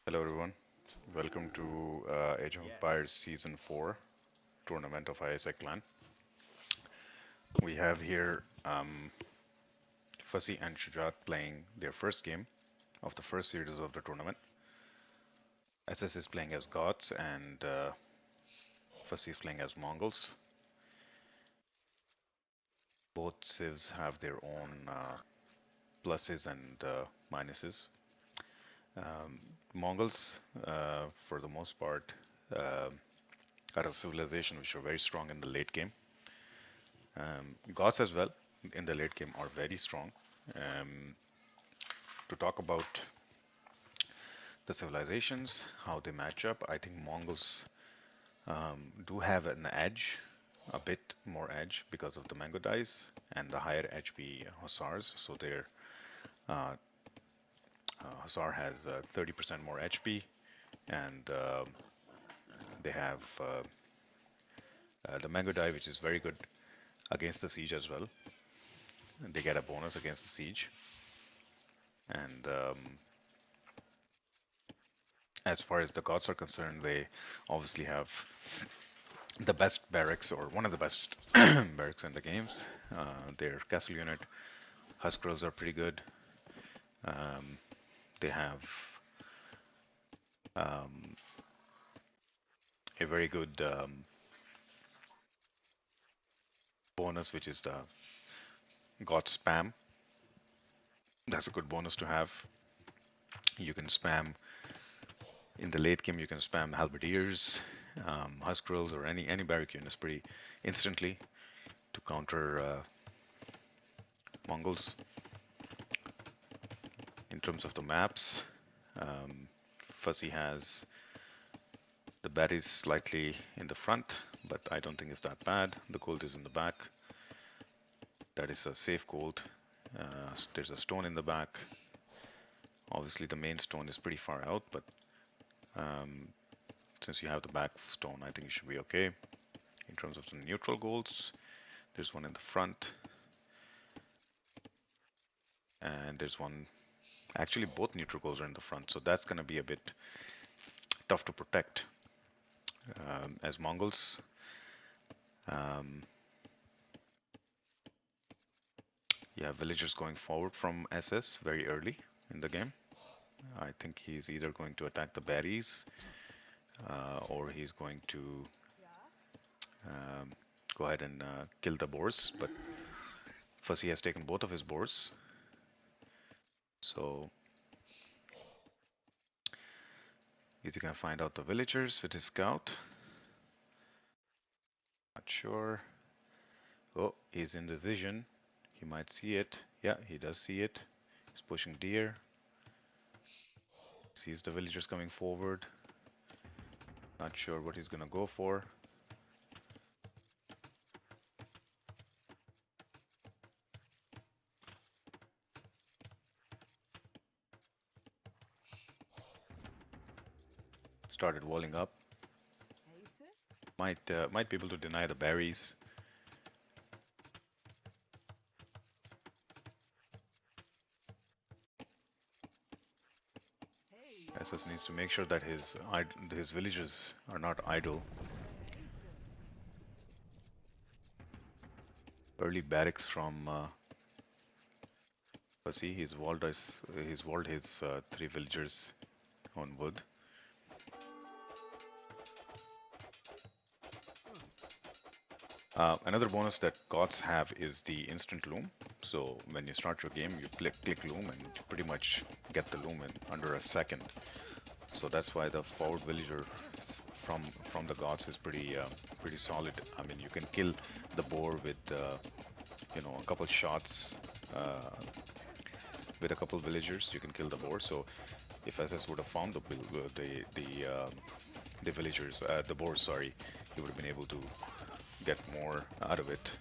Hello everyone, welcome to Age of Empires Season 4 Tournament of ISI Clan. We have here Fuzzy and Shujat playing their first game of the first series of the tournament. SS is playing as Goths and Fuzzy is playing as Mongols. Both civs have their own pluses and minuses. Mongols, for the most part, uh, are a civilization which are very strong in the late game. Goths as well in the late game are very strong. Um, to talk about the civilizations, how they match up, I think Mongols do have an edge, a bit more edge because of the mango dice and the higher HP Hussars. So their uh, Hussar has 30% more HP, and they have the mango die, which is very good against the siege as well. They get a bonus against the siege, and as far as the gods are concerned, they obviously have the best barracks or one of the best barracks in the games. Their castle unit Huskers are pretty good. Um, they have um, a very good bonus, which is the god spam. That's a good bonus to have. You can spam in the late game. You can spam halberdiers, Huskarls, or any barrack units pretty instantly to counter Mongols. In terms of the maps, Fuzzy has the berries slightly in the front, but I don't think it's that bad. The gold is in the back. That is a safe gold. There's a stone in the back. Obviously, the main stone is pretty far out, but since you have the back stone, I think you should be okay. In terms of the neutral golds, there's one in the front, and there's one. Actually, both neutral golds are in the front, so that's going to be a bit tough to protect. As Mongols, you have villagers going forward from SS very early in the game. I think he's either going to attack the berries or he's going to um, go ahead and kill the boars. But Fuzzy has taken both of his boars. So is he going to find out the villagers with his scout? Not sure. Oh, he's in the vision. He might see it. Yeah, he does see it. He's pushing deer. Sees the villagers coming forward. Not sure what he's gonna go for. Started walling up. Might be able to deny the berries. SS needs to make sure that his villagers are not idle. Early barracks from Fuzzy. He's walled his 3 villagers on wood. Another bonus that gods have is the instant loom. So when you start your game, you click loom and you pretty much get the loom in under a second. So that's why the forward villager from the gods is pretty solid. I mean, you can kill the boar with a couple shots with a couple villagers. You can kill the boar. So if SS would have found the villagers, the boars, sorry, he would have been able to get more out of it.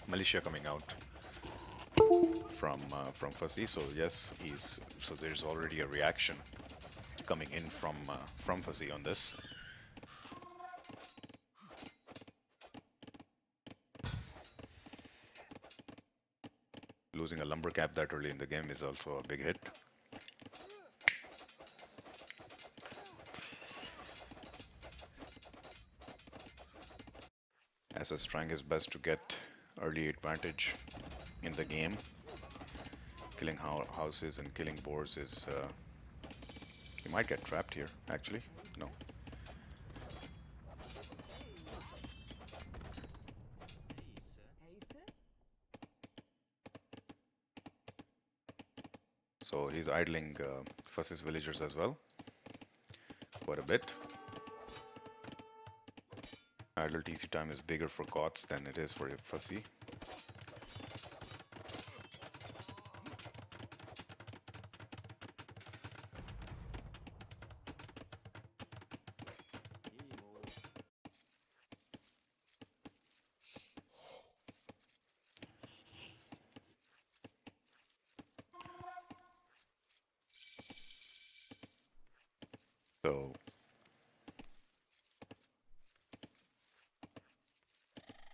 Militia coming out from Fuzzy, so yes, there's already a reaction coming in from Fuzzy on this. Losing a lumber cap that early in the game is also a big hit. SS trying his best to get early advantage in the game. Killing houses and killing boars is... he might get trapped here, actually. No. So he's idling Fussy's villagers as well. Quite a bit. Idle TC time is bigger for Goths than it is for Fussy. So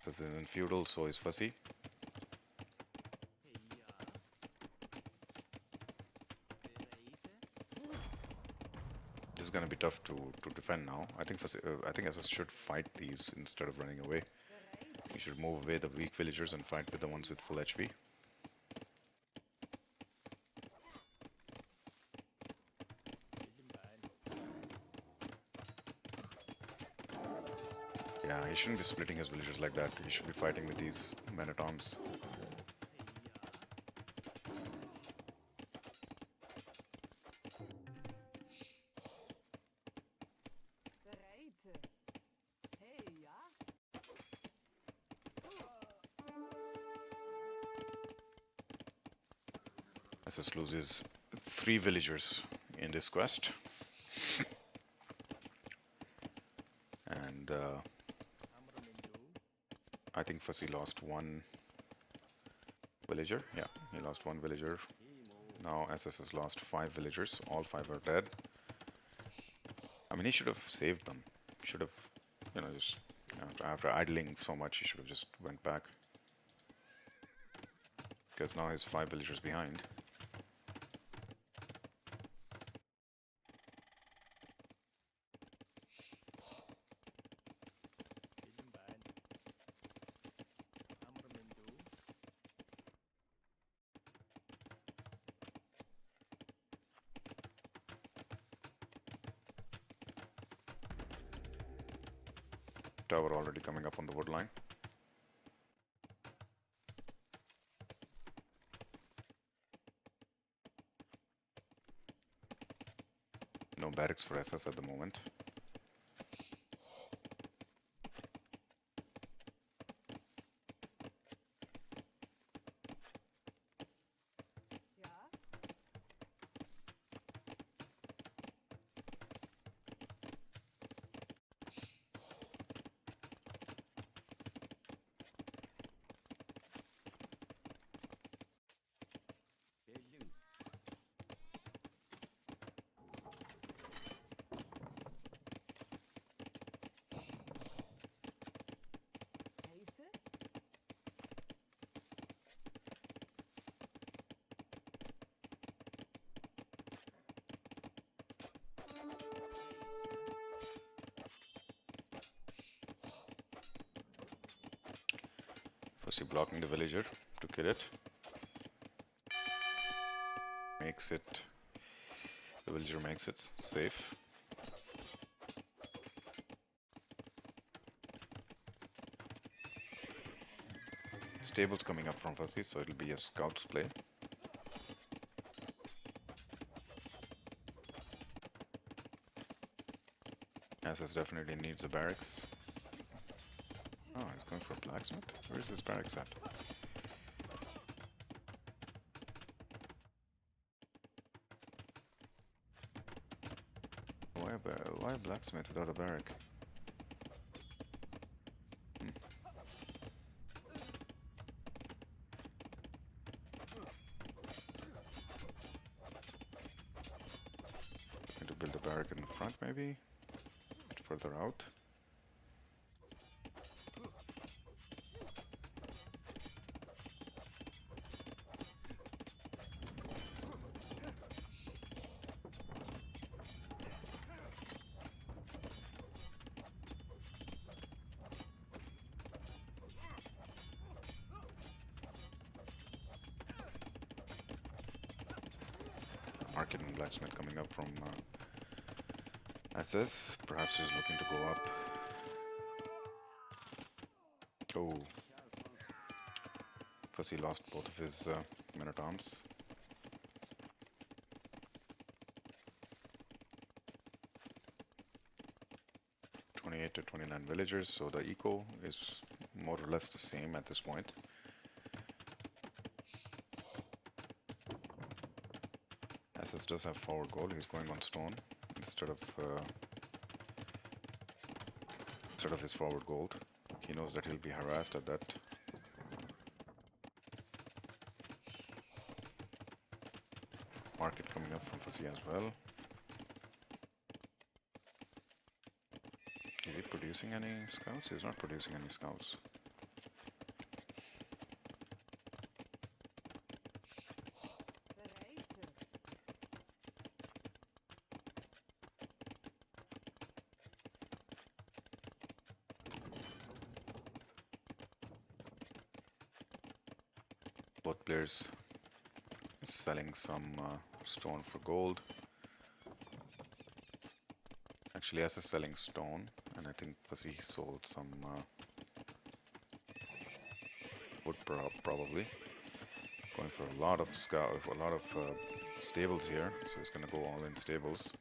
this is in feudal, so is Fussy. This is gonna be tough to defend now. I think SS should fight these instead of running away. He should move away the weak villagers and fight with the ones with full HP. Yeah, he shouldn't be splitting his villagers like that. He should be fighting with these men-at-arms. SS loses 3 villagers in this quest. And I think Fussy lost 1 villager. Yeah, he lost 1 villager. Now SS has lost 5 villagers. All 5 are dead. I mean, he should have saved them. He should have, just after idling so much, he should have just went back. Because now he's 5 villagers behind. Tower already coming up on the wood line. No barracks for SS at the moment. Fussy blocking the villager to kill it. The villager makes it safe. Stable's coming up from Fussy, so it'll be a scout's play. SS definitely needs a barracks. Oh, he's going for a blacksmith? Where is his barracks at? Why a blacksmith without a barrack? Going to build a barrack in the front, maybe? Further out. Market and Blacksmith coming up from SS. Perhaps he's looking to go up. Oh, Fussy lost both of his men-at-arms. To 29 villagers, so the eco is more or less the same at this point. SS does have forward goal. He's going on stone instead of his forward gold. He knows that he'll be harassed at that. Market coming up from Fussy as well. Is he producing any scouts? He's not producing any scouts. Both players selling some stone for gold. Actually, SS is selling stone, and I think Fussy sold some wood probably. Going for a lot of stables here, so he's gonna go all in stables.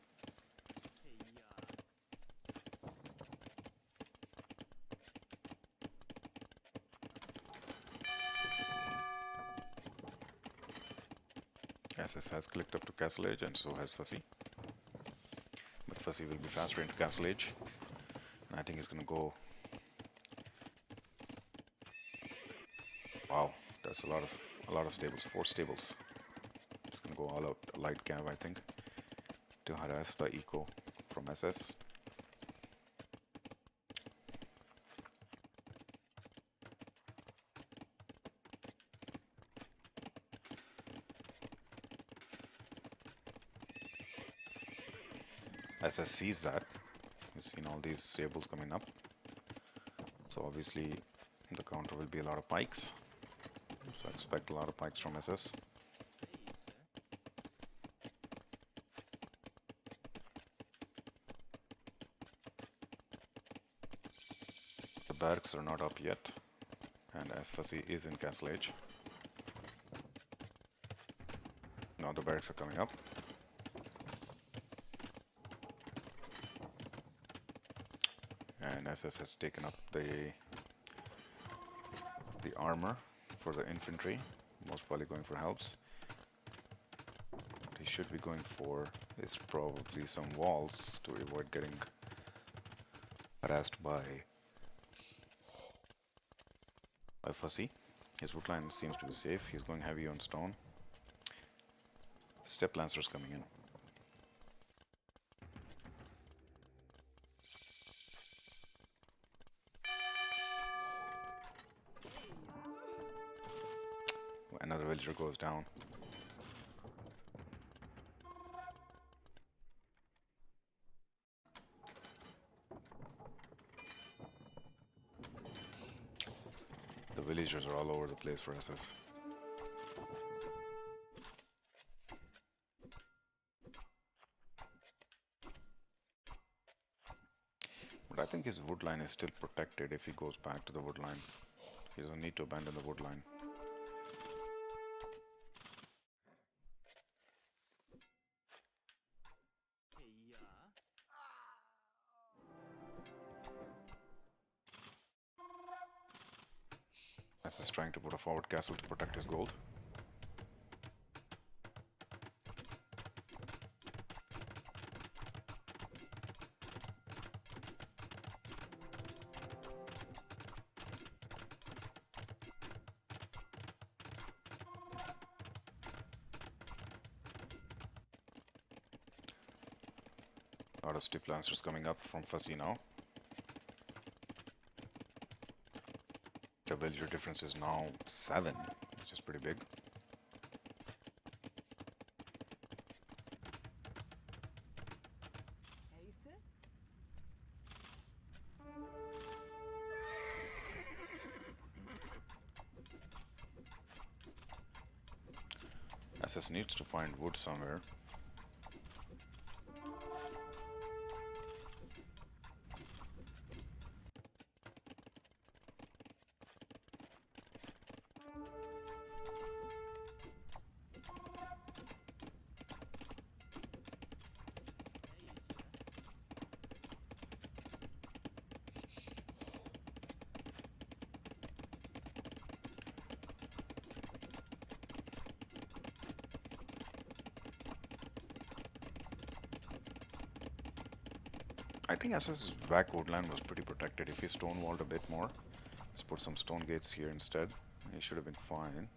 SS has clicked up to Castle Age, and so has Fussy. But Fussy will be faster into Castle Age, and I think he's gonna go. Wow, that's a lot of stables. 4 stables. He's gonna go all out light cav, I think, to harass the eco from SS. SS sees that. He's seen all these stables coming up. So obviously the counter will be a lot of pikes. So I expect a lot of pikes from SS. The barracks are not up yet, and Fussy is in Castle Age. Now the barracks are coming up. And SS has taken up the armor for the infantry, most probably going for helps. What he should be going for is probably some walls to avoid getting harassed by Fussy. His woodline seems to be safe. He's going heavy on stone. Step Lancers coming in. Another villager goes down. The villagers are all over the place for SS. But I think his woodline is still protected if he goes back to the woodline. He doesn't need to abandon the woodline. SS is trying to put a forward castle to protect his gold. A lot of Step Lancers coming up from Fussy now. The villager difference is now 7, which is pretty big. SS needs to find wood somewhere. I think SS's back code line was pretty protected. If he stonewalled a bit more, let's put some stone gates here instead. He should have been fine.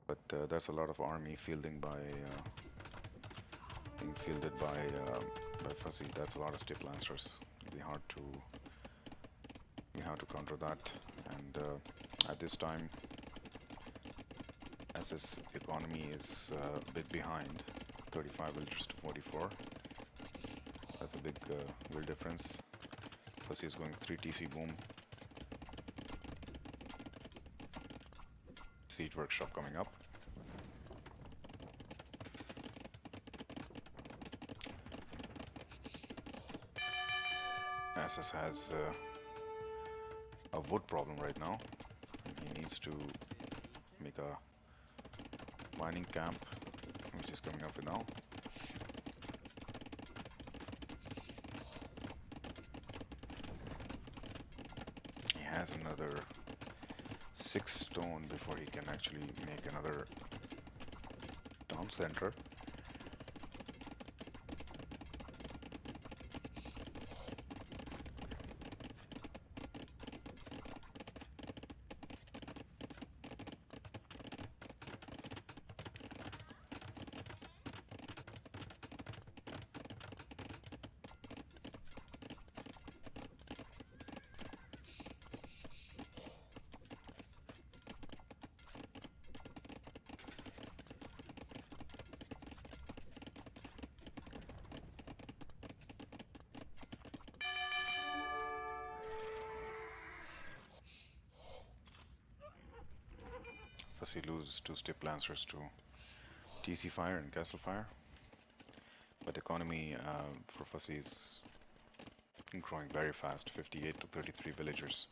But that's a lot of army fielding by being fielded by Fuzzy. That's a lot of step lancers. It'll be hard to counter that. And at this time, SS economy is a bit behind, 35 villagers to 44. That's a big real difference. Fuzzy is going 3 TC boom. Siege workshop coming up. SS has a wood problem right now. He needs to make a mining camp, which is coming up now. He has another 6 stone before he can actually make another town center. He loses 2 step lancers to TC fire and castle fire, but economy for Fussy is growing very fast, 58 to 33 villagers.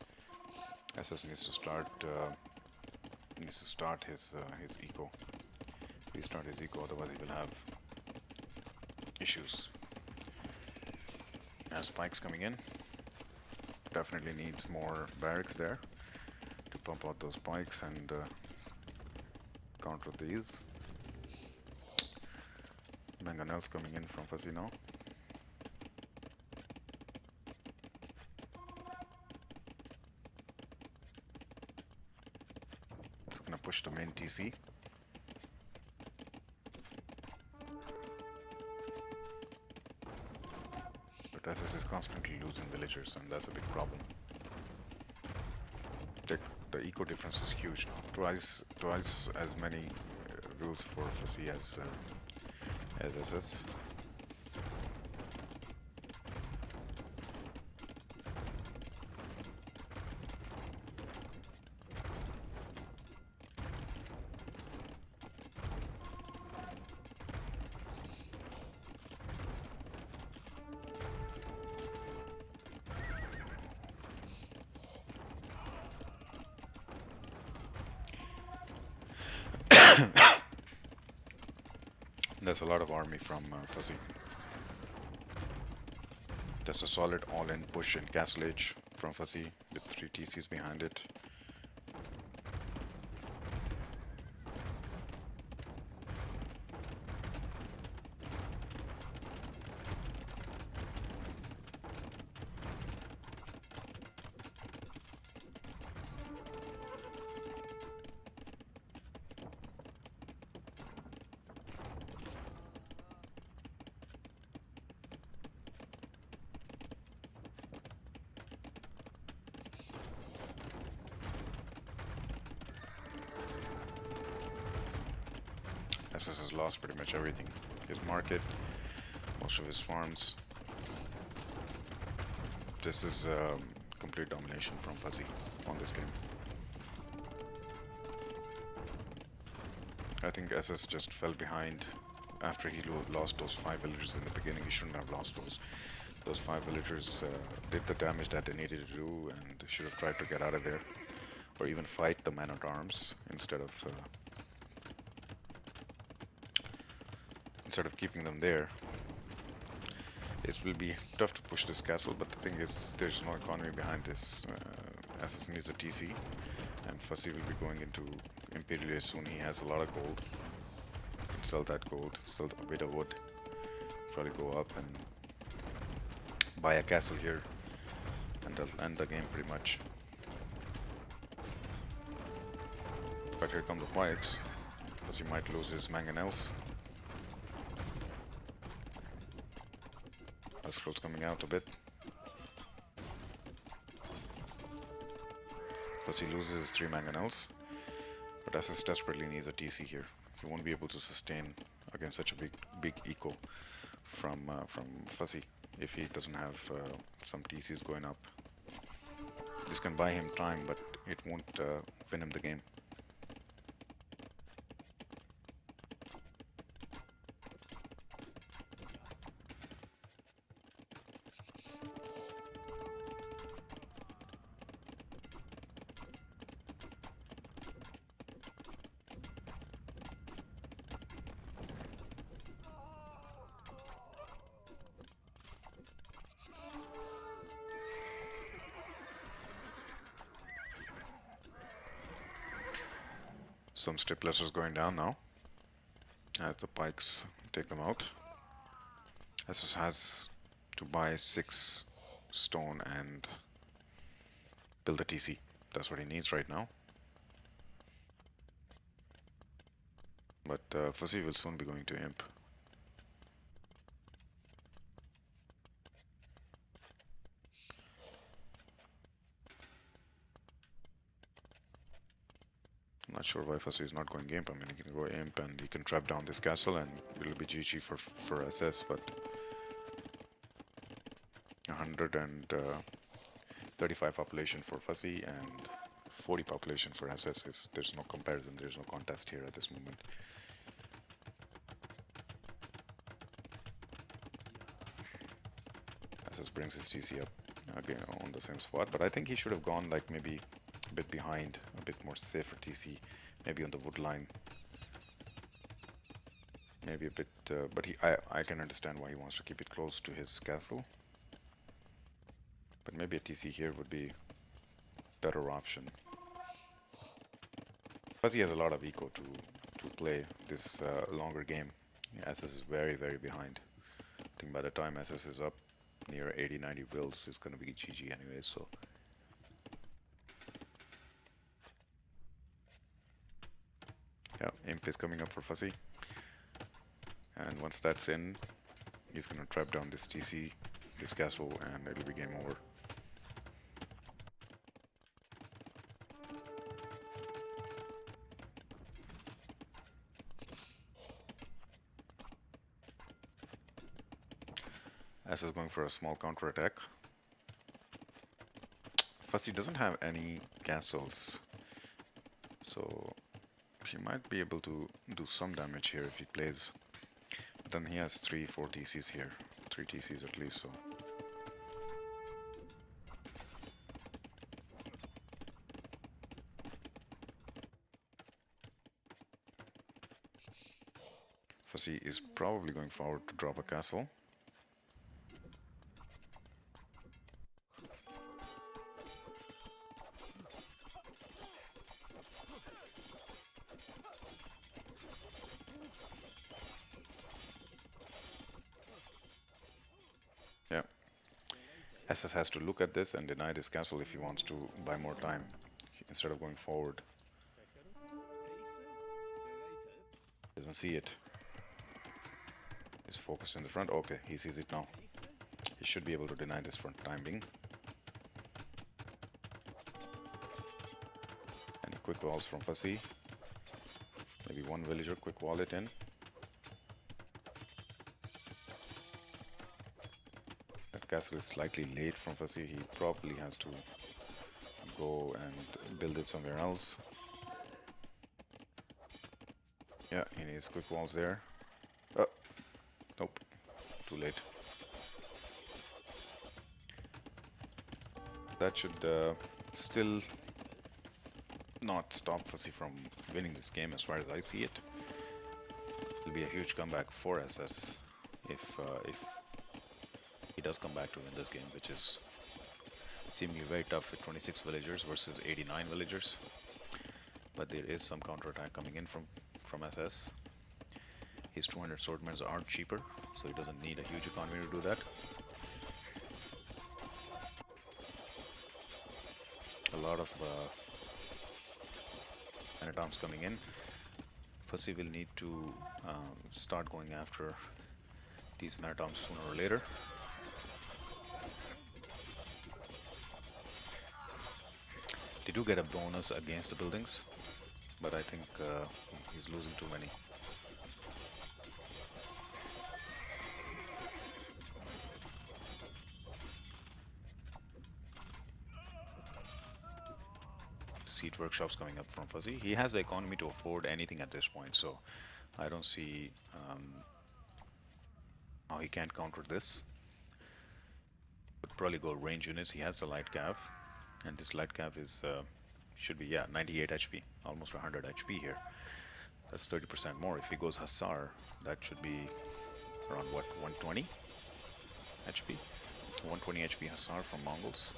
SS needs to start his eco. Restart his eco, otherwise he will have issues. Spikes coming in. Definitely needs more barracks there to pump out those spikes and counter these. Mangonels coming in from Fuzzy now. It's gonna push the main TC. But SS is constantly losing villagers, and that's a big problem. The eco difference is huge now. Twice as many rules for Fuzzy as SS. There's a lot of army from Fuzzy. There's a solid all-in push in Castle Age from Fuzzy with 3 TCs behind it. SS has lost pretty much everything. His market, most of his farms. This is complete domination from Fuzzy on this game. I think SS just fell behind after he lost those 5 villagers in the beginning. He shouldn't have lost those. Those 5 villagers did the damage that they needed to do, and should have tried to get out of there, or even fight the man-at-arms instead of keeping them there. It will be tough to push this castle, but the thing is, there's no economy behind this. SS needs a TC, and Fuzzy will be going into Imperial soon. He has a lot of gold. Sell that gold, sell a bit of wood, Probably go up and buy a castle here and end the game pretty much. But here come the pikes, because he might lose his mangonels. The scroll's coming out a bit. Plus he loses his 3 mangonels. But SS desperately needs a TC here. He won't be able to sustain against such a big eco from Fuzzy if he doesn't have some TCs going up. This can buy him time, but it won't win him the game. Some Stiplessers going down now as the pikes take them out. Essos has to buy 6 stone and build a TC. That's what he needs right now. But Fuzzy will soon be going to Imp. I'm not sure why Fuzzy is not going Imp. I mean, he can go Imp and he can trap down this castle and it'll be GG for SS, but 135 population for Fuzzy and 40 population for SS. There's no comparison, there's no contest here at this moment. SS brings his TC up again on the same spot, but I think he should have gone like maybe a bit behind, a bit more safer TC, maybe on the wood line. Maybe a bit, but I can understand why he wants to keep it close to his castle. But maybe a TC here would be better option. Fuzzy has a lot of eco to play this longer game. SS is very behind. I think by the time SS is up near 80-90 builds, it's gonna be GG anyway, so. Yeah, Imp is coming up for Fuzzy. And once that's in, he's gonna trap down this TC, this castle, and it'll be game over. SS is going for a small counter attack. Fuzzy doesn't have any castles, so he might be able to do some damage here if he plays. But then he has 3-4 TCs here, 3 TCs at least, so. Fuzzy is probably going forward to drop a castle. Yeah. SS has to look at this and deny this castle if he wants to buy more time instead of going forward. Doesn't see it. He's focused in the front. Okay, he sees it now. He should be able to deny this front time being. Any quick walls from Fuzzy? Maybe one villager quick wall it in. That castle is slightly late from Fuzzy. He probably has to go and build it somewhere else. Yeah, he needs quick walls there. Oh, nope, too late. That should still not stop Fuzzy from winning this game as far as I see it. It'll be a huge comeback for SS if he does come back to win this game, which is seemingly very tough with 26 villagers versus 89 villagers. But there is some counterattack coming in from SS. His 200 swordmen are cheaper, so he doesn't need a huge economy to do that. A lot of man-at-arms coming in. Fussy will need to start going after these man-at-arms sooner or later. They do get a bonus against the buildings, but I think he's losing too many. Seat workshops coming up from Fuzzy. He has the economy to afford anything at this point, so I don't see how he can't counter this. Would probably go range units. He has the light cav, and this light cav is should be 98 HP, almost 100 HP here. That's 30% more. If he goes Hussar, that should be around what, 120 HP? 120 HP Hussar from Mongols.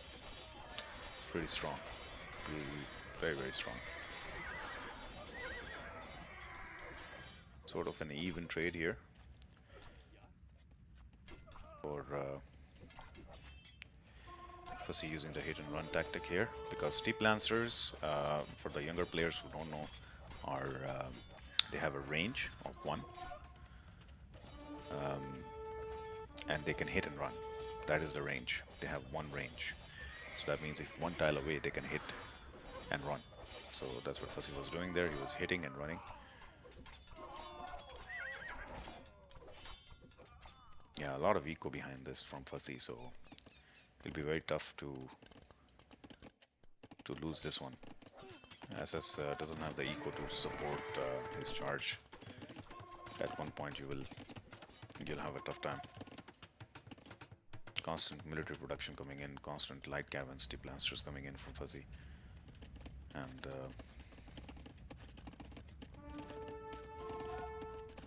It's pretty strong. Very, very strong. Sort of an even trade here for Fussy using the hit and run tactic here, because Steep Lancers, for the younger players who don't know, are they have a range of 1, and they can hit and run. That is the range. They have 1 range. So that means if 1 tile away, they can hit and run. So that's what Fussy was doing there. He was hitting and running. Yeah, a lot of eco behind this from Fussy, so it'll be very tough to lose this one. SS doesn't have the eco to support his charge. At one point you'll have a tough time. Constant military production coming in, constant light cav and steep lancers coming in from Fuzzy. And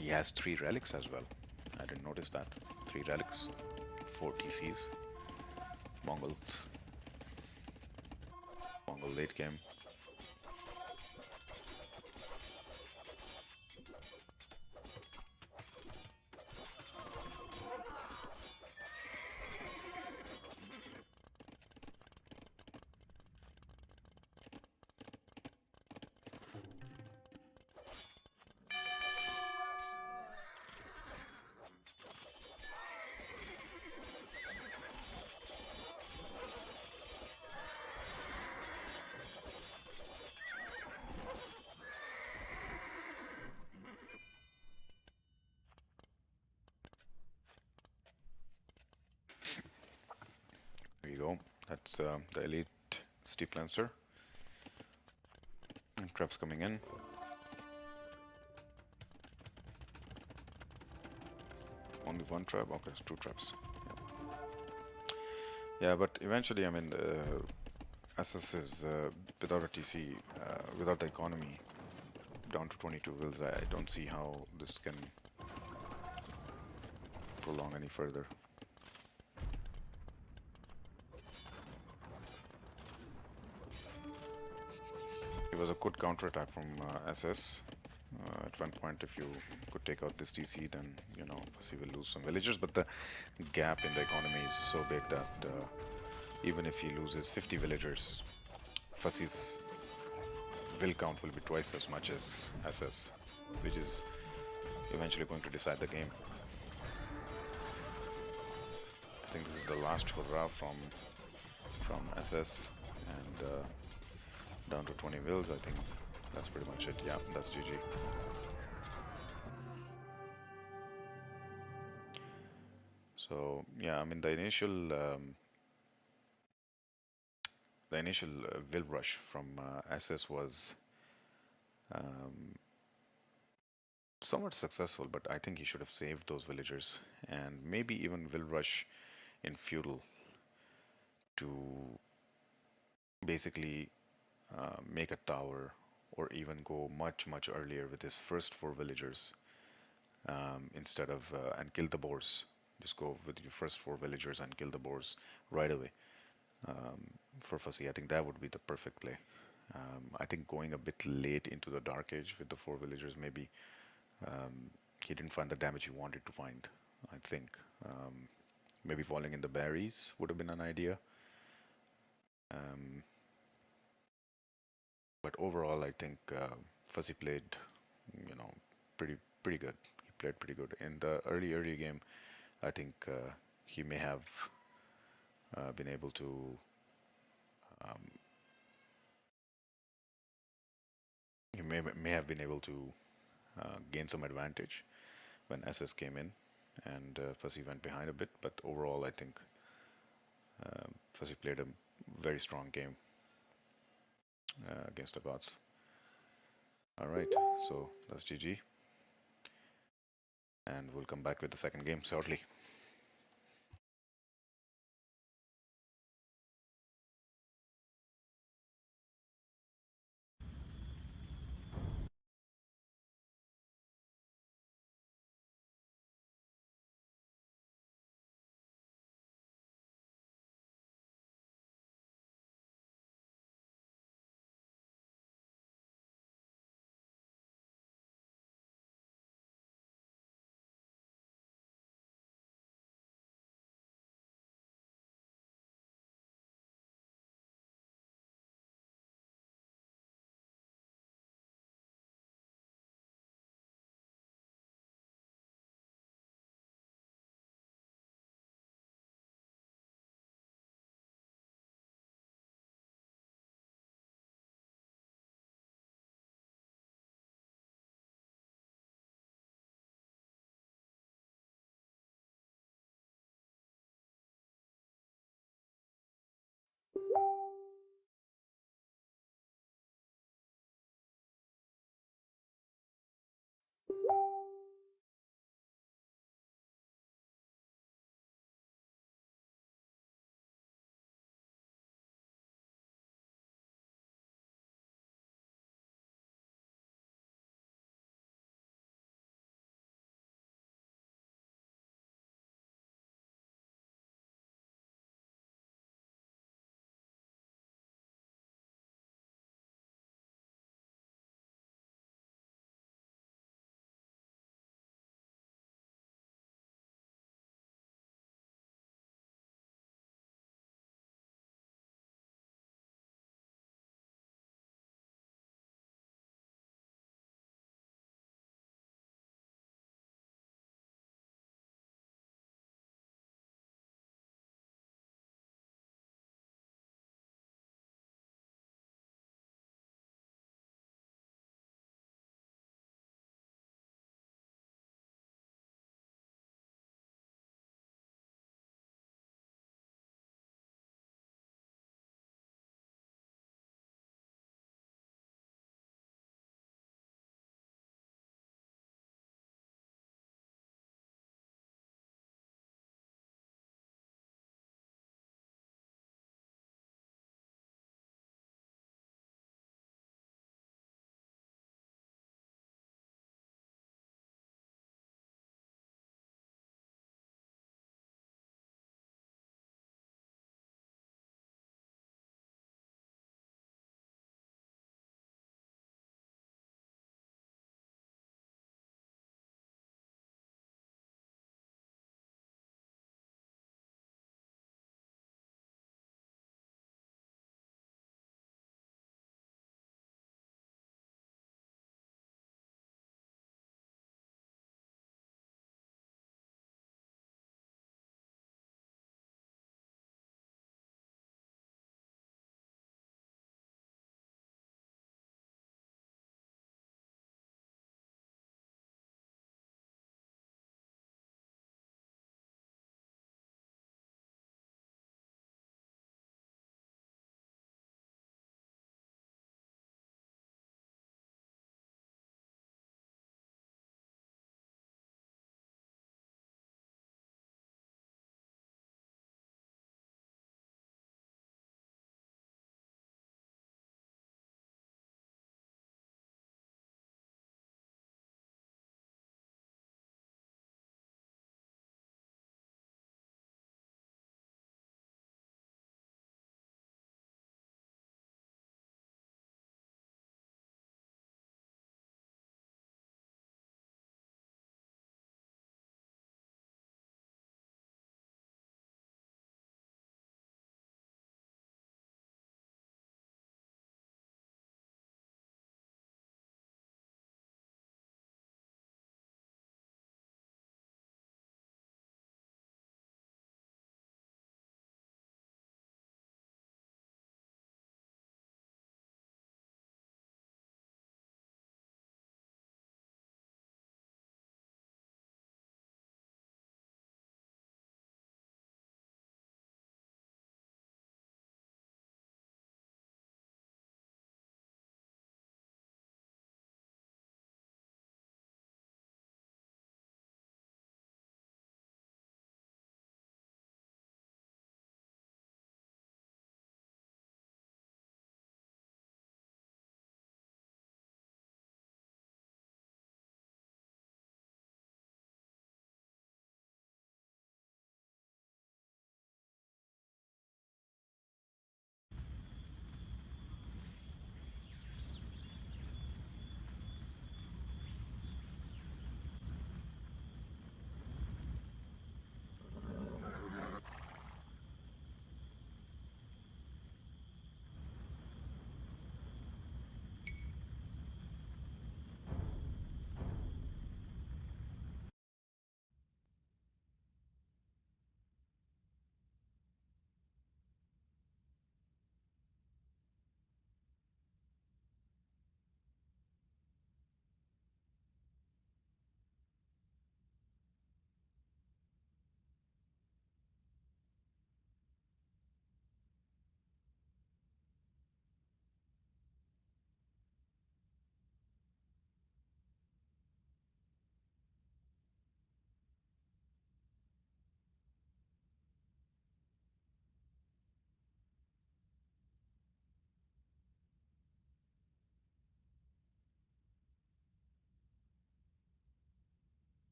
he has 3 relics as well. I didn't notice that. 3 relics, 4 TCs. Mongol late game. There you go. That's the elite steep lancer. And traps coming in. Only 1 trap? Okay, it's 2 traps. Yeah, but eventually, I mean, SS is without a TC, without the economy down to 22 wills. I don't see how this can prolong any further. It was a good counterattack from SS. At one point, if you could take out this TC, then, you know, Fussy will lose some villagers, but the gap in the economy is so big that even if he loses 50 villagers, Fussy's will count will be twice as much as SS, which is eventually going to decide the game. I think this is the last hurrah from SS, and down to 20 wills. I think that's pretty much it. Yeah, that's GG. So yeah, I mean the initial will rush from SS was somewhat successful, but I think he should have saved those villagers, and maybe even will rush in feudal to basically make a tower, or even go much earlier with his first 4 villagers instead of and kill the boars. Just go with your first 4 villagers and kill the boars right away. For Fussy, I think that would be the perfect play. I think going a bit late into the Dark Age with the 4 villagers maybe he didn't find the damage he wanted to find. I think maybe falling in the berries would have been an idea. Um, but overall, I think Fuzzy played, you know, pretty pretty good. He played pretty good in the early game. I think he may have been able to um, he may have been able to gain some advantage when SS came in and Fuzzy went behind a bit. But overall, I think Fuzzy played a very strong game against the gods. All right, so that's GG, and we'll come back with the second game shortly.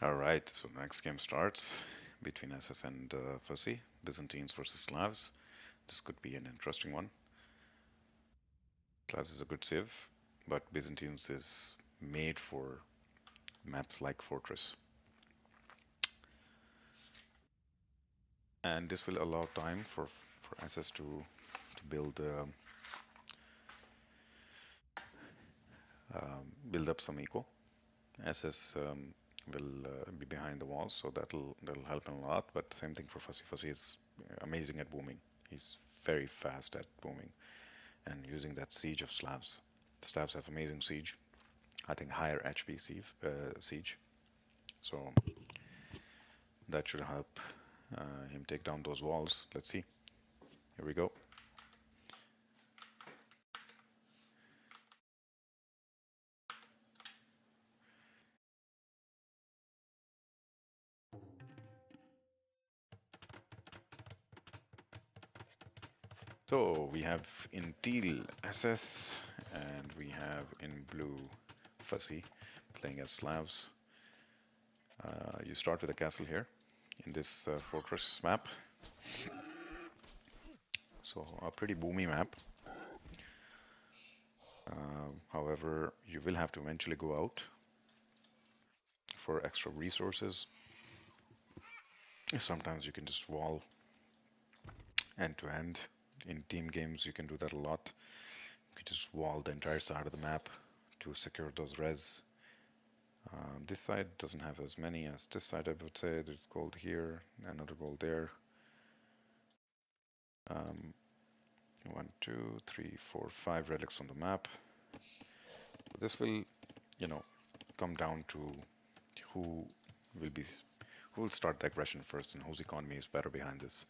Alright, so the next game starts between SS and Fussy. Byzantines versus Slavs. This could be an interesting one. Slavs is a good civ, but Byzantines is made for maps like Fortress. And this will allow time for SS to build up some eco. SS will be behind the walls, so that'll help him a lot. But same thing for Fussy. Fussy is amazing at booming. He's very fast at booming and using that siege of Slavs. Slavs have amazing siege. I think higher HP siege. So that should help him take down those walls. Let's see. Here we go. So we have in teal SS and we have in blue Fussy playing as Slavs. You start with a castle here in this fortress map. So a pretty boomy map. However, you will have to eventually go out for extra resources. Sometimes you can just wall end to end. In team games, you can do that a lot. You can just wall the entire side of the map to secure those res. This side doesn't have as many as this side, I would say. There's gold here, another gold there. 1, 2, 3, 4, 5 relics on the map. This will, come down to who will be who will start the aggression first and whose economy is better behind this.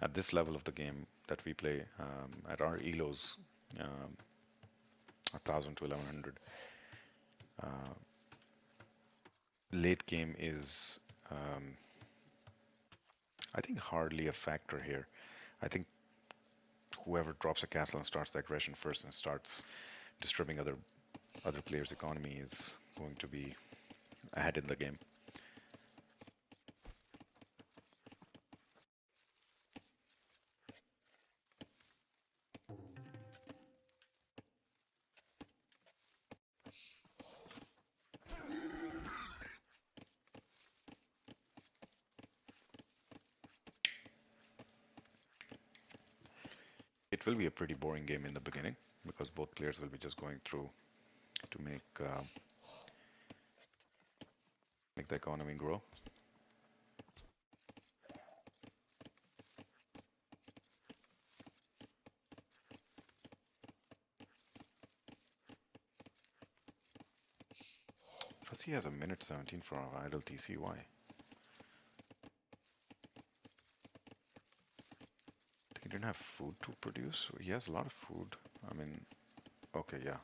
At this level of the game that we play, at our elos, 1000 to 1100, late game is, I think, hardly a factor here. I think whoever drops a castle and starts the aggression first and starts disturbing other players' economy is going to be ahead in the game. It will be a pretty boring game in the beginning because both players will be just going through to make the economy grow. Fussy has a minute 17 for our idle TCY. He didn't have food to produce. He has a lot of food. I mean, okay, yeah.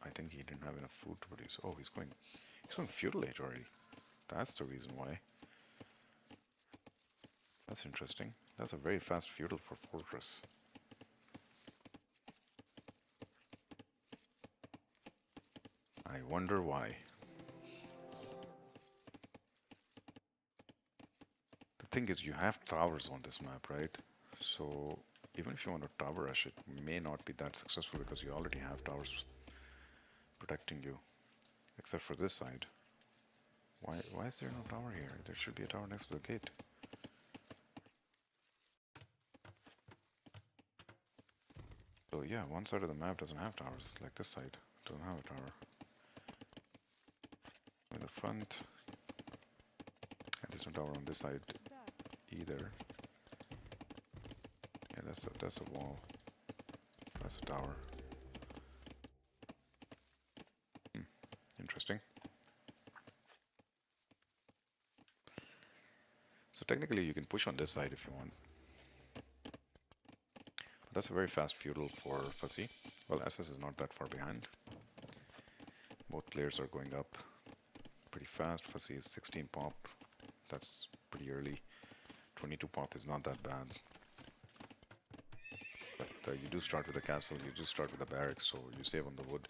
I think he didn't have enough food to produce. Oh, he's going feudal age already. That's the reason why. That's interesting. That's a very fast feudal for fortress. I wonder why. The thing is, you have towers on this map, right? So even if you want to tower rush, it may not be that successful because you already have towers protecting you, except for this side. Why is there no tower here? There should be a tower next to the gate. So yeah, one side of the map doesn't have towers, like this side doesn't have a tower. In the front, and there's no tower on this side either. Yeah, that's a wall. That's a tower. Interesting. So technically you can push on this side if you want. But that's a very fast feudal for Fussy. Well, SS is not that far behind. Both players are going up pretty fast. Fussy is 16 pop. That's pretty early. 22 pop is not that bad. But you do start with a castle, you do start with a barracks, so you save on the wood.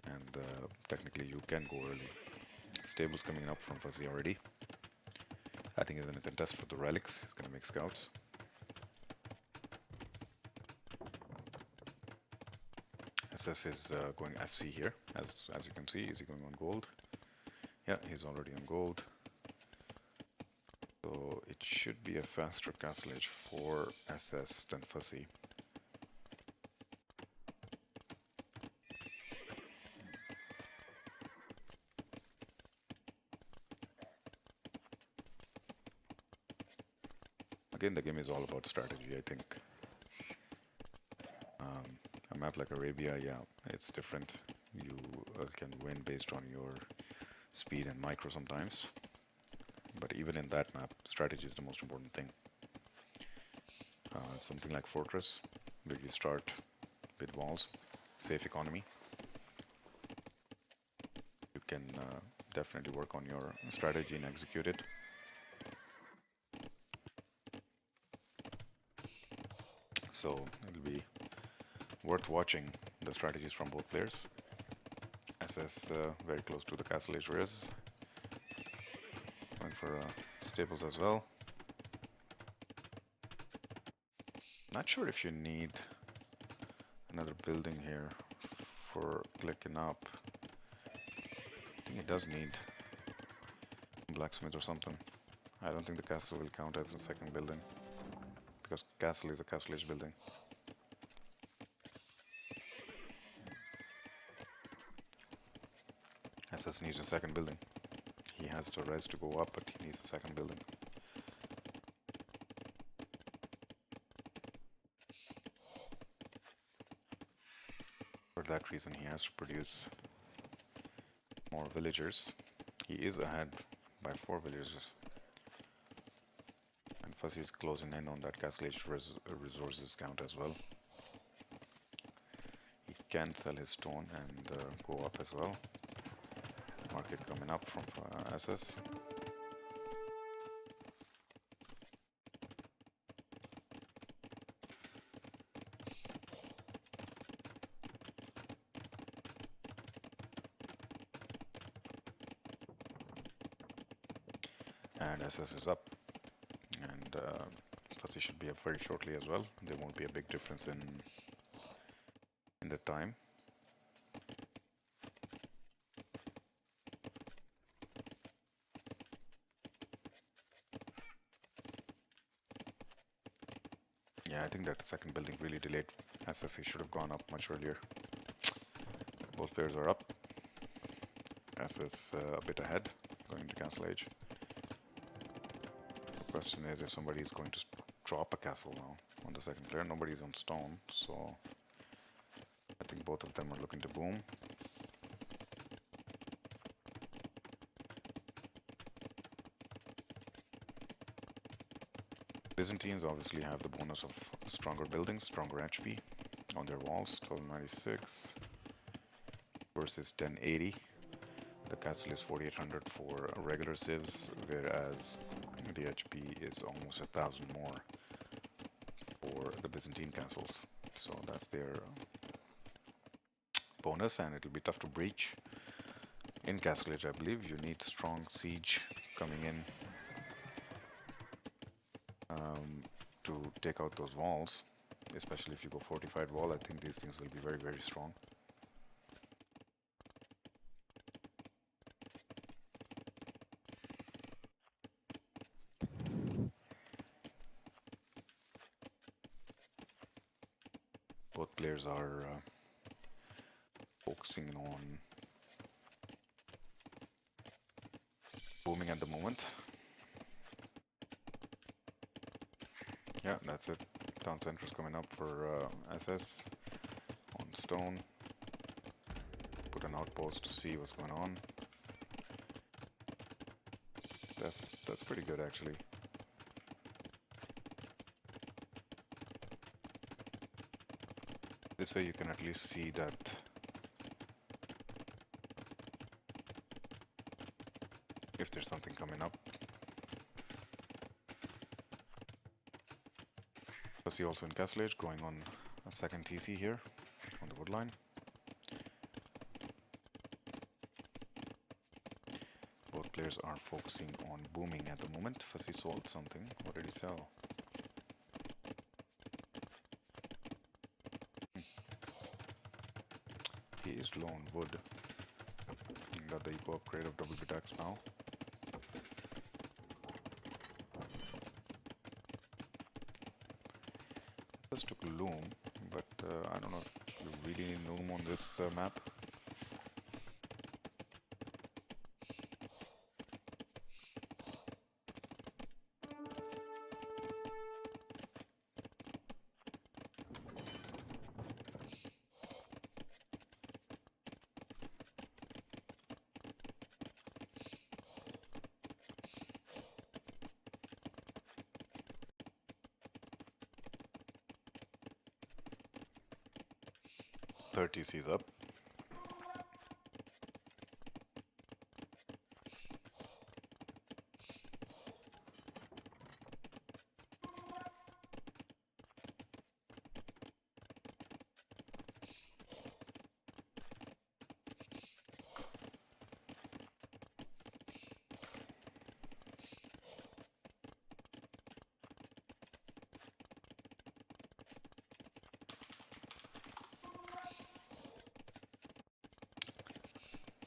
And technically you can go early. Stables coming up from Fuzzy already. I think he's going to contest for the relics. He's going to make scouts. SS is going FC here, as you can see. Is he going on gold? Yeah, he's already on gold. So it should be a faster castle age for SS than Fuzzy. Again, the game is all about strategy, I think. A map like Arabia, yeah, it's different. You can win based on your speed and micro sometimes. But even in that map, strategy is the most important thing. Something like Fortress, where you start with walls, safe economy. You can definitely work on your strategy and execute it. So it'll be worth watching the strategies from both players. SS very close to the castle age res. Going for stables as well. Not sure if you need another building here for clicking up. I think it does need blacksmith or something. I don't think the castle will count as a second building, because castle is a castle age building. SS needs a second building. He has the res to go up, but he needs a second building. For that reason, he has to produce more villagers. He is ahead by 4 villagers. And Fuzzy is closing in on that castle age resources count as well. He can sell his stone and go up as well. Market coming up from SS. And SS is up. And Fuzzy should be up very shortly as well. There won't be a big difference in the time. Yeah, I think that the second building really delayed. SSC should have gone up much earlier. Both players are up. SS a bit ahead, going to castle age. The question is if somebody is going to drop a castle now on the second player. Nobody's on stone, so I think both of them are looking to boom. Byzantines obviously have the bonus of stronger buildings, stronger HP on their walls. 1296 versus 1080. The castle is 4800 for regular civs, whereas the HP is almost 1000 more for the Byzantine castles. So that's their bonus, and it'll be tough to breach. In Castle Age, I believe you need strong siege coming in to take out those walls, especially if you go fortified wall. I think these things will be very, very strong. Both players are focusing on booming at the moment. Yeah, that's it. Town center is coming up for SS on stone. Put an outpost to see what's going on. That's pretty good actually. This way you can at least see that if there's something coming up. See also in Castle Age going on a second TC here on the wood line. players are focusing on booming at the moment. Fussy sold something. What did he sell? He is low on wood. Got the eco upgrade of double attacks now. Just took loom, but I don't know if you really need loom on this map. Thirty TC's up.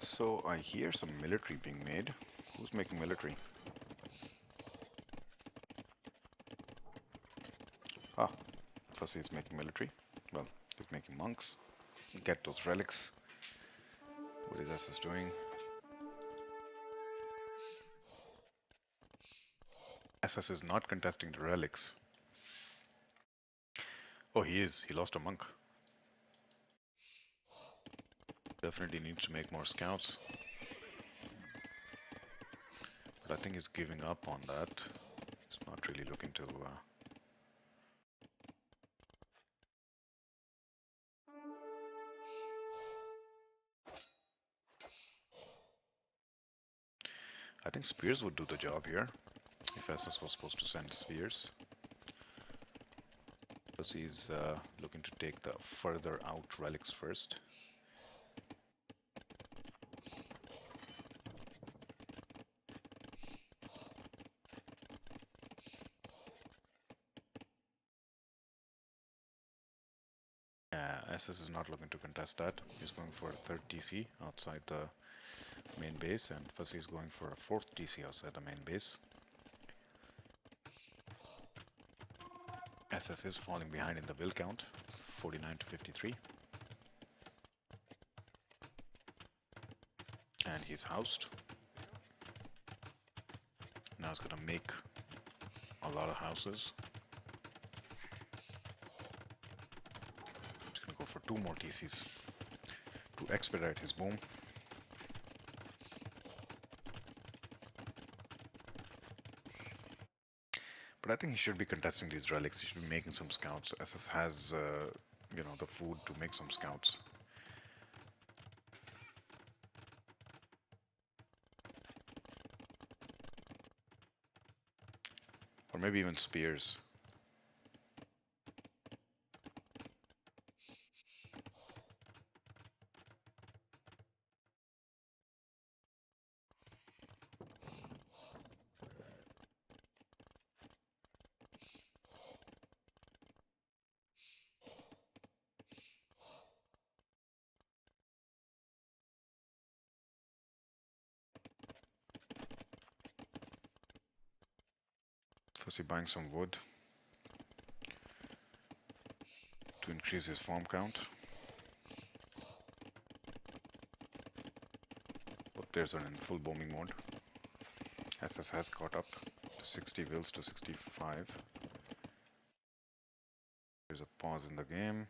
So I hear some military being made. Who's making military? Ah, Fussy is making military. Well, he's making monks. Get those relics. What is SS doing? SS is not contesting the relics. Oh, he is. He lost a monk. Definitely needs to make more scouts. But I think he's giving up on that. He's not really looking to... I think spears would do the job here. If SS was supposed to send spears. Because he's looking to take the further out relics first. SS is not looking to contest that. He's going for a third TC outside the main base, and Fussy is going for a fourth TC outside the main base. SS is falling behind in the build count, 49 to 53. And he's housed. Now he's gonna make a lot of houses. He's gonna go for 2 more TCs to expedite his boom. But I think he should be contesting these relics. He should be making some scouts. SS has, you know, the food to make some scouts. Or maybe even spears. First, he buying some wood to increase his farm count. Both players are in full booming mode. SS has caught up to 60 wills to 65. There's a pause in the game.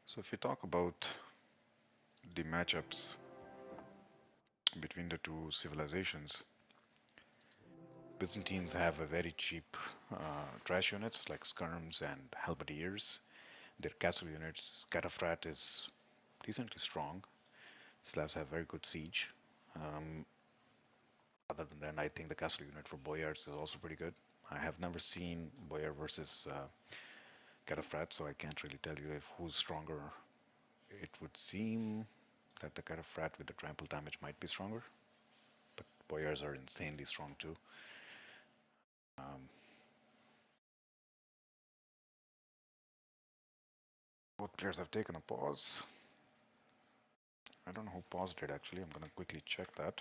So if you talk about the matchups between the two civilizations, Byzantines have a very cheap trash units like skirms and halberdiers. Their castle units, Cataphracts is decently strong. Slavs have very good siege. Other than that, I think the castle unit for Boyars is also pretty good. I have never seen Boyar versus Cataphracts, so I can't really tell you if who's stronger. It would seem that the Cataphrat with the trample damage might be stronger, but Boyars are insanely strong too. Um, both players have taken a pause. I don't know who paused it actually. I'm gonna quickly check that.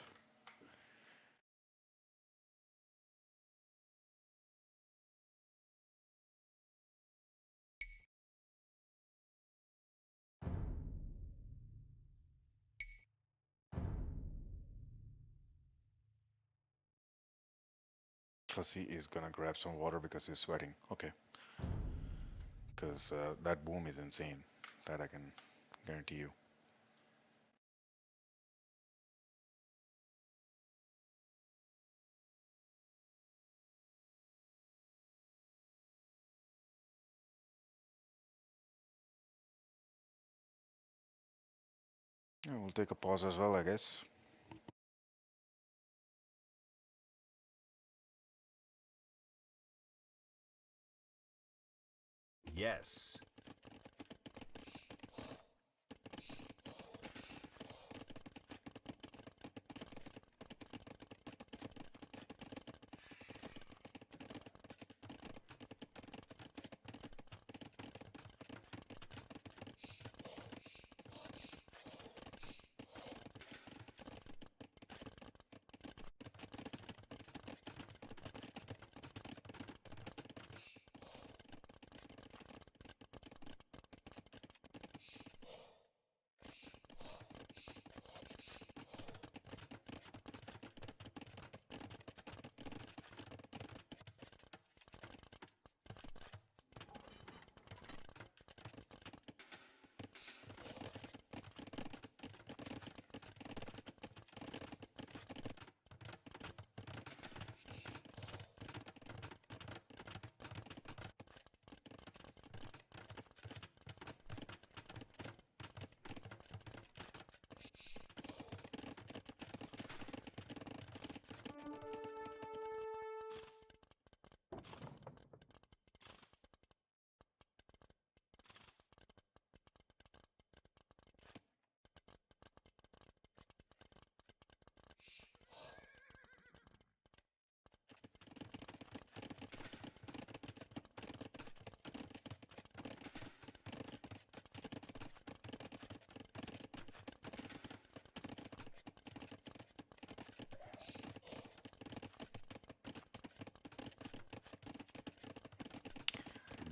Fussy is gonna grab some water because he's sweating. Okay, because that boom is insane. That I can guarantee you. Yeah, we'll take a pause as well, I guess. Yes.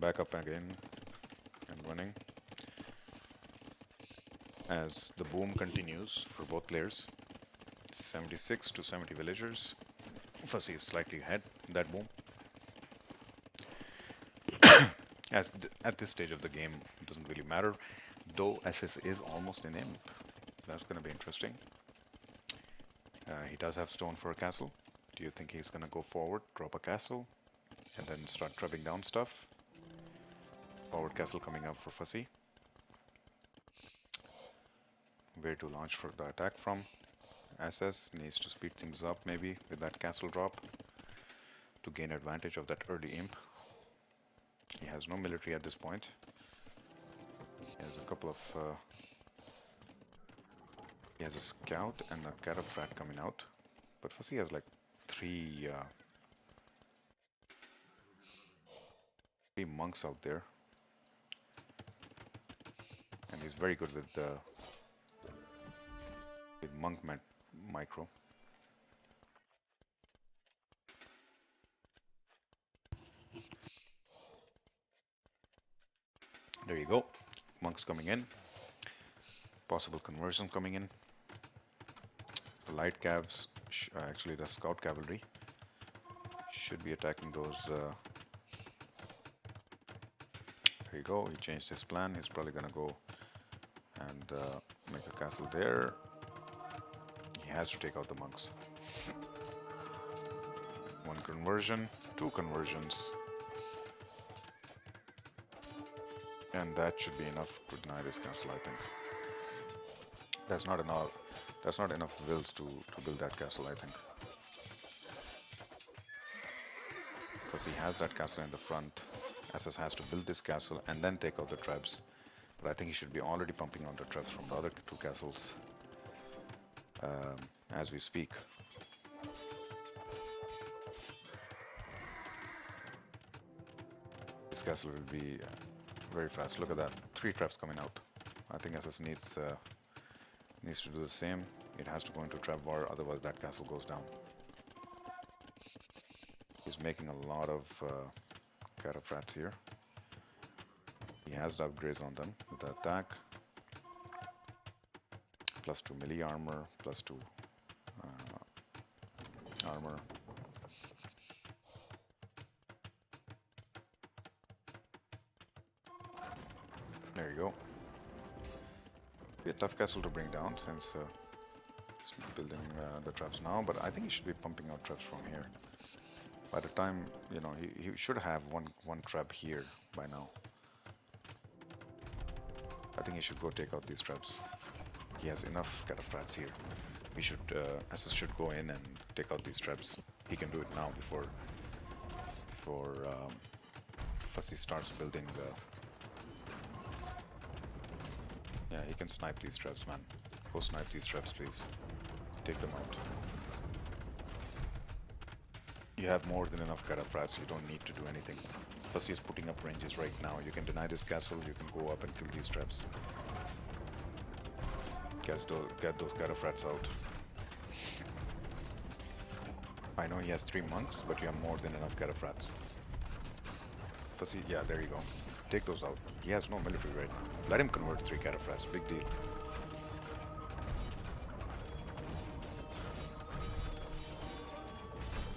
Back up again and running. As the boom continues for both players, 76 to 70 villagers. Fussy is slightly ahead that boom. At this stage of the game, it doesn't really matter, though SS is almost an imp. That's going to be interesting. He does have stone for a castle. Do you think he's going to go forward, drop a castle, and then start trubbing down stuff? Forward castle coming up for Fussy. Where to launch for the attack from? SS needs to speed things up maybe with that castle drop to gain advantage of that early imp. He has no military at this point. He has a couple of... he has a scout and a cataphat coming out. But Fussy has like three monks out there. And he's very good with monk micro. There you go. Monks coming in. Possible conversion coming in. The light cavs, actually the scout cavalry, should be attacking those. There you go. He changed his plan. He's probably gonna go and make a castle there. He has to take out the monks. One conversion, two conversions. And that should be enough to deny this castle, I think. That's not enough wills to build that castle, I think. Because he has that castle in the front. SS has to build this castle and then take out the trebs. But I think he should be already pumping on the trebs from the other two castles as we speak. This castle will be very fast. Look at that, 3 traps coming out. I think SS needs to do the same. It has to go into trap war, otherwise that castle goes down. He's making a lot of cataphracts here. He has the upgrades on them with the attack. +2 melee armor, +2 armor. There you go. Be a tough castle to bring down since he's building the traps now, but I think he should be pumping out traps from here. By the time, you know, he should have one trap here by now. I think he should go take out these traps. He has enough cataphracts here. We should, SS should go in and take out these traps. He can do it now before Fussy starts building the... Yeah, he can snipe these traps, man. Go snipe these traps, please. Take them out. You have more than enough cataphracts, you don't need to do anything. Fussy is putting up ranges right now. You can deny this castle, you can go up and kill these traps. Get those cataphracts out. I know he has 3 monks, but you have more than enough cataphracts. Fussy, yeah, there you go. Take those out. He has no military right now. Let him convert 3 cataphracts, big deal.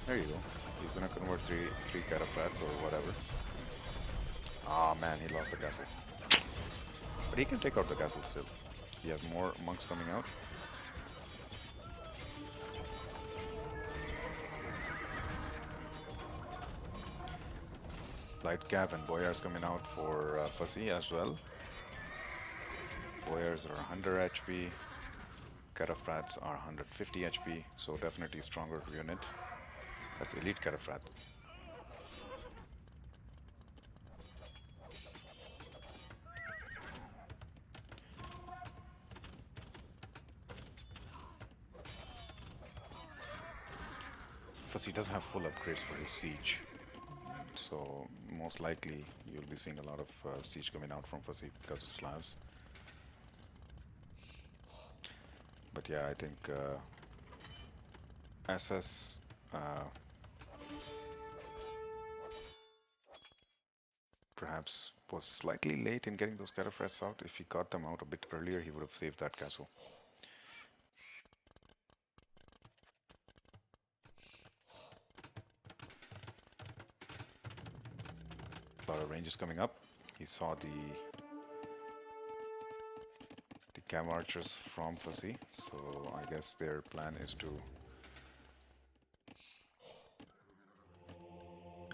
There you go. He's gonna convert three cataphracts or whatever. Ah man, he lost the castle. But he can take out the castle still. He has more monks coming out. Light Cav and Boyars coming out for Fussy as well. Boyars are 100 HP. Cataphracts are 150 HP, so definitely stronger unit. That's elite cataphract. Fussy doesn't have full upgrades for his siege, so most likely you'll be seeing a lot of siege coming out from Fussy because of Slavs. But yeah, I think SS perhaps was slightly late in getting those cataphracts out. If he got them out a bit earlier, he would have saved that castle. A lot of ranges coming up. He saw the Cav archers from Fussy, so I guess their plan is to...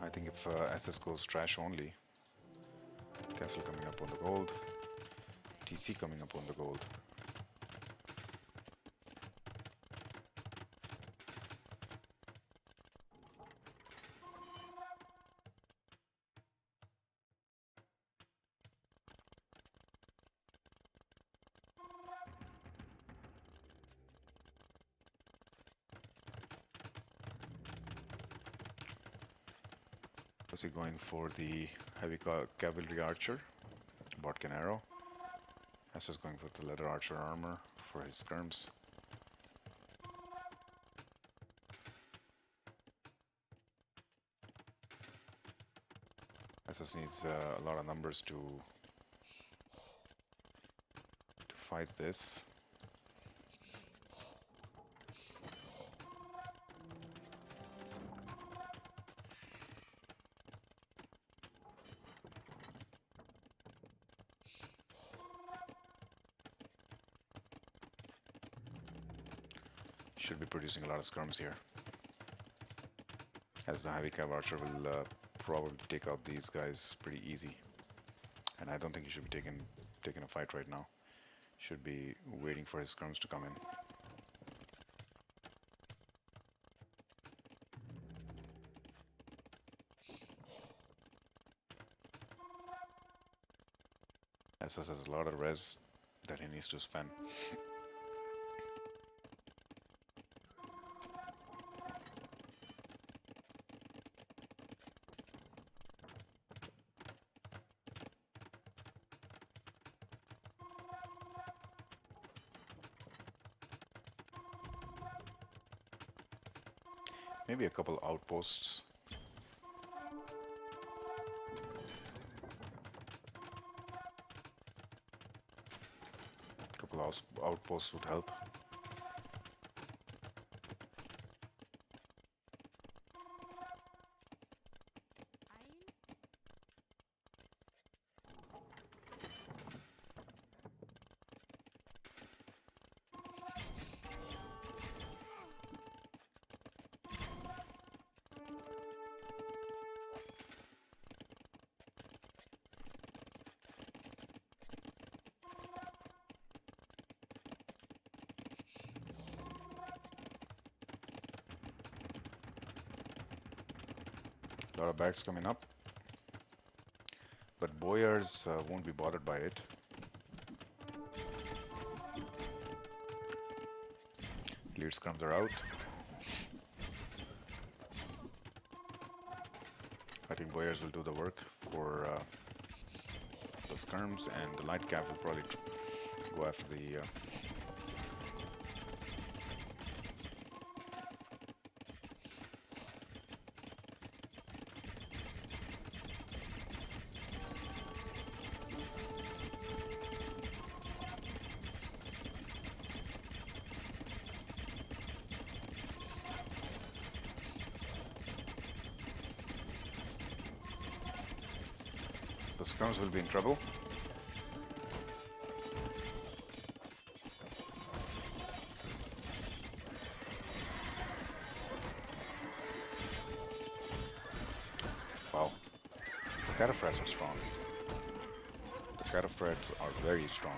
I think if SS goes trash only, castle coming up on the gold, TC coming up on the gold. Fussy going for the heavy cavalry archer, Botkin arrow. SS going for the leather archer armor for his skirms. SS needs a lot of numbers to fight this. Should be producing a lot of skirms here, as the heavy cav archer will probably take out these guys pretty easy, and I don't think he should be taking a fight right now. Should be waiting for his skirms to come in. SS has a lot of res that he needs to spend. Maybe a couple outposts. A couple outposts would help. A lot of barracks coming up, but boyars won't be bothered by it. Lead scrums are out. I think boyars will do the work for the skirms, and the light cav will probably go after the skirms will be in trouble. Wow, the cataphracts are strong. The cataphracts are very strong.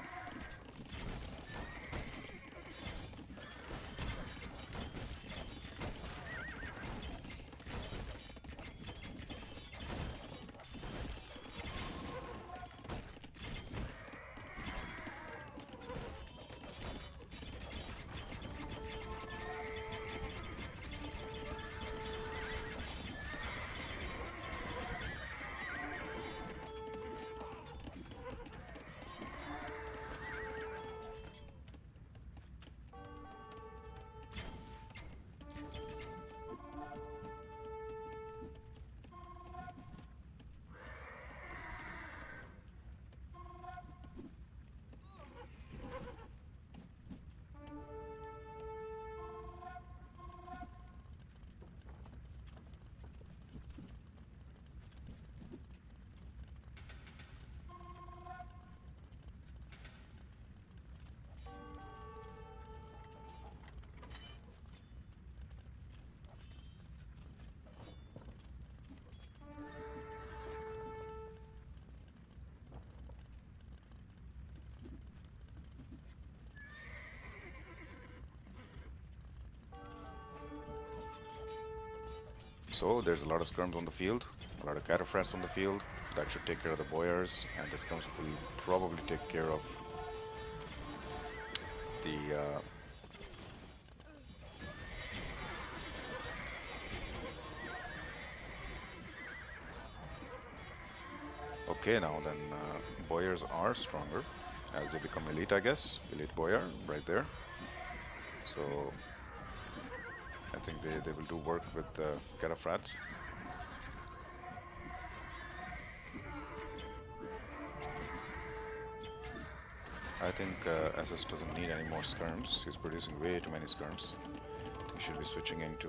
So there's a lot of skirms on the field, a lot of cataphracts on the field. That should take care of the boyars, and the skirms will probably take care of the okay, now then boyars are stronger as they become elite, I guess. Elite boyar right there. So I think they will do work with the cataphracts. I think SS doesn't need any more skirms. He's producing way too many skirms. He should be switching into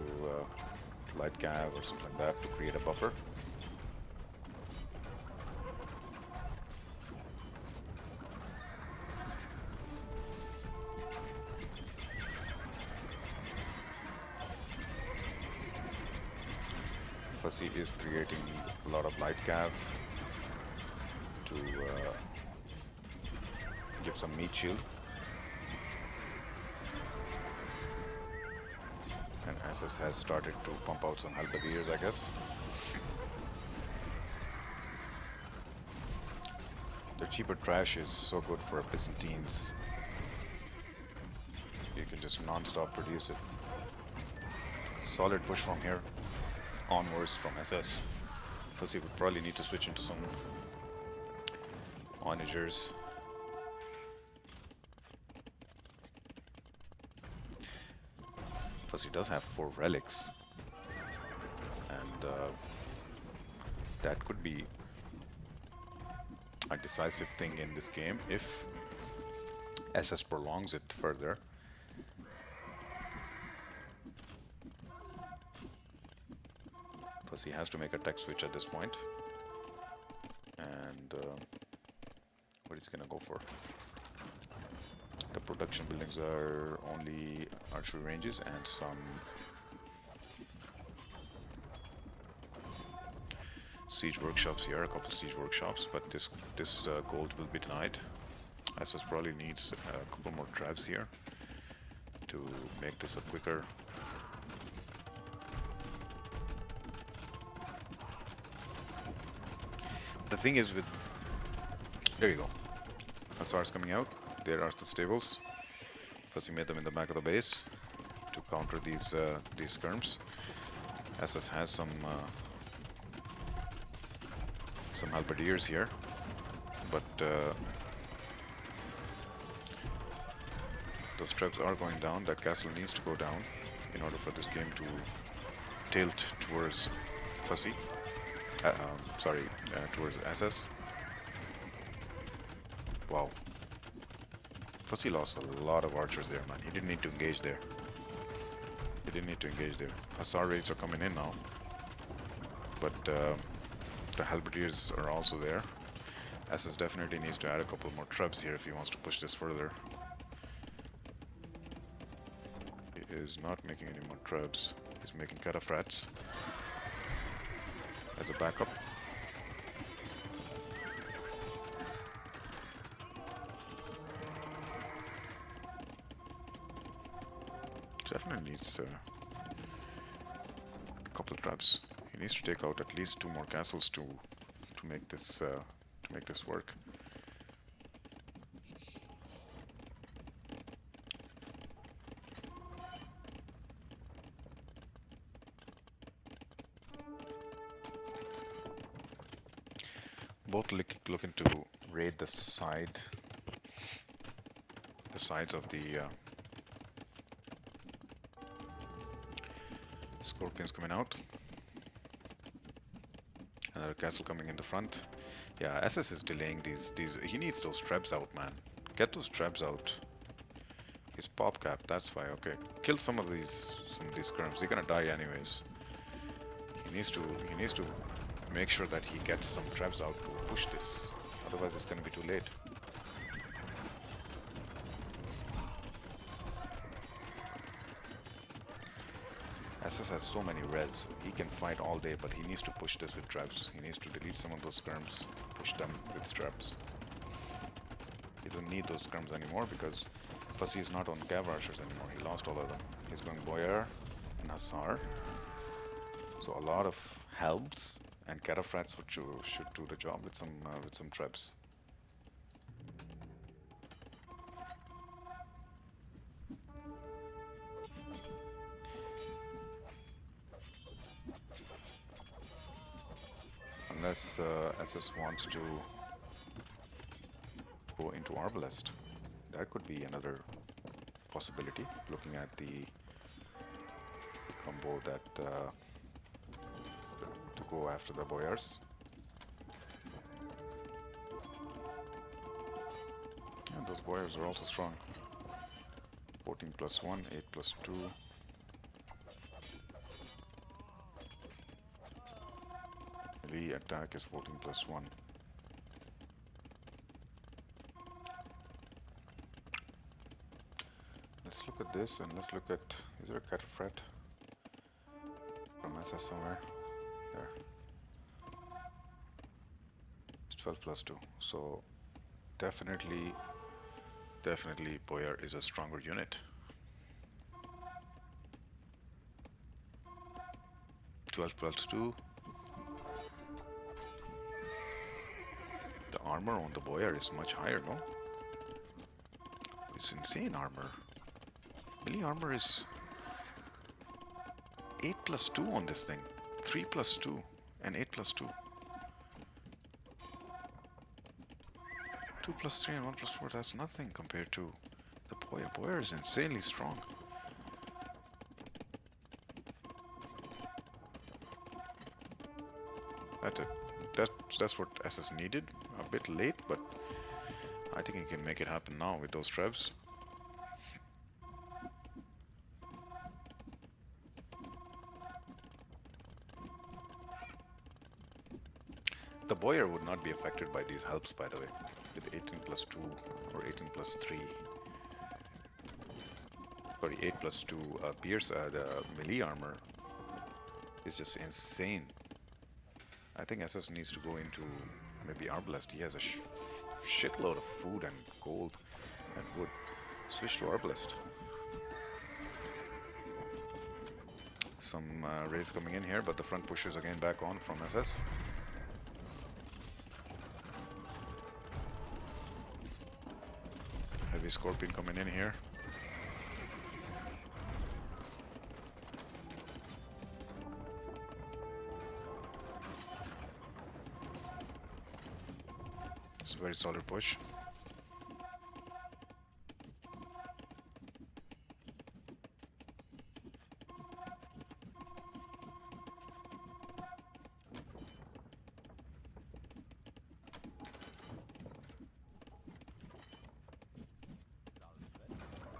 light cav or something like that to create a buffer. Fussy is creating a lot of light cav to give some meat shield. And SS has started to pump out some halberdiers, I guess. cheaper trash is so good for Byzantines. You can just non-stop produce it. Solid push from here onwards from SS. Fussy would probably need to switch into some onagers. Fussy does have 4 relics, and that could be a decisive thing in this game if SS prolongs it further. Fussy has to make a tech switch at this point, and what is he gonna go for? The production buildings are only archery ranges and some siege workshops here, a couple siege workshops, but this gold will be denied. SS probably needs a couple more tribes here to make this a quicker. The thing is with, there you go, Hussars coming out. There are the stables. First, he made them in the back of the base to counter these skirms. SS has some halberdiers here, but those trebs are going down. That castle needs to go down in order for this game to tilt towards Fussy. Towards SS. Wow. Fussy lost a lot of archers there, man. He didn't need to engage there. He didn't need to engage there. Hussar raids are coming in now. But the halberdiers are also there. SS definitely needs to add a couple more trebs here if he wants to push this further. He is not making any more trebs. He's making cataphracts as a backup. Definitely needs a couple of tribes. He needs to take out at least 2 more castles to make this work. Both looking to raid the sides of the scorpions coming out. Another castle coming in the front. Yeah, SS is delaying these. He needs those trebs out, man. Get those trebs out. He's pop cap. That's why. Okay, kill some of these skirms. They're gonna die anyways. He needs to make sure that he gets some trebs out to push this. Otherwise, it's gonna be too late. SS has so many res, he can fight all day, but he needs to push this with traps. He needs to delete some of those skirms, push them with traps. He doesn't need those skirms anymore because Fussy is not on Cav archers anymore. He lost all of them. He's going Boyar and Hussar. So a lot of helps and cataphracts should do the job with some traps. Unless SS wants to go into Arbalest. That could be another possibility, looking at the combo that to go after the Boyars. And those Boyars are also strong. 14 plus 1, 8 plus 2. The attack is 14 plus 1. Let's look at this and let's look at, is there a cataphract from SS somewhere? There. It's 12 plus 2. So definitely Boyar is a stronger unit. 12 plus 2. The armor on the boyar is much higher, no? It's insane armor. Melee armor is 8 plus 2 on this thing. 3 plus 2 and 8 plus 2. 2 plus 3 and 1 plus 4, that's nothing compared to the boyar. Boyar is insanely strong. That's it. That's what SS needed. A bit late, but I think he can make it happen now with those trebs. The boyar would not be affected by these helps, by the way, with 18 plus 2 or 18 plus 3. Sorry, 8 plus 2 pierce, the melee armor is just insane. I think SS needs to go into maybe Arbalest. He has a shitload of food and gold and wood. Switch to Arbalest. Some raids coming in here, but the front push is again back on from SS. Heavy Scorpion coming in here. It's a very solid push.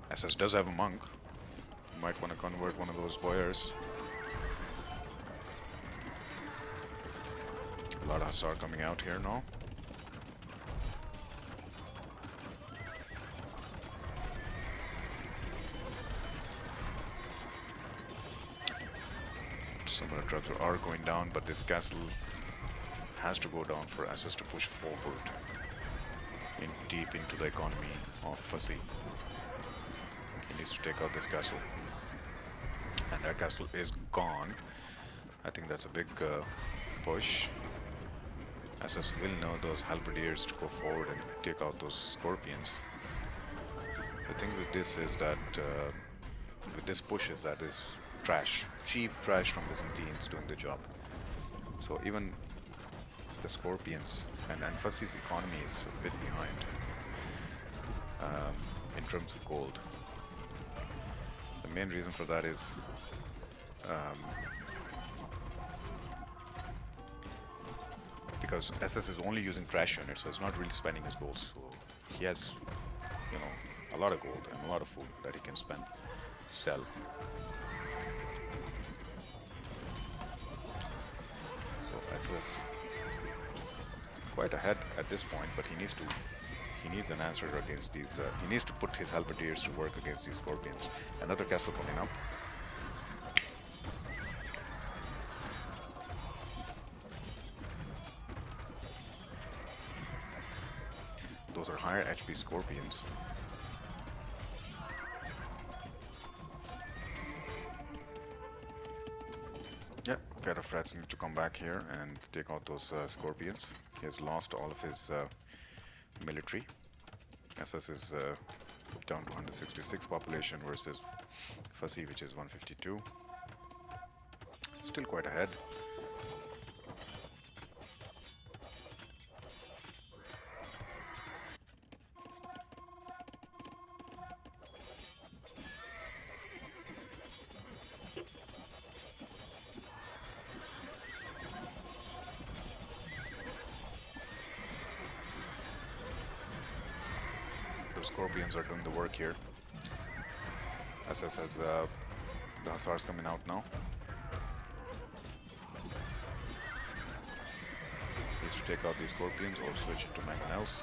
SS does have a monk. You might want to convert one of those boyars. A lot of Hussar coming out here now. Some of the troops are going down, but this castle has to go down for SS to push forward deep into the economy of Fussy. He needs to take out this castle, and that castle is gone. I think that's a big push. SS will know those halberdiers to go forward and take out those scorpions. The thing with this is that with this push is that is trash, cheap trash from Byzantines doing the job. So even the scorpions and Fussy's economy is a bit behind in terms of gold. The main reason for that is because SS is only using trash units, so it's not really spending his gold. So he has, you know, a lot of gold and a lot of food that he can spend, sell. So SS quite ahead at this point, but he needs an answer against these. He needs to put his halberdiers to work against these scorpions. Another castle coming up. Those are higher HP scorpions. Yeah, Frats need to come back here and take out those scorpions. He has lost all of his military. SS is down to 166 population versus Fussy, which is 152. Still quite ahead. Scorpions are doing the work here. SS has the Hussars coming out now. Needs to take out these Scorpions or switch it to Mangonels.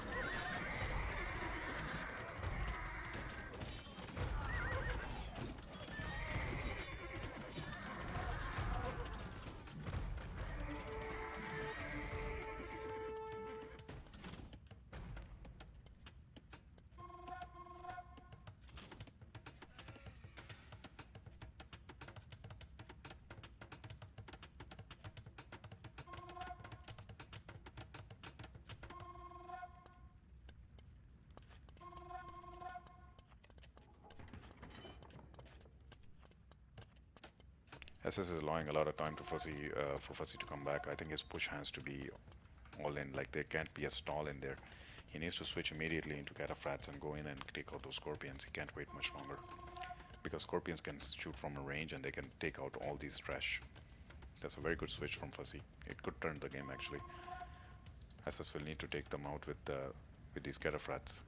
SS is allowing a lot of time to Fuzzy for Fuzzy to come back. I think his push has to be all in. Like there can't be a stall in there. He needs to switch immediately into Cataphracts and go in and take out those Scorpions. He can't wait much longer because Scorpions can shoot from a range and they can take out all these trash. That's a very good switch from Fuzzy. It could turn the game actually. SS will need to take them out with these Cataphracts.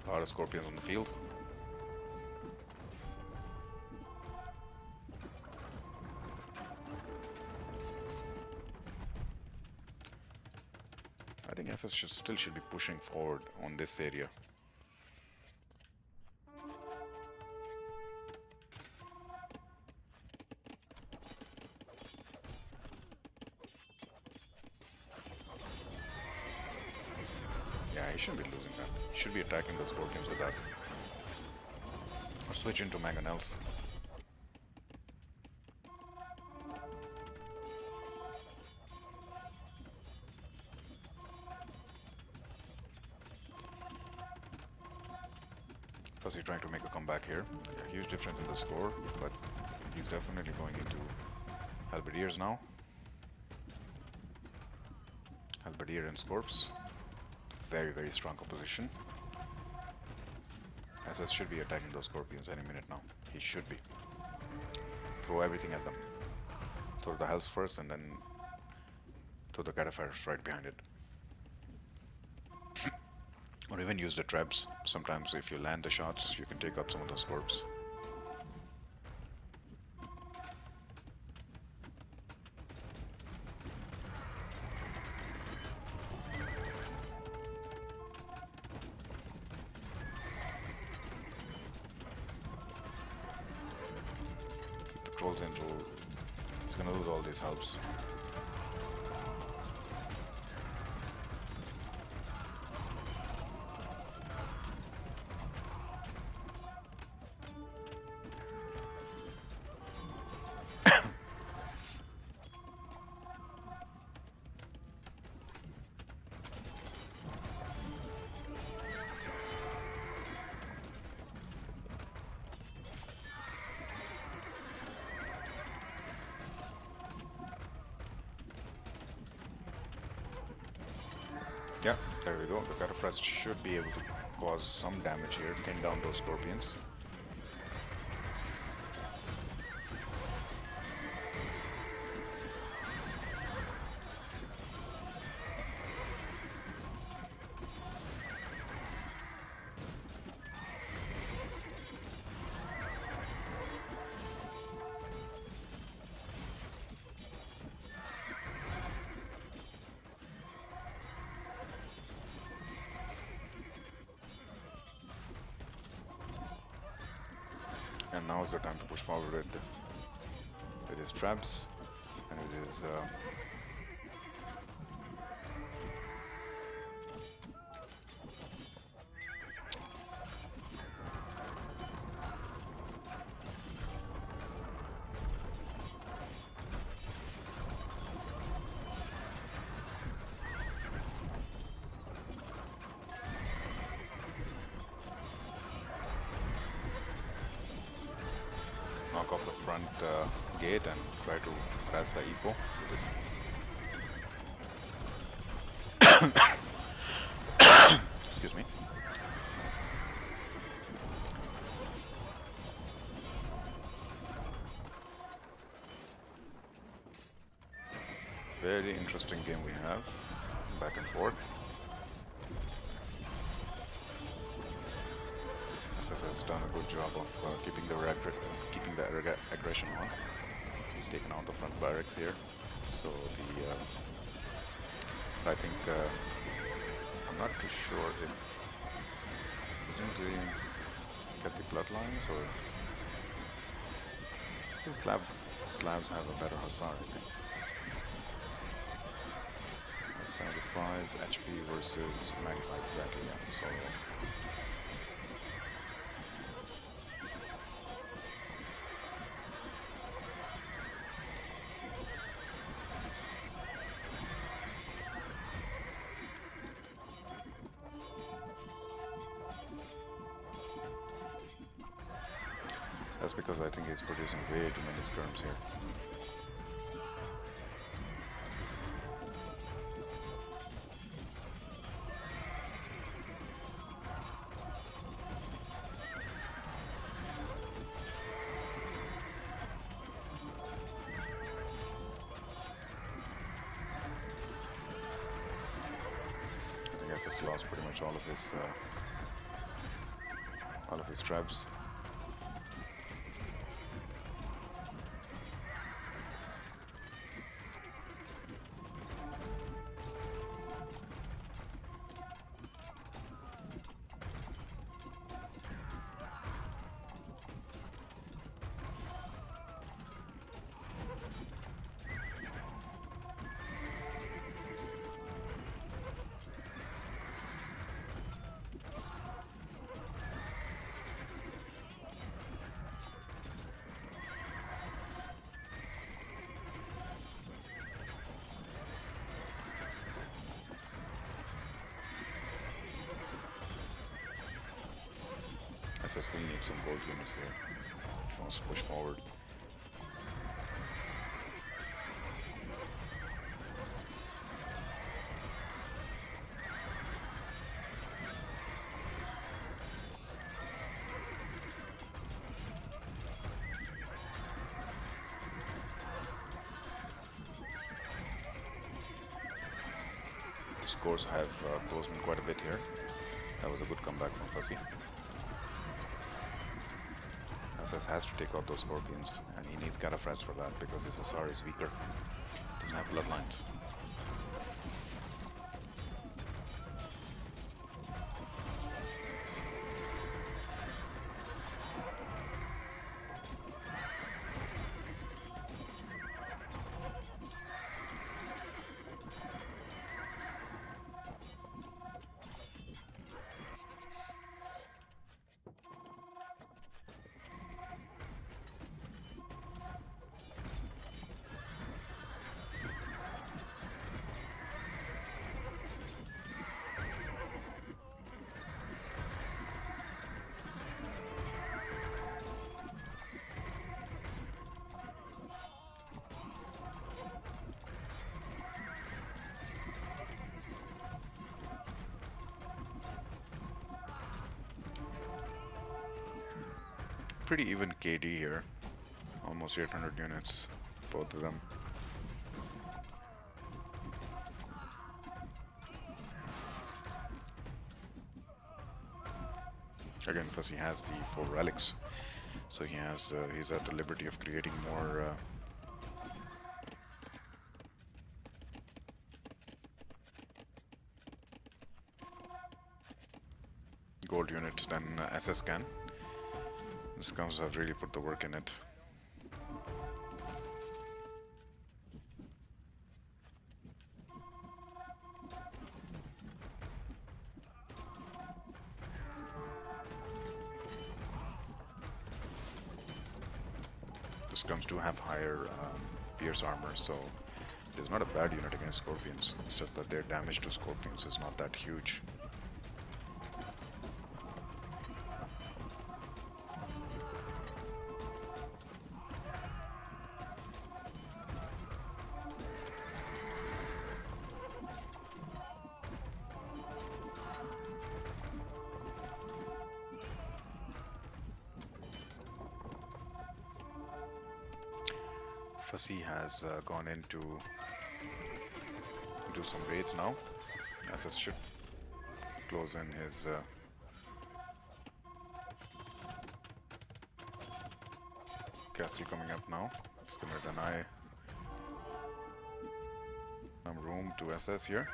A lot of Scorpions on the field. I think SS still should be pushing forward on this area. Yeah, he shouldn't be losing that. He should be attacking the Scorpions with that. Or switch into Mangonels. Fuzzy trying to make a comeback here. Yeah, huge difference in the score, but he's definitely going into Halberdiers now. Halberdier and Scorps. Very, very strong opposition. SS should be attacking those Scorpions any minute now. He should be. Throw everything at them. Throw the health first and then throw the Cataphracts right behind it. Or even use the trebs. Sometimes if you land the shots, you can take out some of the Scorps. Trolls into. He's gonna lose all these helps. Yeah, there we go. The Cataphracts should be able to cause some damage here, pin down those Scorpions. And now is the time to push forward with his traps and with his knock off the front gate and try to crash the eco with this. Excuse me. Very interesting game we have, back and forth. SS has done a good job of keeping the aggression on. He's taken out the front barracks here, so I think I'm not too sure if Zunzians get the bloodlines or I think Slavs have a better Hussar, I think. 75 HP versus 95 exactly, yeah. So That's because I think he's producing way too many skirms here. I guess he's lost pretty much all of his tribes. SS will need some gold units here if he wants to push forward. The scores have closed in quite a bit here. That was a good comeback from Fussy. SS has to take out those scorpions, and he needs cataphracts for that because his SR is weaker. Doesn't have bloodlines. Pretty even KD here, almost 800 units, both of them. Again, Fussy has the 4 relics, so he's at the liberty of creating more gold units than SS can. The scums have really put the work in it. The scums do have higher pierce armor, so it's not a bad unit against scorpions. It's just that their damage to scorpions is not that huge. Fussy has gone in to do some raids now. SS should close in his castle coming up now. It's gonna deny some room to SS here.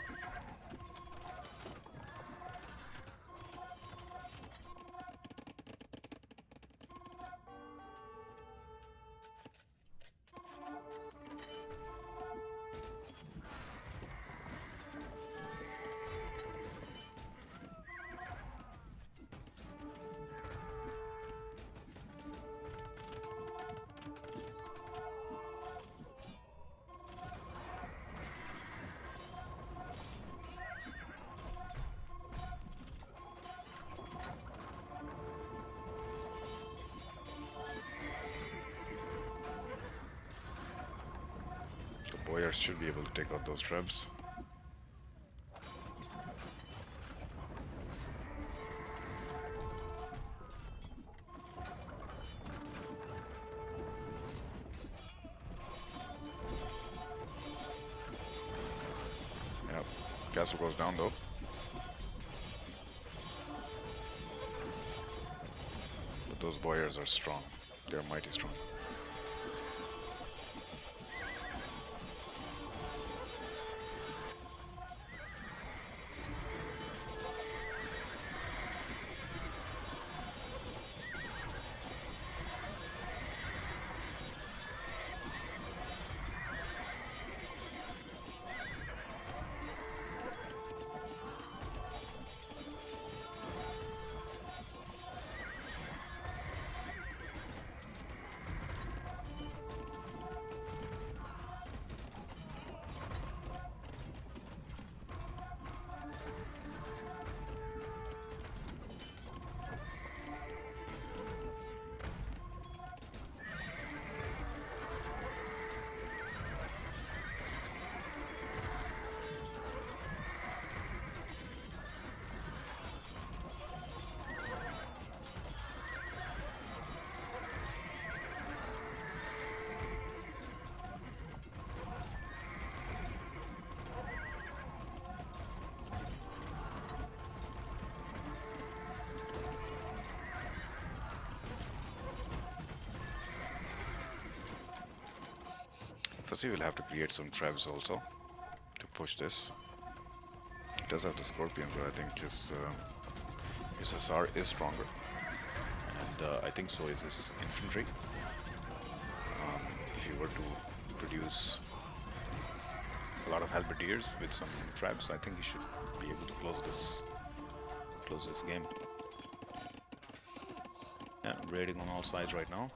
Warriors should be able to take out those trebs. Yep, castle goes down though. But those warriors are strong. They're mighty strong. Fussy will have to create some trebs also to push this. He does have the Scorpion, but I think his SR is stronger. And I think so is his infantry. If you were to produce a lot of halberdiers with some trebs, I think he should be able to close this game. Yeah, raiding on all sides right now.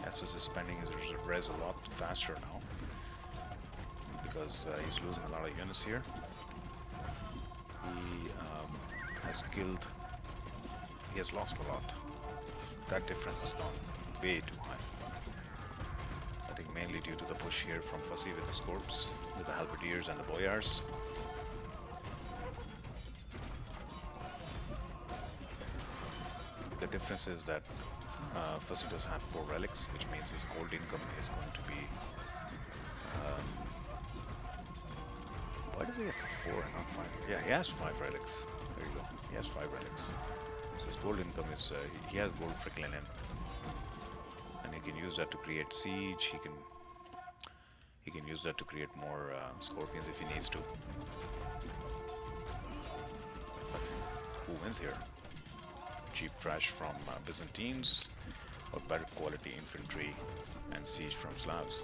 Estus is spending his res a lot faster now because he's losing a lot of units here. He has killed. He has lost a lot. That difference has gone way too high. I think mainly due to the push here from Fussy with the Scorps, with the Halberdiers and the Boyars. The difference is that Fussy does have 4 relics, which means his gold income is going to be... why does he have 4 and not 5? Yeah, he has 5 relics. There you go. He has 5 relics. So his gold income is... he has gold trickling in. And he can use that to create siege. He can use that to create more scorpions if he needs to. But who wins here? Cheap trash from Byzantines, or better quality infantry and siege from Slavs.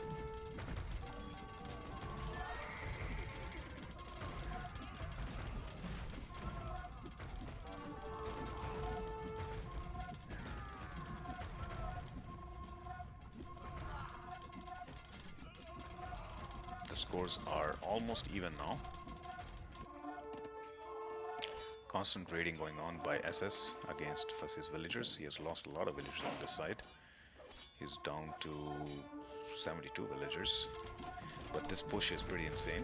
The scores are almost even now. Constant raiding going on by SS against Fussy's villagers. He has lost a lot of villagers on this side. He's down to 72 villagers. But this push is pretty insane.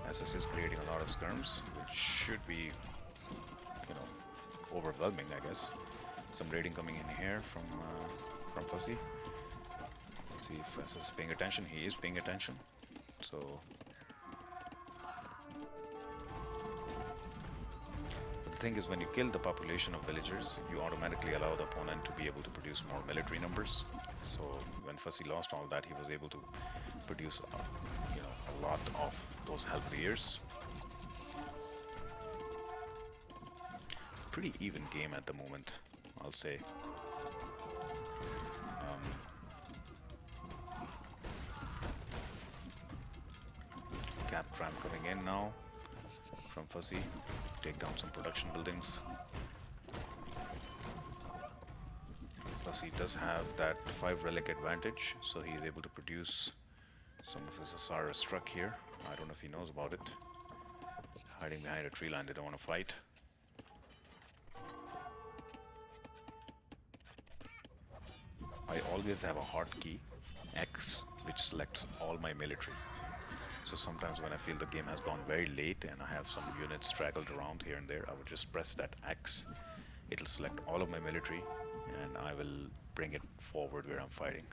SS is creating a lot of skirms, which should be, overwhelming, I guess. Some raiding coming in here from Fussy. Let's see if SS is paying attention. He is paying attention. So the thing is, when you kill the population of villagers, you automatically allow the opponent to be able to produce more military numbers. So when Fussy lost all that, he was able to produce, a lot of those halberdiers. Pretty even game at the moment, I'll say. Cap tram coming in now from Fussy. Take down some production buildings. Plus he does have that 5 relic advantage, so he is able to produce some of his SR struck here. I don't know if he knows about it. Hiding behind a tree line, they don't want to fight. I always have a hotkey X which selects all my military. So sometimes when I feel the game has gone very late and I have some units straggled around here and there, I would just press that X. It'll select all of my military and I will bring it forward where I'm fighting.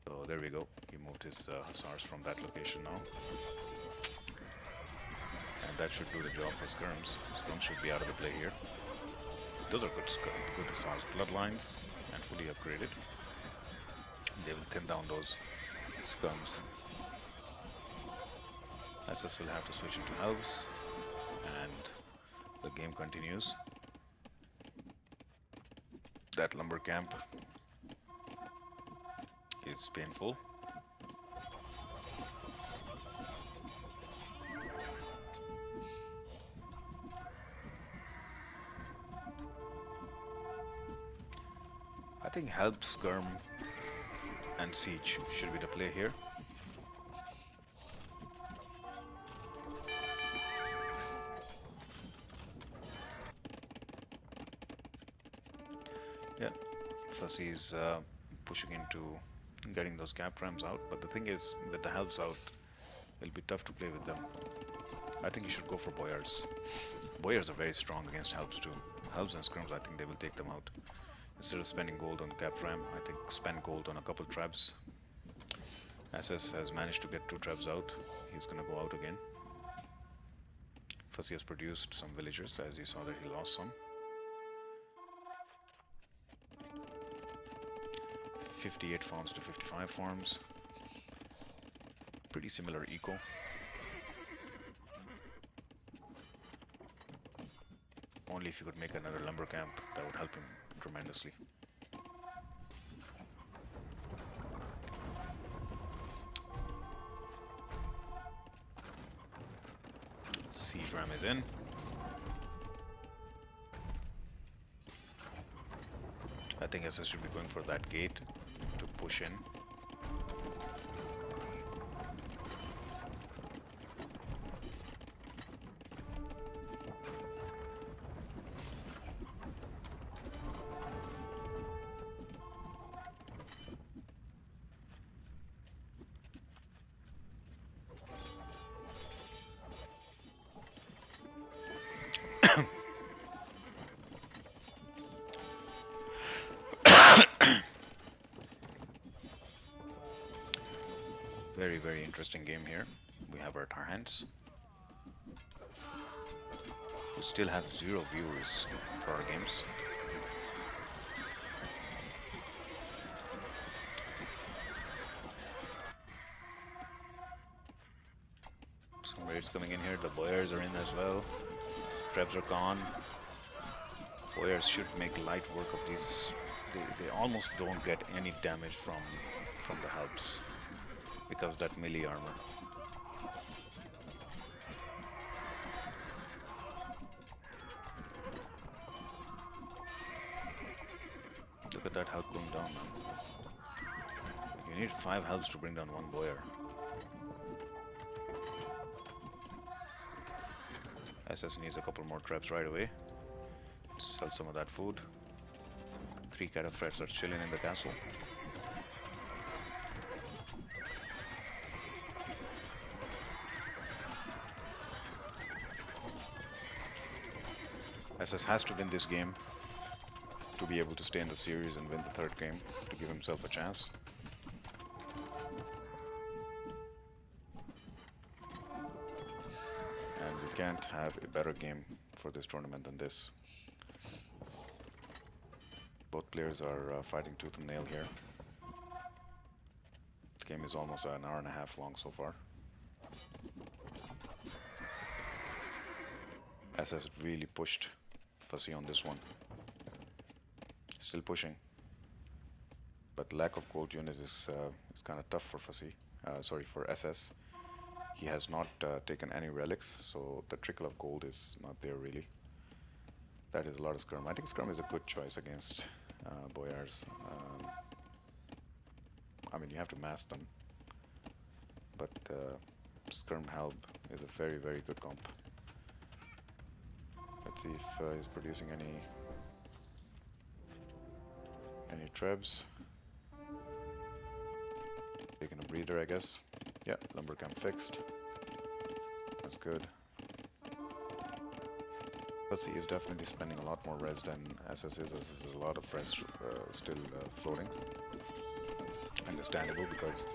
So there we go. He moved his hussars from that location now. And that should do the job for skirms. Skirms should be out of the play here. Those are good hussars. Bloodlines and fully upgraded. They will thin down those skirms. SS will have to switch into elves, and the game continues. That lumber camp is painful. I think help, skirm, and siege should be the play here. Yeah, Fussy is pushing into getting those cap rams out, but the thing is, with the helps out, it'll be tough to play with them. I think you should go for boyars. Boyars are very strong against helps too. Helps and skirms, I think they will take them out. Instead of spending gold on cap ram, I think spend gold on a couple traps. SS has managed to get 2 traps out. He's gonna go out again. Fussy has produced some villagers, as you saw that he lost some. 58 farms to 55 farms. Pretty similar eco. Only if you could make another lumber camp, that would help him tremendously. Siege ram is in. I think SS should be going for that gate to push in. Very interesting game here. We have our hands. We still have 0 viewers for our games. Some raids coming in here. The boyars are in as well. Trebs are gone. Boyars should make light work of these. They almost don't get any damage from the helps, because of that melee armor. Look at that health going down now. You need 5 healths to bring down 1 boyar. SS needs a couple more traps right away to sell some of that food. 3 cataphracts are chilling in the castle. SS has to win this game to be able to stay in the series and win the 3rd game to give himself a chance. And we can't have a better game for this tournament than this. Both players are fighting tooth and nail here. The game is almost an hour and a half long so far. SS really pushed Fussy on this one. Still pushing, but lack of gold units is kind of tough for Fussy. Sorry, for SS. He has not taken any relics, so the trickle of gold is not there really. That is a lot of skirm. I think skirm is a good choice against boyars. I mean, you have to mass them, but skirm help is a very good comp. Let's see if he's producing Any trebs? Taking a breather, I guess. Yeah, lumber camp fixed. That's good. Fussy is definitely spending a lot more res than SS is. SS is a lot of res still floating. Understandable because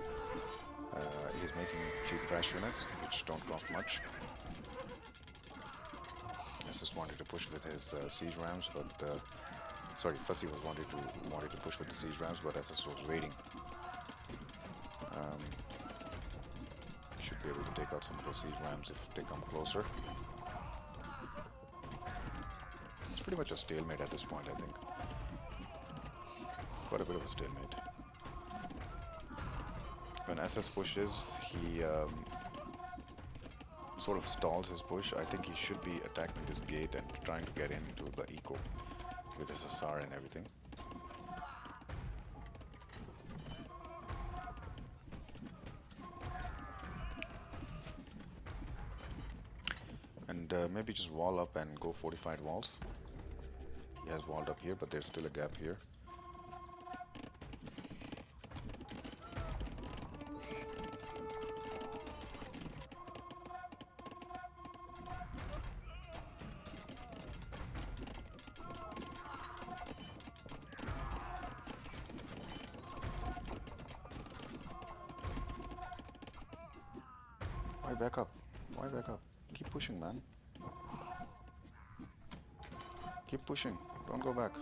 he's making cheap trash units which don't cost much. SS wanted to push with his siege rams, but sorry, Fussy was wanted to push with the siege rams, but SS was waiting. Should be able to take out some of those siege rams if they come closer. It's pretty much a stalemate at this point, I think. Quite a bit of a stalemate. When SS pushes, he sort of stalls his push. I think he should be attacking this gate and trying to get into the eco with his SR and everything. And maybe just wall up and go fortified walls. He has walled up here, but there's still a gap here. Why back up? Why back up? Keep pushing, man. Keep pushing. Don't go back.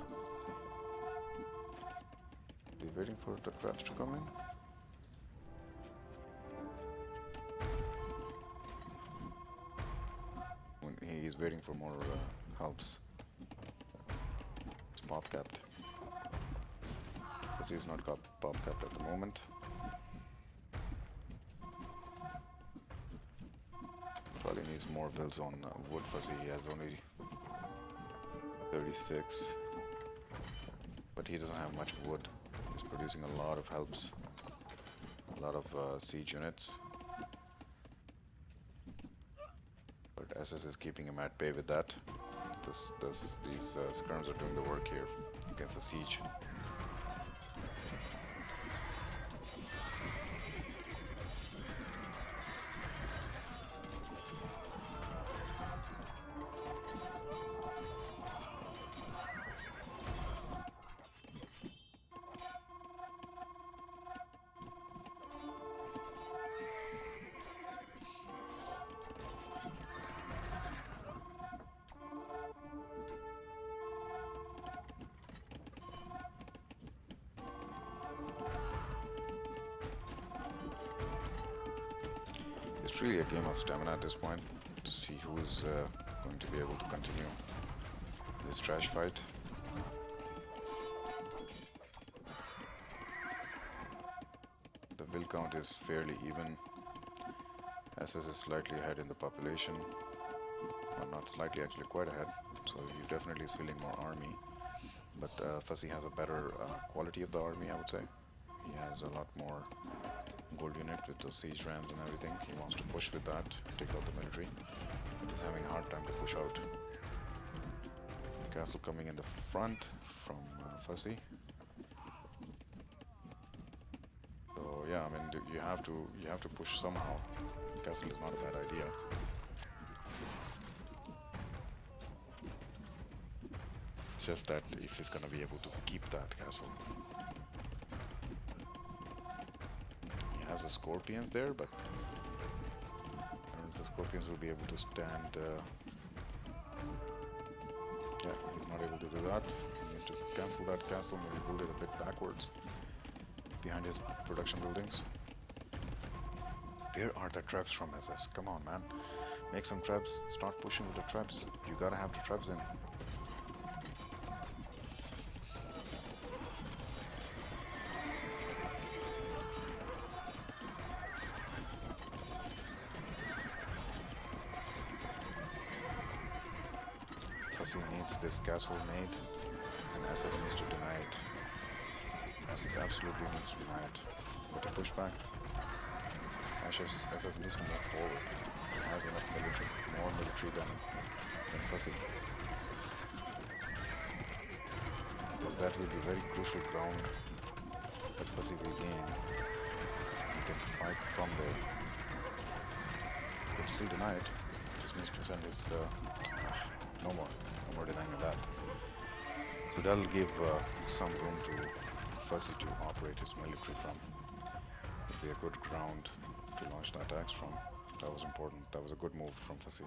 Be waiting for the traps to come in. When he is waiting for more helps. It's pop capped. Because he's not got pop capped at the moment. Probably needs more builds on wood. Fuzzy. He has only 36, but he doesn't have much wood. He's producing a lot of helps, a lot of siege units, but SS is keeping him at bay with that. These skirms are doing the work here against the siege. It's really a game of stamina at this point to see who is going to be able to continue this trash fight. The will count is fairly even. SS is slightly ahead in the population, well, not slightly, actually quite ahead, so he definitely is feeling more army, but Fuzzy has a better quality of the army, I would say. He has a lot more gold unit with those siege rams and everything. He wants to push with that, take out the military, but he's having a hard time to push out. Castle coming in the front from Fuzzy. So yeah, I mean you have to push somehow. Castle is not a bad idea. It's just that if he's gonna be able to keep that castle. Has the scorpions there, but I don't know if the scorpions will be able to stand. Yeah, he's not able to do that. He needs to cancel that castle, maybe build it a bit backwards behind his production buildings. Where are the traps from SS? Come on, man. Make some traps. Start pushing with the traps. You gotta have the traps in. He needs this castle made, and SS needs to deny it. SS absolutely needs to deny it. But to push back, SS needs to move forward. He has enough military, more military than Fussy. because that will be very crucial ground that Fuzzy will gain. He can fight from there, but still deny it. Just needs to send his no more denying of that. So that'll give some room to Fuzzy to operate his military from. It'll be a good ground to launch the attacks from. That was important. That was a good move from Fuzzy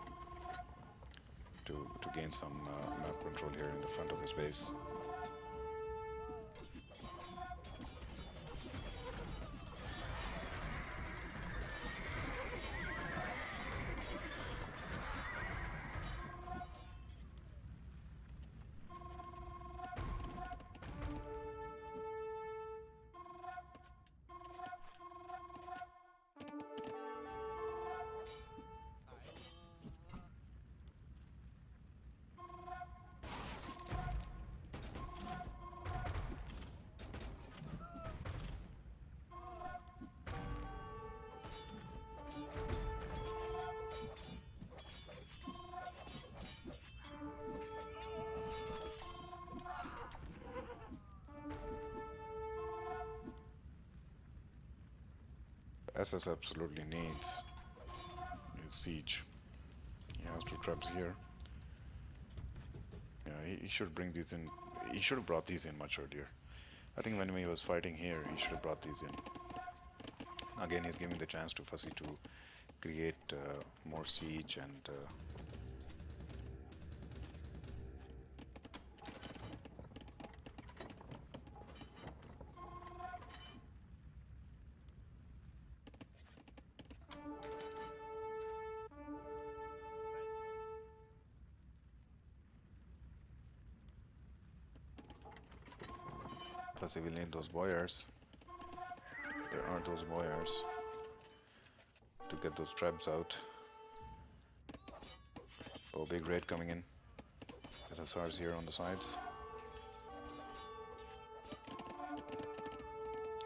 to gain some map control here in the front of his base. SS absolutely needs his siege. He has 2 traps here. Yeah, he should bring these in. He should have brought these in much earlier. I think when he was fighting here, he should have brought these in. Again, he's giving the chance to Fuzzy to create more siege and Fuzzy will need those boyars. There are those boyars to get those traps out. Oh, big raid coming in. Get hussars here on the sides.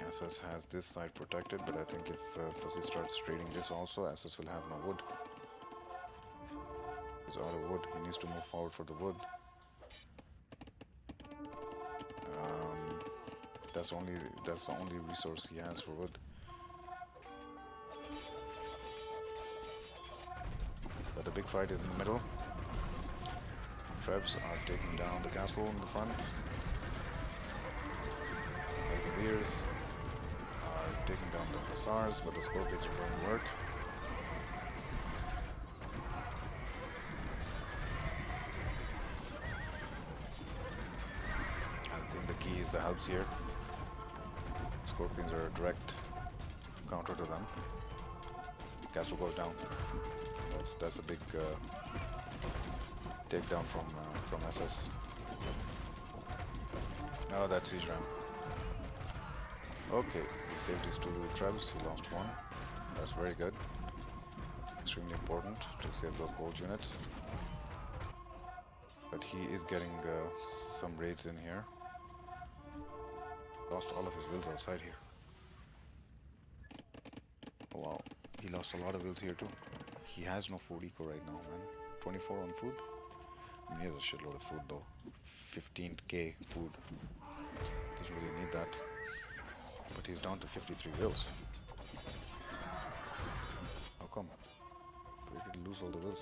SS has this side protected, but I think if Fuzzy starts raiding this also, SS will have no wood. He's out of wood. He needs to move forward for the wood. That's the only resource he has for wood. But the big fight is in the middle. Trebs are taking down the castle in the front. The Veers are taking down the hussars, but the scorpions are doing work. I think the key is the helps here. Scorpions are a direct counter to them. Castle goes down. That's a big takedown from SS. Oh, that's siege ram. Okay, he saved his 2 trebs. He lost 1. That's very good. Extremely important to save those gold units. But he is getting some raids in here. Lost all of his wills outside here. Oh, wow, he lost a lot of wills here too. He has no food eco right now, man. 24 on food. I mean, he has a shitload of food though. 15k food. Doesn't really need that. But he's down to 53 wills. How come? Where did he lose all the wills?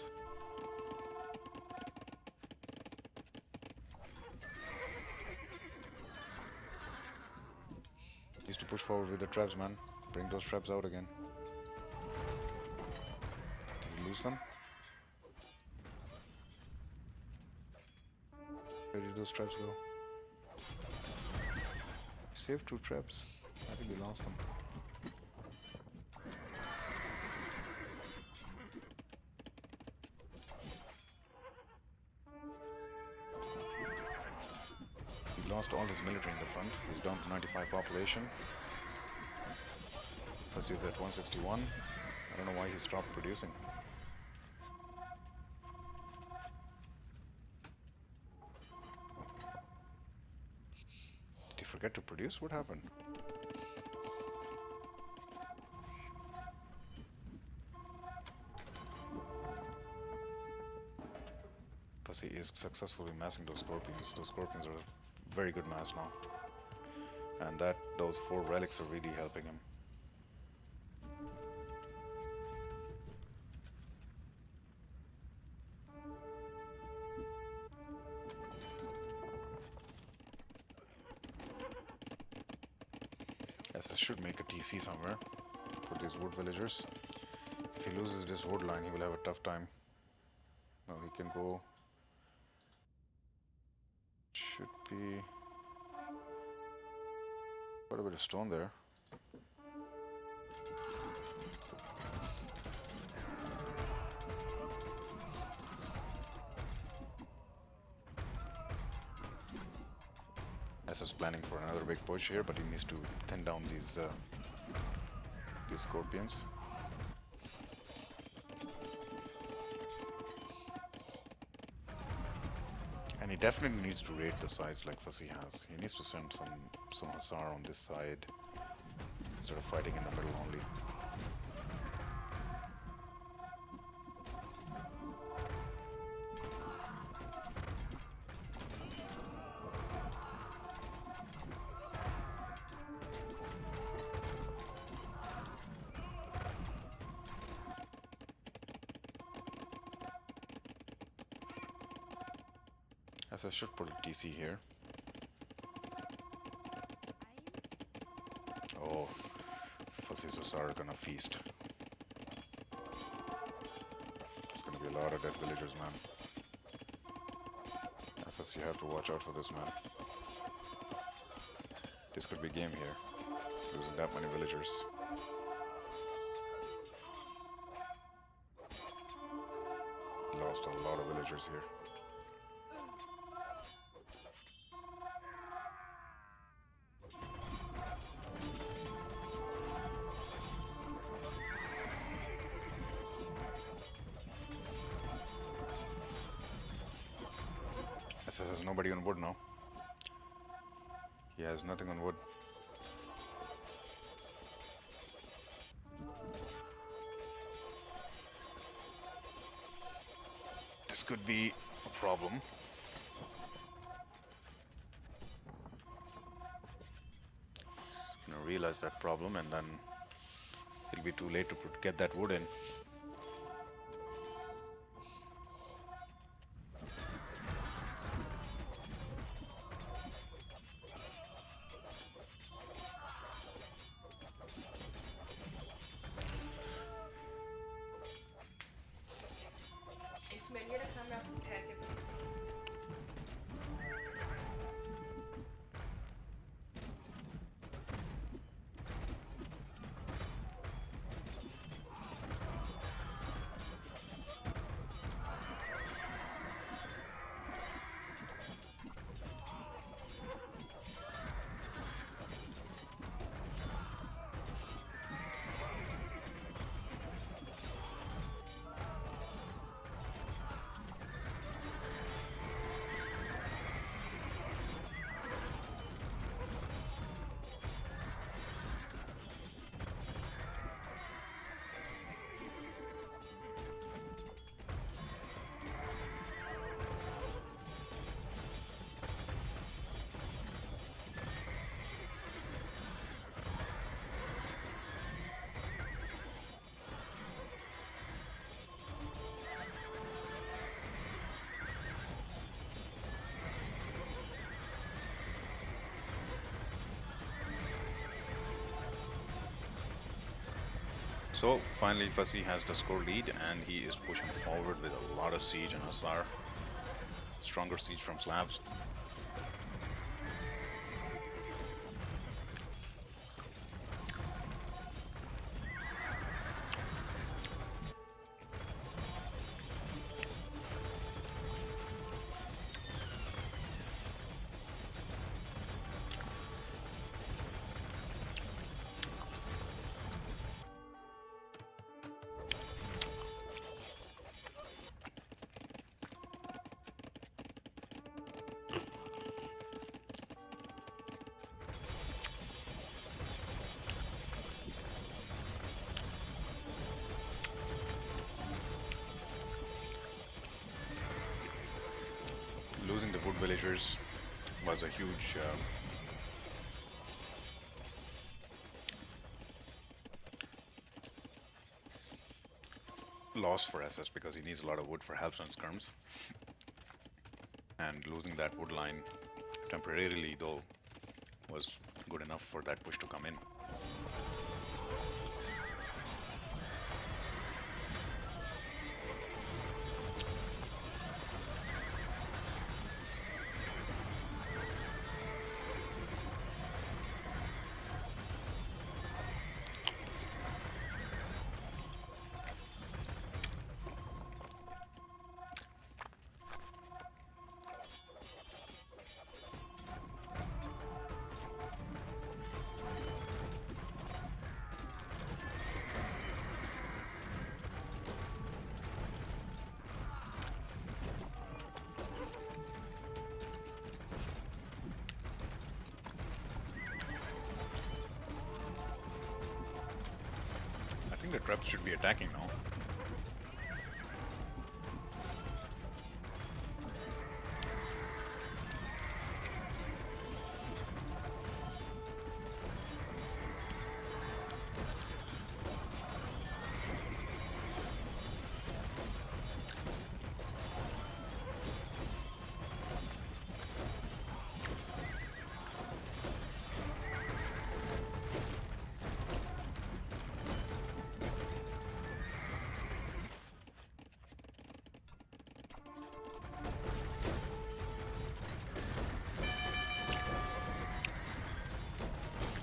Needs to push forward with the traps, man. Bring those traps out again. Did we lose them? Where did those traps go? Saved 2 traps. I think we lost them. He lost all his military in the front. He's down to 95 population. Plus he's at 161. I don't know why he stopped producing. Did he forget to produce? What happened? Plus he is successfully massing those scorpions. Those scorpions are very good mass now. And those 4 relics are really helping him. SS should make a TC somewhere for these wood villagers. If he loses this wood line, he will have a tough time. Now he can go. Should be quite a bit of stone there. SS planning for another big push here, but he needs to thin down these scorpions. And he definitely needs to raid the sides like Fussy has. He needs to send some Hussar on this side instead of fighting in the middle only. As I should put a TC here. Oh, Fussy's Hussar are gonna feast. There's gonna be a lot of dead villagers, man. SS, you have to watch out for this, man. This could be game here. Losing that many villagers. Lost a lot of villagers here. SS has nobody on wood now. He has nothing on wood. This could be a problem. He's gonna realize that problem and then it'll be too late to get that wood in. So finally Fussy has the score lead and he is pushing forward with a lot of siege and Hussar. Stronger siege from slabs. Losing the wood villagers was a huge loss for SS because he needs a lot of wood for helps and skirms, and losing that wood line temporarily though was good enough for that push to come in. I think the traps should be attacking now.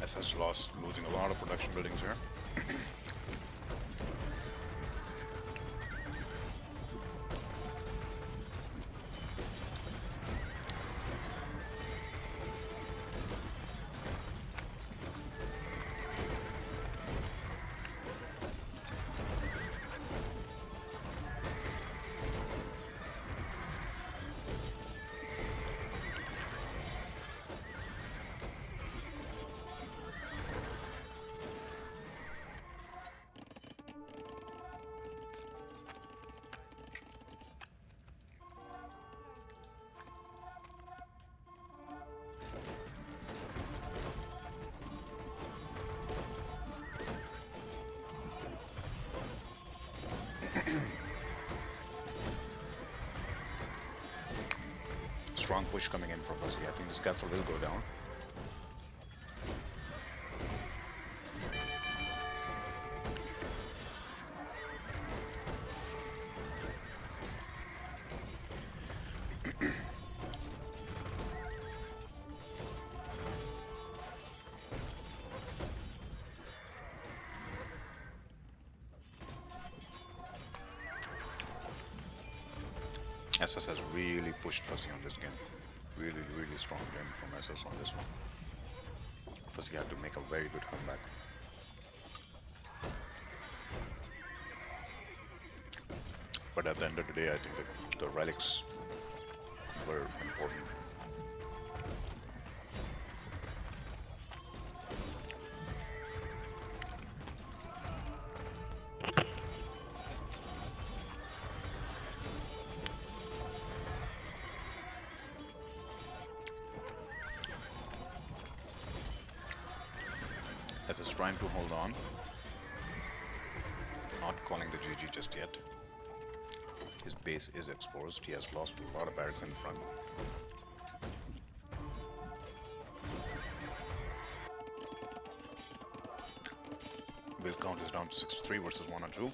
SS lost, losing a lot of production buildings here. Strong push coming in from Fuzzy. I think this castle will go down. SS has really pushed Fuzzy on this game. Really, really strong game from SS on this one. Fuzzy had to make a very good comeback. But at the end of the day, I think that the relics were important. SS is trying to hold on. Not calling the GG just yet. His base is exposed. He has lost a lot of barracks in front. Build count is down to 63 versus 1 or 2.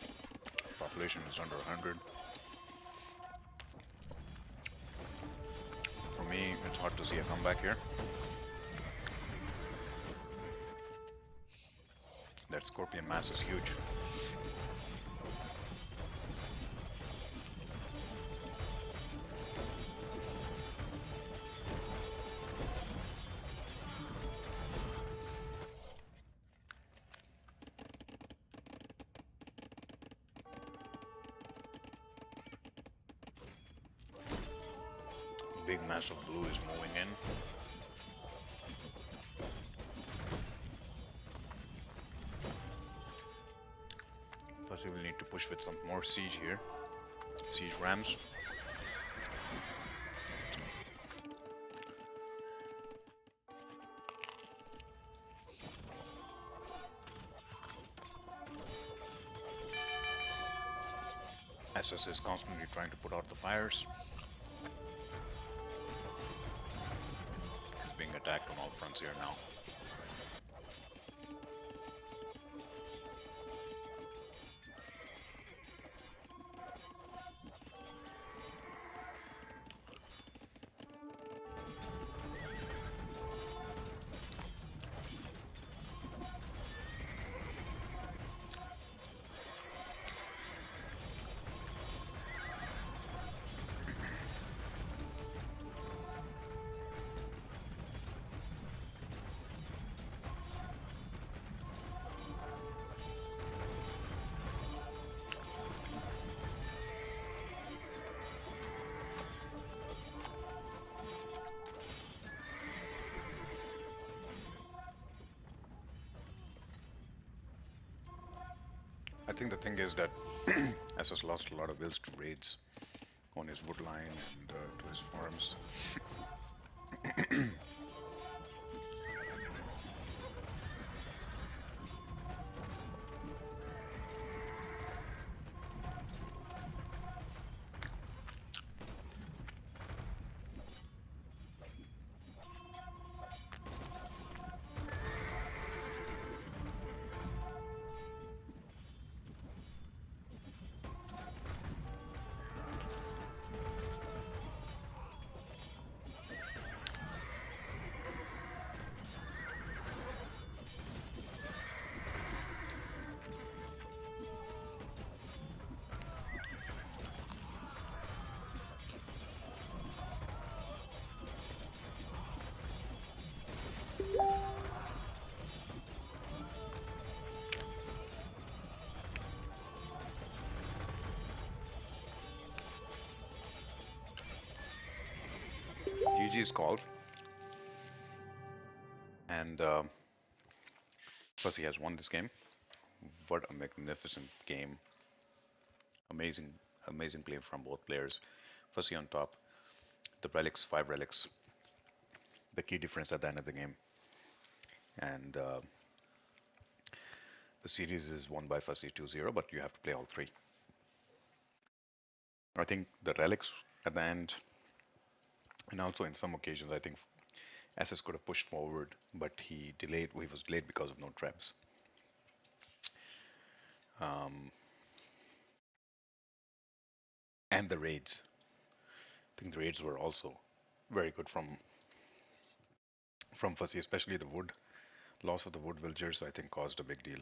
Population is under 100. For me, it's hard to see a comeback here. That Scorpion mass is huge. Big mass of blue is moving in. Plus we will need to push with some more siege here. Siege rams. SS is constantly trying to put out the fires. He's being attacked on all fronts here now. I think the thing is that SS lost a lot of wills to raids on his wood line and to his farms. GG is called, and Fussy has won this game. What a magnificent game! Amazing, amazing play from both players. Fussy on top. The relics, 5 relics, the key difference at the end of the game, and the series is won by Fussy 2-0. But you have to play all three. I think the relics at the end, and also in some occasions, I think SS could have pushed forward, but he delayed. He was delayed because of no traps. Um, and the raids. I think the raids were also very good from Fussy, especially the wood. Loss of the wood villagers, I think, caused a big deal.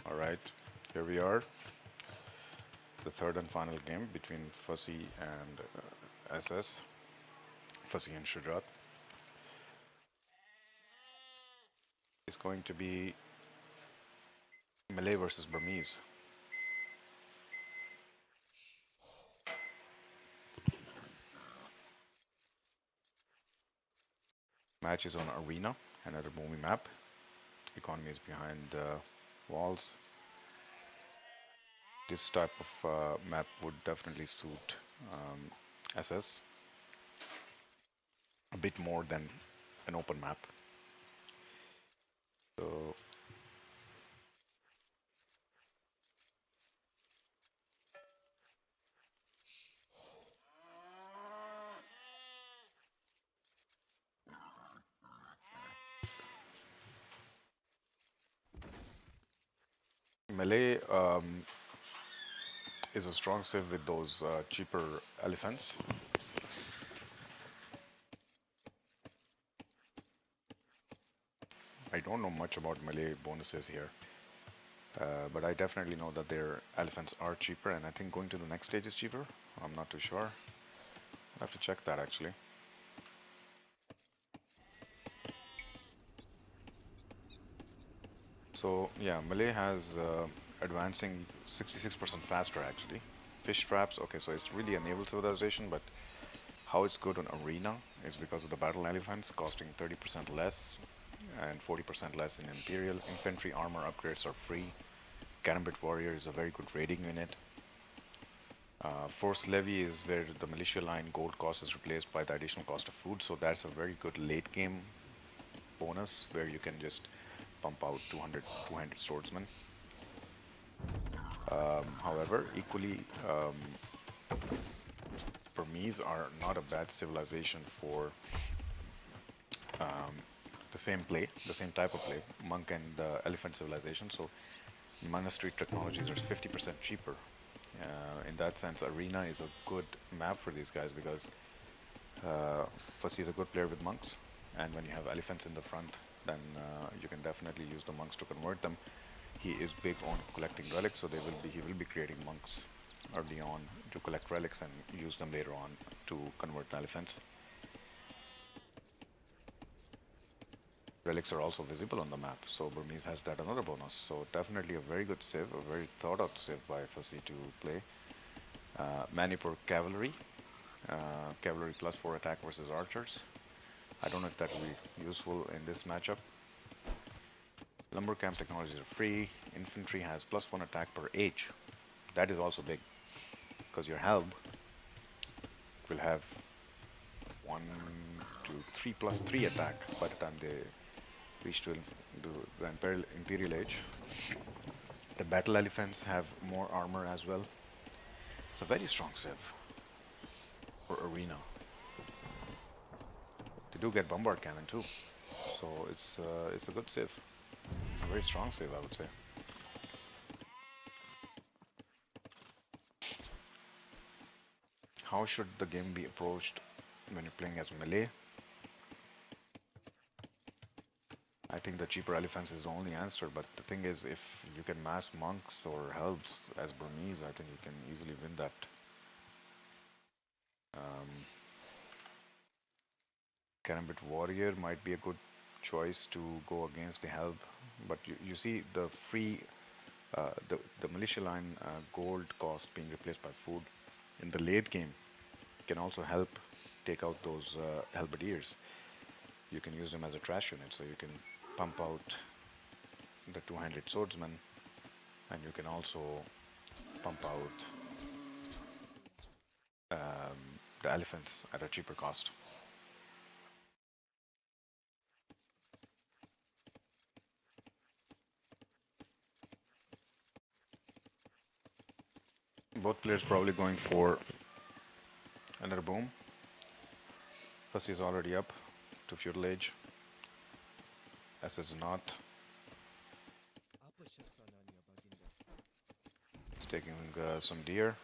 Alright, here we are. The third and final game between Fussy and SS. Fussy and Shujat. It's going to be Malay versus Burmese. Match is on Arena, another movie map. Economy is behind the walls. This type of map would definitely suit SS a bit more than an open map. So Melee is a strong civ with those cheaper elephants. I don't know much about Melee bonuses here, but I definitely know that their elephants are cheaper, and I think going to the next stage is cheaper. I'm not too sure. I'll have to check that actually. So yeah, Melee has advancing 66% faster actually. Fish traps, okay, so it's really a naval civilization, but how it's good on Arena is because of the battle elephants costing 30% less and 40% less in Imperial. Infantry armor upgrades are free. Gambit Warrior is a very good raiding unit. Force Levy is where the militia line gold cost is replaced by the additional cost of food, so that's a very good late game bonus where you can just pump out 200 swordsmen. However, equally, Burmese are not a bad civilization for the same play, the same type of play, monk and elephant civilization. So monastery technologies are 50% cheaper. In that sense, Arena is a good map for these guys because Fussy is a good player with monks, and when you have elephants in the front, then you can definitely use the monks to convert them. He is big on collecting relics, so he will be creating monks early on to collect relics and use them later on to convert the elephants. Relics are also visible on the map, so Burmese has that another bonus. So definitely a very good civ, a very thought out civ by Fussy to play. Manipur Cavalry. Cavalry +4 attack versus archers. I don't know if that will be useful in this matchup. Lumber camp technologies are free. Infantry has +1 attack per age. That is also big because your helm will have 1, 2, 3 +3 attack by the time they reach to the Imperial Age. The battle elephants have more armor as well. It's a very strong civ for Arena. They do get bombard cannon too, so it's a good civ. It's a very strong civ, I would say. How should the game be approached when you're playing as Melee? I think the cheaper elephants is the only answer, but the thing is, if you can mass monks or helps as Burmese, I think you can easily win that. Gambit Warrior might be a good choice to go against the help, but you see the free, the militia line gold cost being replaced by food in the late game can also help take out those halberdiers. You can use them as a trash unit, so you can pump out the 200 swordsmen, and you can also pump out the elephants at a cheaper cost. Both players probably going for another boom. Fussy is already up to feudal age. S is not. He's taking some deer.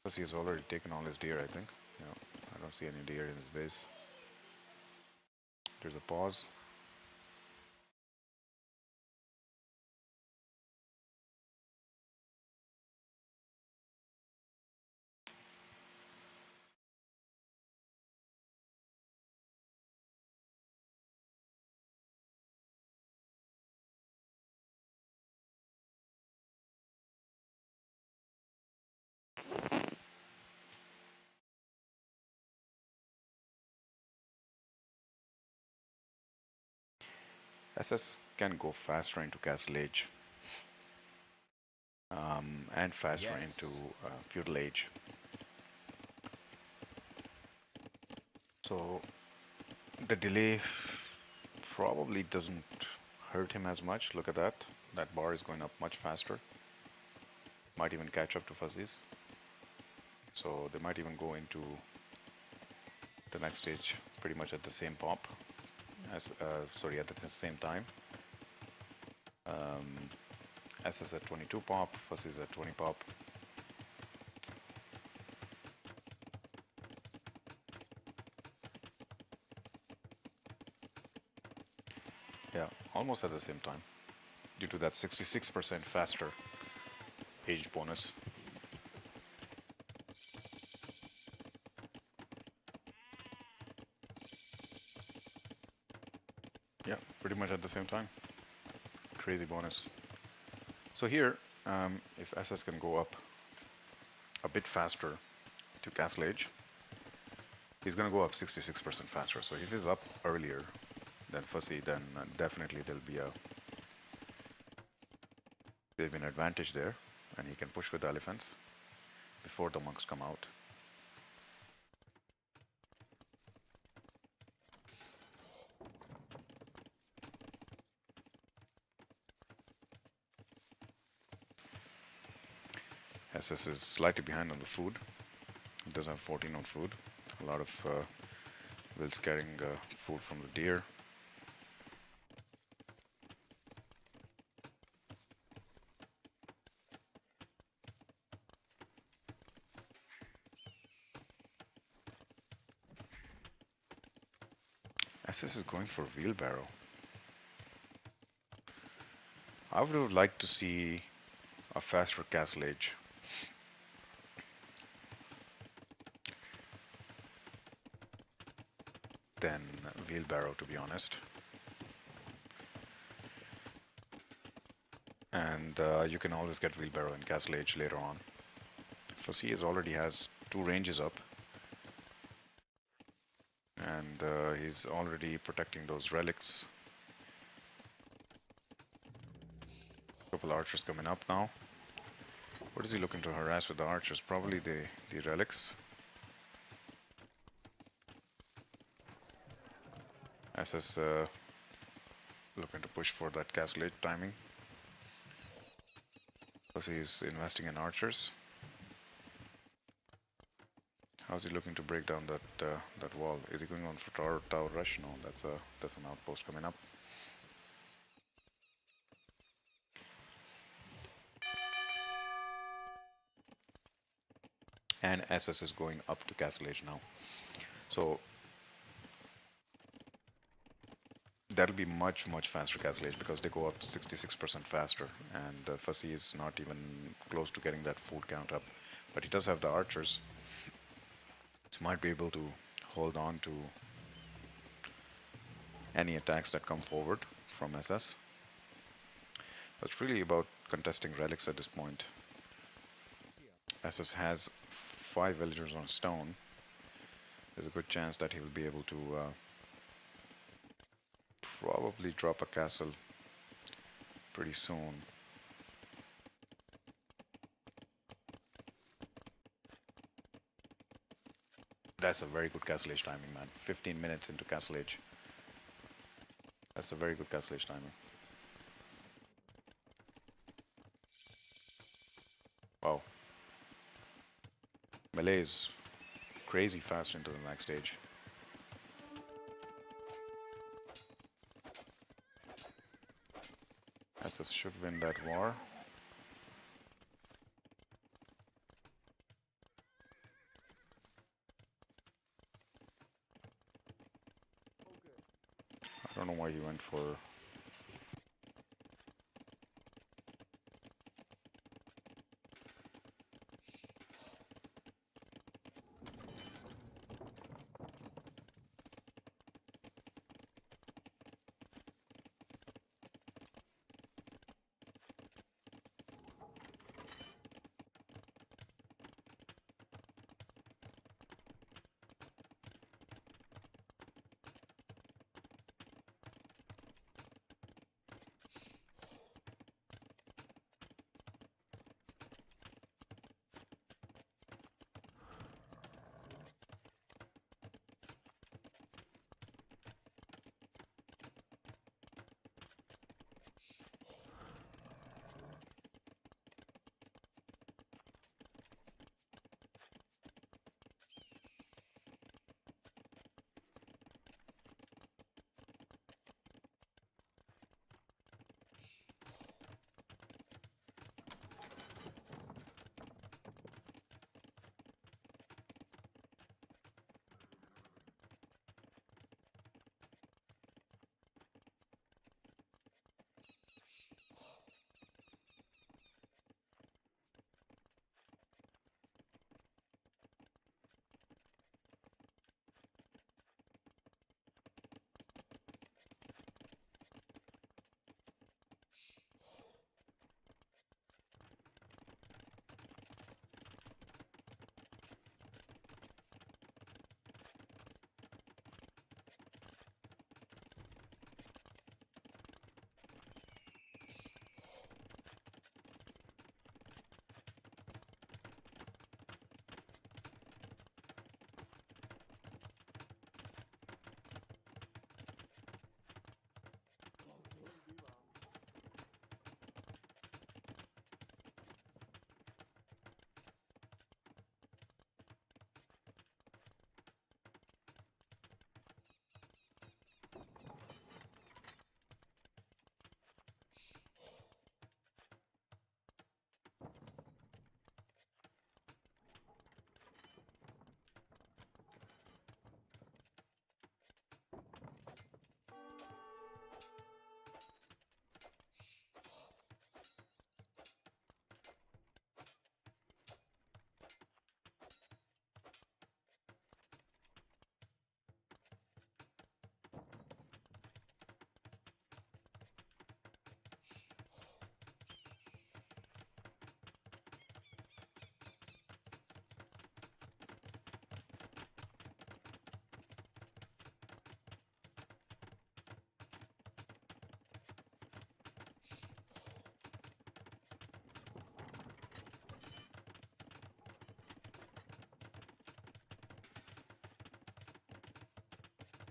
Fussy has already taken all his deer, I think. No, I don't see any deer in his base. There's a pause. SS can go faster into Castle Age and faster into Feudal Age. So the delay probably doesn't hurt him as much. Look at that. That bar is going up much faster. Might even catch up to Fuzzies. So they might even go into the next stage pretty much at the same pop. Sorry, at the same time. SS at 22 pop, Fuzzies at 20 pop. Yeah, almost at the same time, due to that 66% faster age bonus. Yeah, pretty much at the same time. Crazy bonus. So here, if SS can go up a bit faster to Castle Age, he's gonna go up 66% faster. So if he's up earlier than Fuzzy, then definitely there'll be an advantage there, and he can push with the elephants before the monks come out. SS is slightly behind on the food. It does have 14 on food. A lot of Will's carrying food from the deer. SS is going for wheelbarrow. I would have liked to see a faster Castle Age. Than wheelbarrow, to be honest. And you can always get wheelbarrow in Castle Age later on. Fuzzy already has 2 ranges up. And he's already protecting those relics. Couple archers coming up now. What is he looking to harass with the archers? Probably the relics. SS looking to push for that Castle Age timing. Fuzzy is investing in archers. How's he looking to break down that wall? Is he going on for tower rush? No, that's an outpost coming up. And SS is going up to Castle Age now. So that'll be much faster Castle Age because they go up 66% faster, and Fuzzy is not even close to getting that food count up. But he does have the archers. He might be able to hold on to any attacks that come forward from SS. But it's really about contesting relics at this point. SS has 5 villagers on stone. There's a good chance that he will be able to probably drop a castle pretty soon. That's a very good Castle Age timing, man. 15 minutes into Castle Age. That's a very good Castle Age timing. Wow. Melee is crazy fast into the next stage. SS should win that war. don't know why he went for.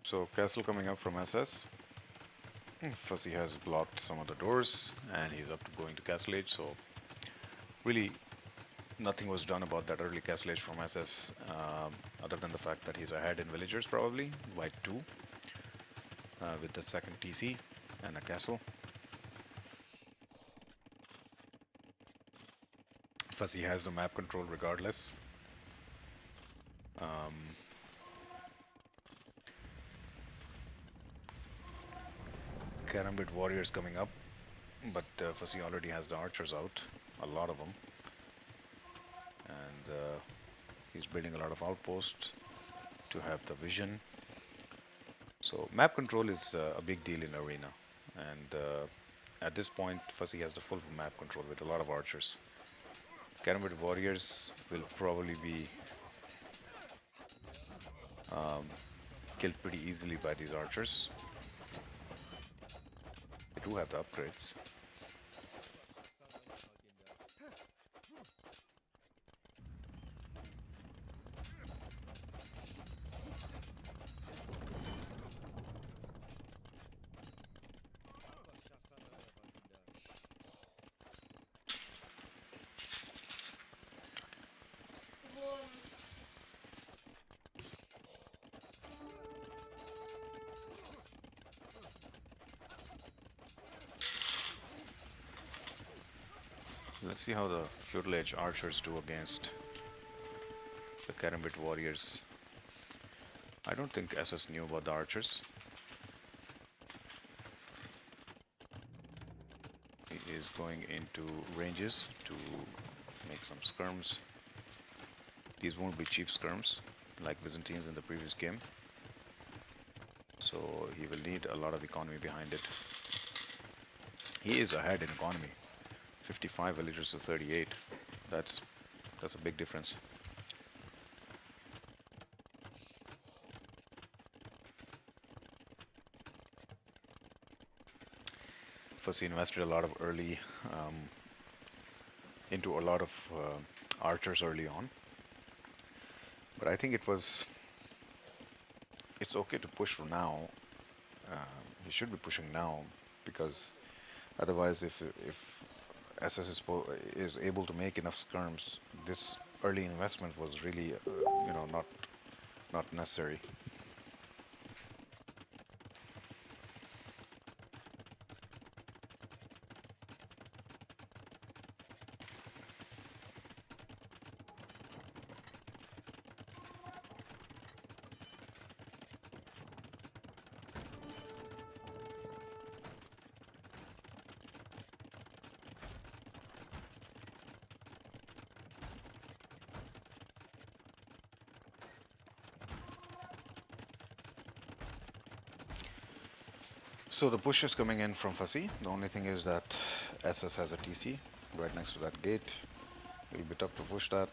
So castle coming up from SS. Fuzzy has blocked some of the doors and he's up to going to castle age. So really nothing was done about that early castle age from SS, other than the fact that he's ahead in villagers probably by 2 with the second TC and a castle. Fuzzy has the map control regardless. Karambit warriors coming up, but Fuzzy already has the archers out, a lot of them, and he's building a lot of outposts to have the vision. So map control is a big deal in arena, and at this point Fuzzy has the full map control with a lot of archers. Karambit warriors will probably be killed pretty easily by these archers. They do have the upgrades. Let's see how the Feudal Age archers do against the Karambit warriors. I don't think SS knew about the archers. is going into ranges to make some skirms. These won't be cheap skirms like Byzantines in the previous game. So he will need a lot of economy behind it. He is ahead in economy. 55 villagers to 38. That's a big difference. First, he invested a lot of early into a lot of archers early on, but I think it's okay to push now. He should be pushing now because otherwise, if SS is able to make enough skirms, this early investment was really not necessary. So the push is coming in from Fasi. The only thing is that SS has a TC right next to that gate. It'll be tough to push that.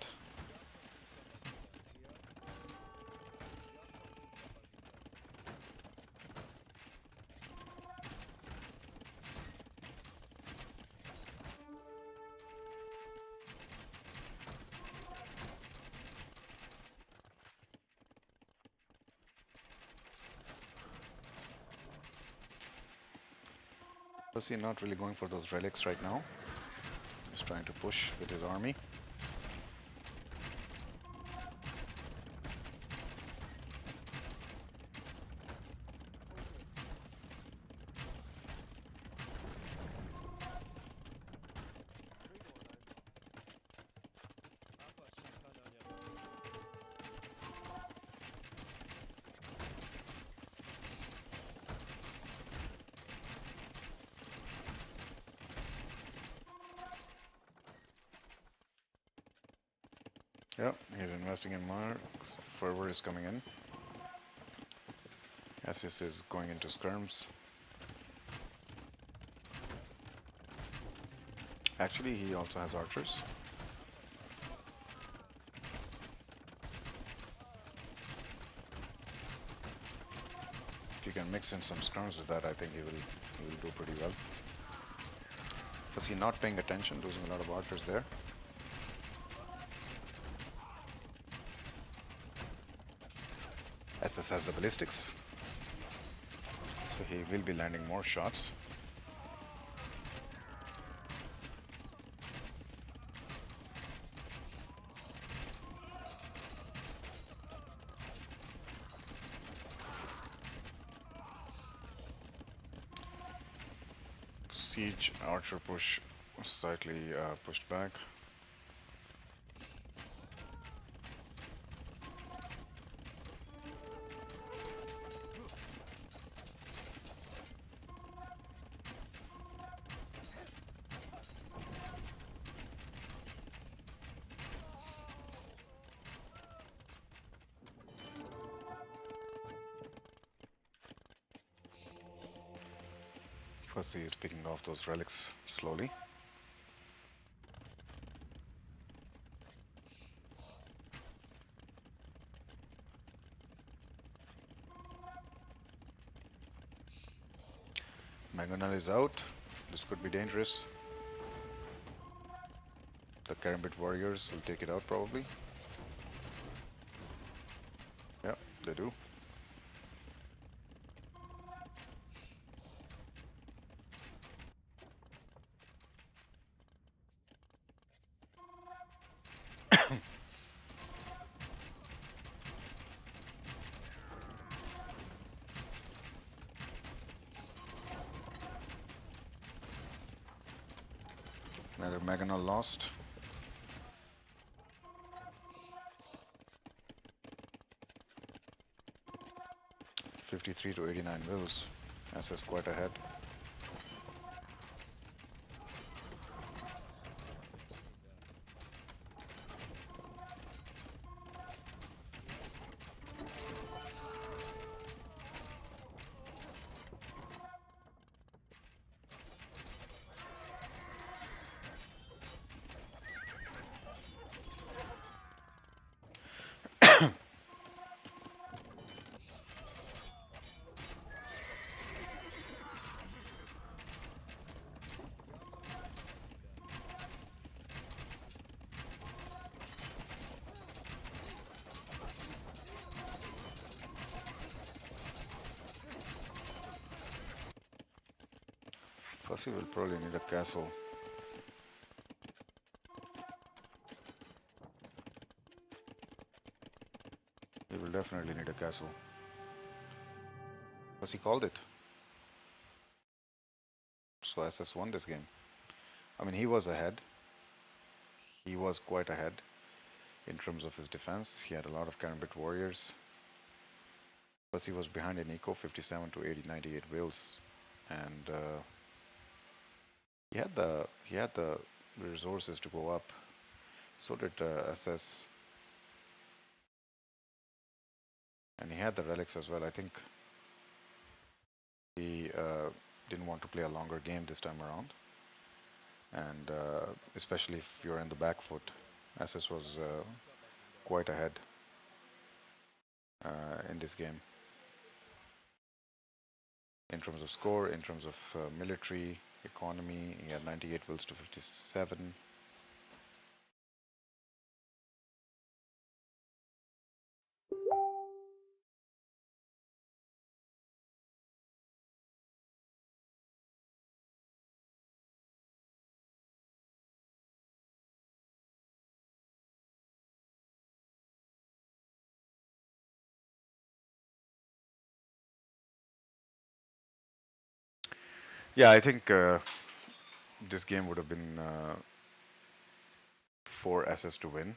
Fasi not really going for those relics right now. He's trying to push with his army. Yep, he's investing in marks. Fervor is coming in. Assis is going into skirms. Actually, he also has archers. If you can mix in some skirms with that, I think he will do pretty well. Fasi not paying attention, losing a lot of archers there. SS has the ballistics, so he will be landing more shots. Siege archer push slightly pushed back. First he is picking off those relics slowly. Mangonel is out. This could be dangerous. The Karambit warriors will take it out probably. Yeah, they do. Another Mangonel lost. $53 to 89 mils. SS quite ahead. Fussy will probably need a castle. He will definitely need a castle. Fussy called it. So SS won this game. I mean, he was ahead. He was quite ahead in terms of his defense. He had a lot of Karambit warriors. Fussy was behind in eco, 57 to 80, 98 wills, and he had the resources to go up. So did SS, and he had the relics as well. I think he didn't want to play a longer game this time around, and especially if you're in the back foot, SS was quite ahead in this game in terms of score, in terms of military economy. He had 98 wills to 57. Yeah, I think this game would have been for SS to win.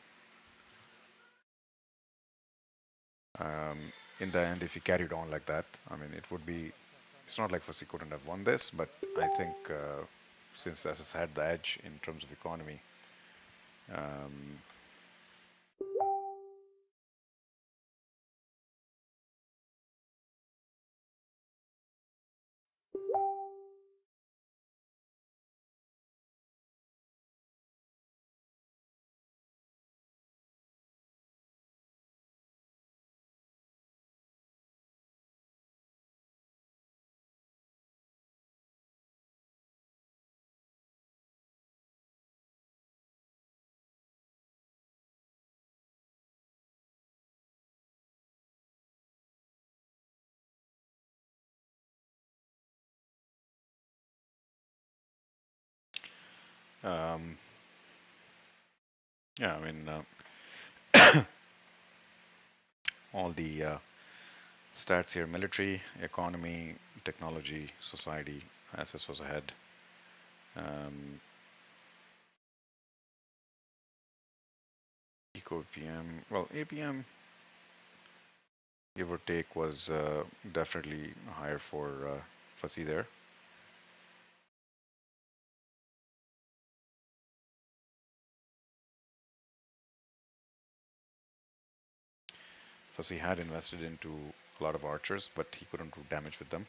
In the end, if he carried on like that, I mean, it would be. It's not like Fussy couldn't have won this, but I think since SS had the edge in terms of economy, um, um, yeah, I mean, all the stats here: military, economy, technology, society. SS was ahead. Um, Eco APM, well, APM, give or take, was definitely higher for Fussy there. Fussy had invested into a lot of archers, but he couldn't do damage with them.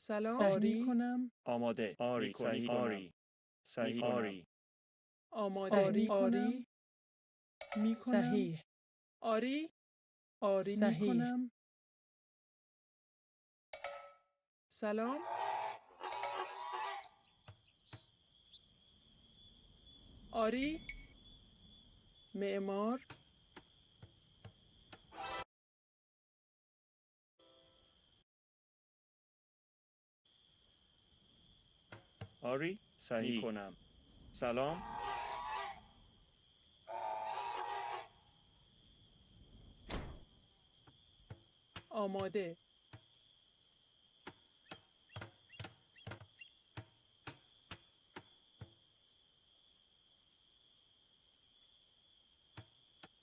سلام آری کنم. آماده آری صحیح آری صحیح آری آماده آری آری می کنم. صحیح آری آری می صحیح. کنم. سلام آری معمار آری صحیح کنم سلام آماده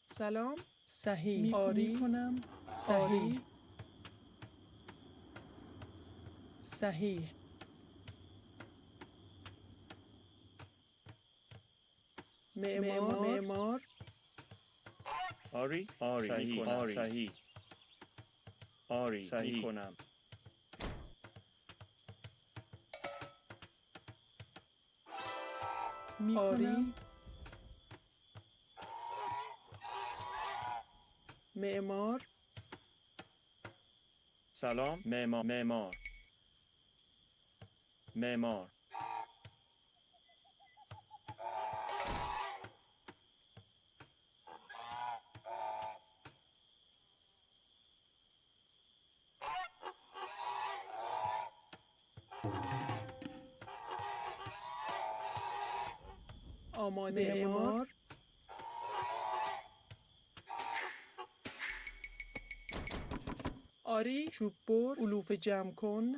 سلام صحیح آری می کنم. صحیح آری صحیح معمار آری آری صحیح آری صحیح آری صحیح کنم می آری کنم. معمار سلام معمار معمار آماده معمار آری چوب بر علوف جمع کن.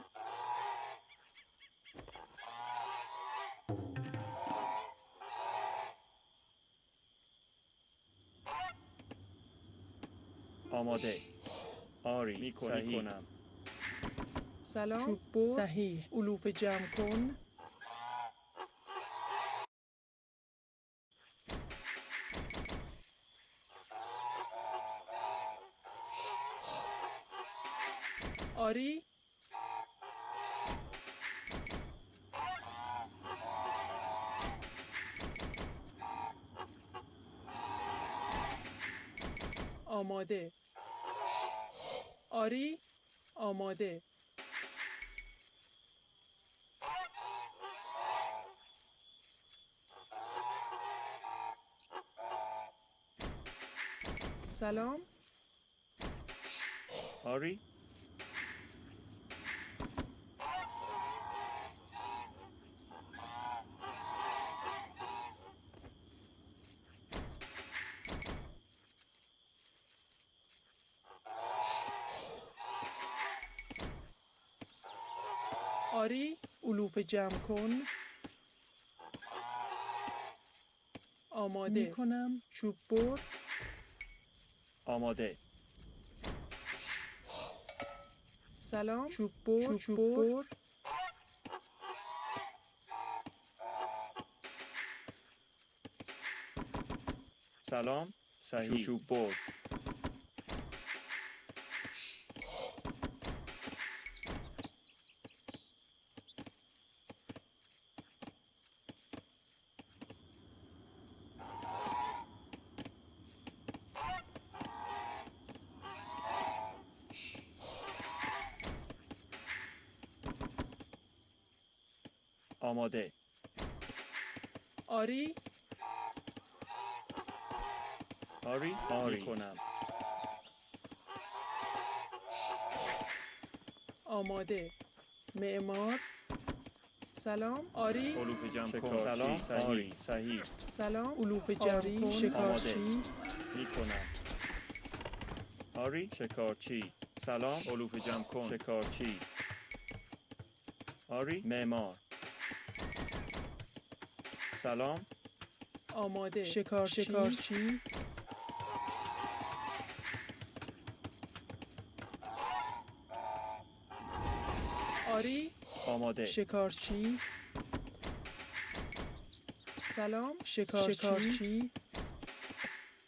آماده آری صحیح کنم سلام چوب بر صحیح علوف جمع کن. آری آماده آری آماده سلام آری آری علوف جمع کن. آماده می کنم چوب بر آماده سلام چوب چوب بر بر سلام صحیح چوب بر آماده آری آری کنم آماده معمار سلام آری علوف جمع کن سلام آری صحیح سلام علوف جمع آری کن. شکارچی می کنم آری شکارچی سلام علوف جمع کن شکارچی آری معمار سلام آماده شکارچی آری آماده شکارچی سلام شکارچی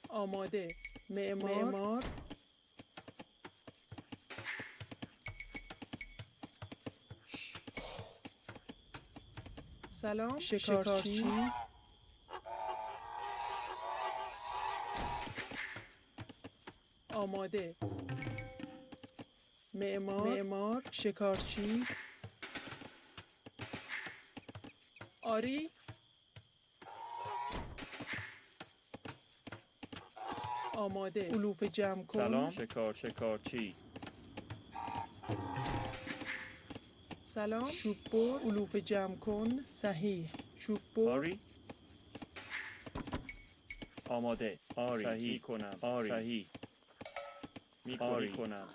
آماده معمار سلام شکارچی آماده معمار شکارچی آری آماده علوف جمع کن سلام شکارچی سلام چوب بر علوف جمع کن صحیح چوب بر آری آماده آری صحیح کنم آری صحیح آری کنم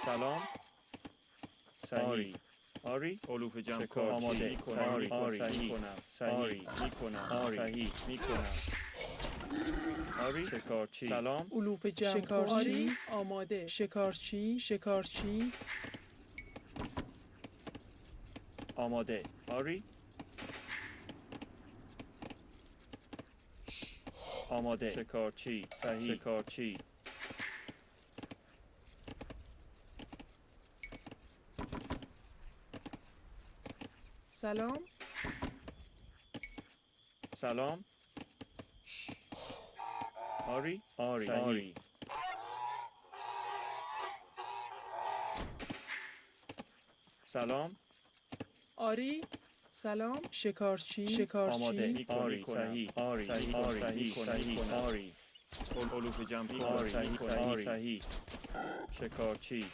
سلام صحیح آری علوف جمع کن آماده آری صحیح کنم صحیح میکنم صحیح میکنم آری شکارچی سلام علوف جمع کن آری آماده شکارچی آماده آری آماده شکارچی صحیح شکارچی سلام سلام آری صحیح سلام آری سلام شکارچی آماده آری صحیح آری صحیح آری علوف جمع کن آری صحیح شکارچی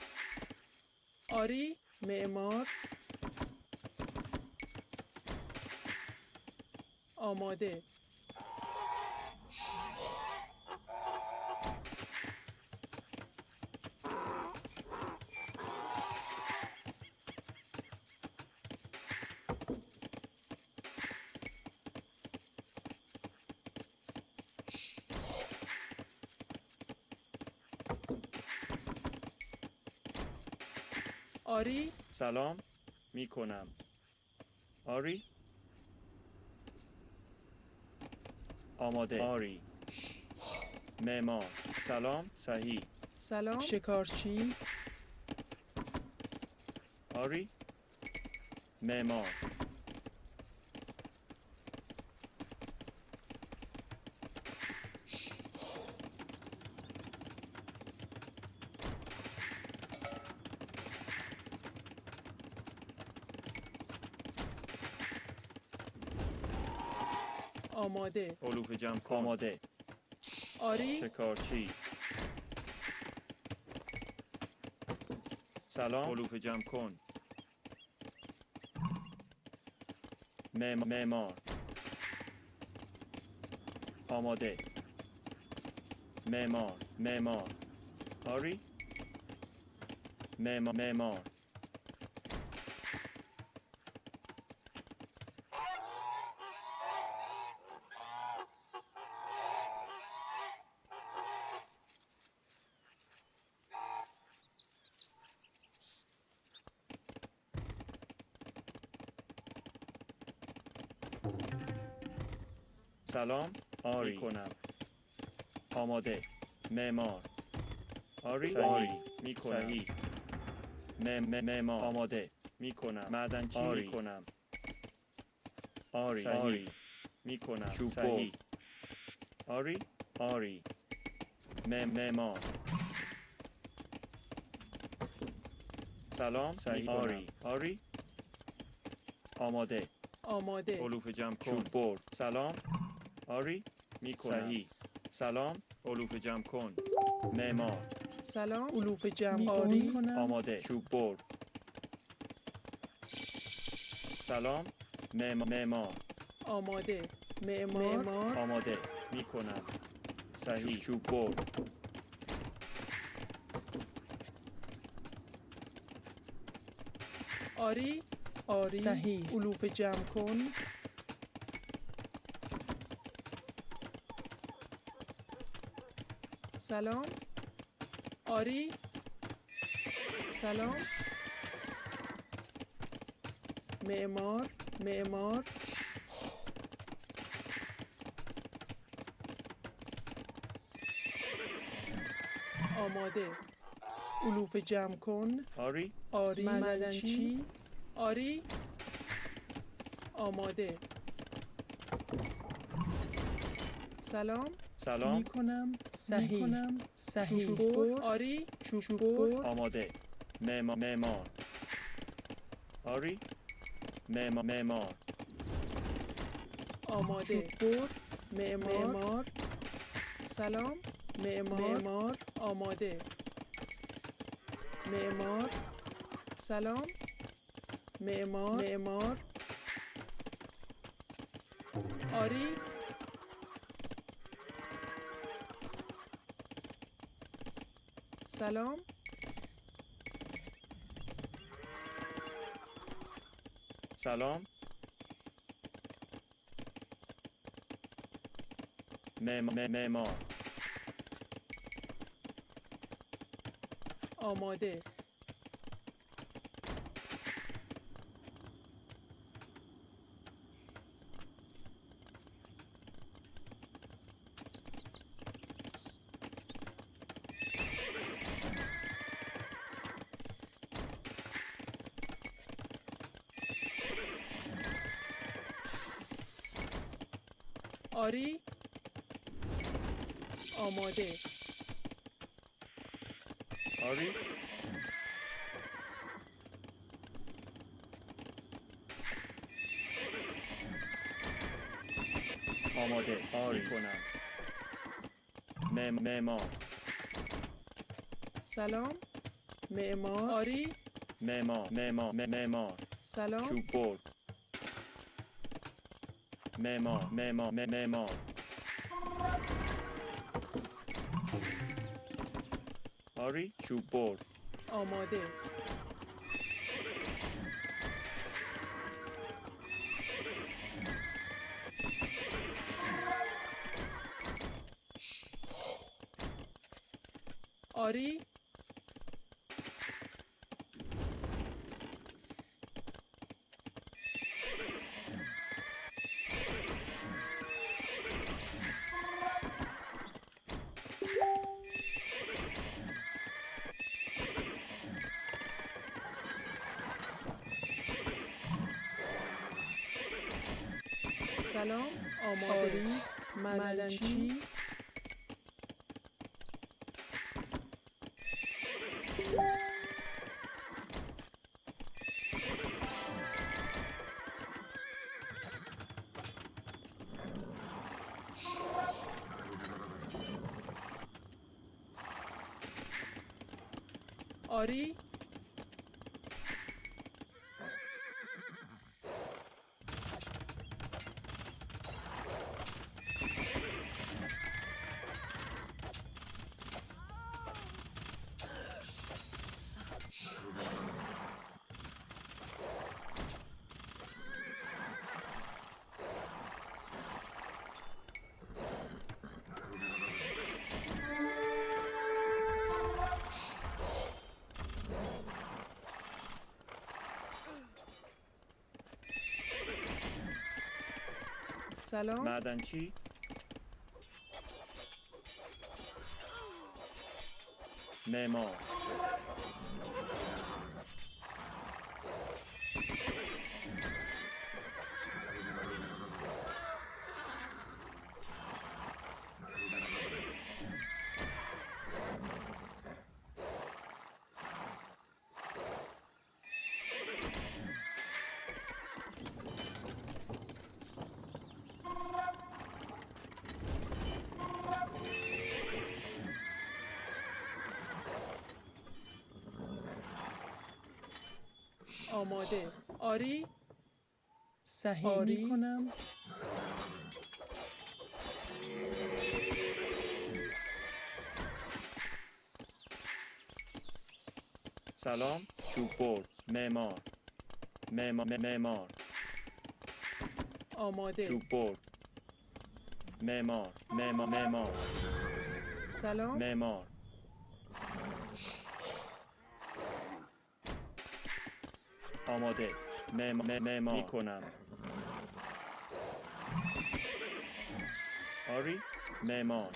آری معمار آماده آری سلام میکنم آری آماده آری معمار سلام صحیح سلام شکارچی آری معمار آماده علوف جمع کن آماده آری شکارچی سلام علوف جمع کن معمار آماده معمار آری معمار سلام آری کنم آماده معمار آری میکنم صحیح معمار آماده میکنم معدنچی میکنم آری میکنم چوب صحیح آری معمار سلام صحیح آری آماده علوف جمع کن چوب بر سلام آری میکنم صحیح سلام علوف جمع کن معمار سلام علوف جمع آری آماده چوب بر سلام معمار آماده معمار آماده میکنم صحیح چوب بر آری صحیح علوف جمع کن سلام آری سلام معمار آماده علوف جمع کن آری آری معدنچی آری آماده. سلام. سلام. میکنم. صحیح. میکنم. صحیح. چوب بر. آری. چوب بر. آماده. معمار. آری. معمار. آماده. چوب بر. معمار. سلام. معمار. آماده. معمار. سلام. معمار. آری. سلام. سلام. معمار. آماده. آری. آماده. آری. آماده. آری کنم. معمار. سلام. معمار. آری. معمار. سلام. چوب بر. معمار. آری. چوب بر. آماده. آری. سلام. آماده. معدنچی. آری. سلام. معدنچی. معمار. آماده. آری. صحیح. آری. میکنم. سلام. چوب بر. معمار. آماده. چوب بر. معمار. سلام. معمار. آماده. معمار میکنم. آری. معمار.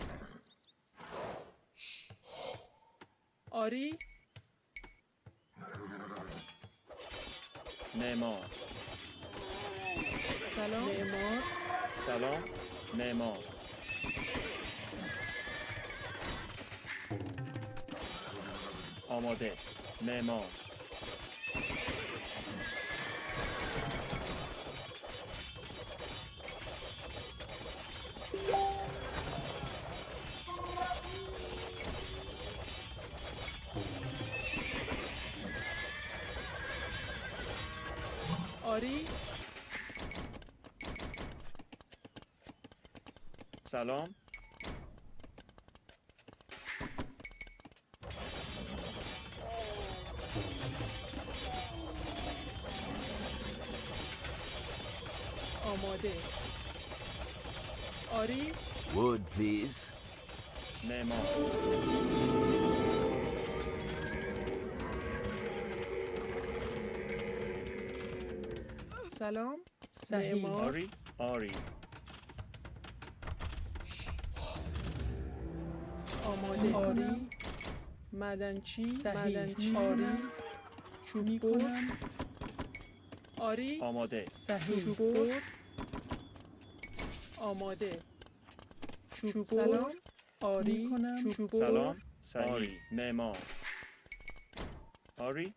آری. معمار. سلام معمار سلام معمار آماده معمار آری سلام آماده آری Wood, please. معمار سلام صحیح معمار آری آری آماده آری معدنچی صحیح آری چوب میکنم آری آماده صحیح چوب بر آماده چوب سلام آری چوب بر سلام صحیح معمار آری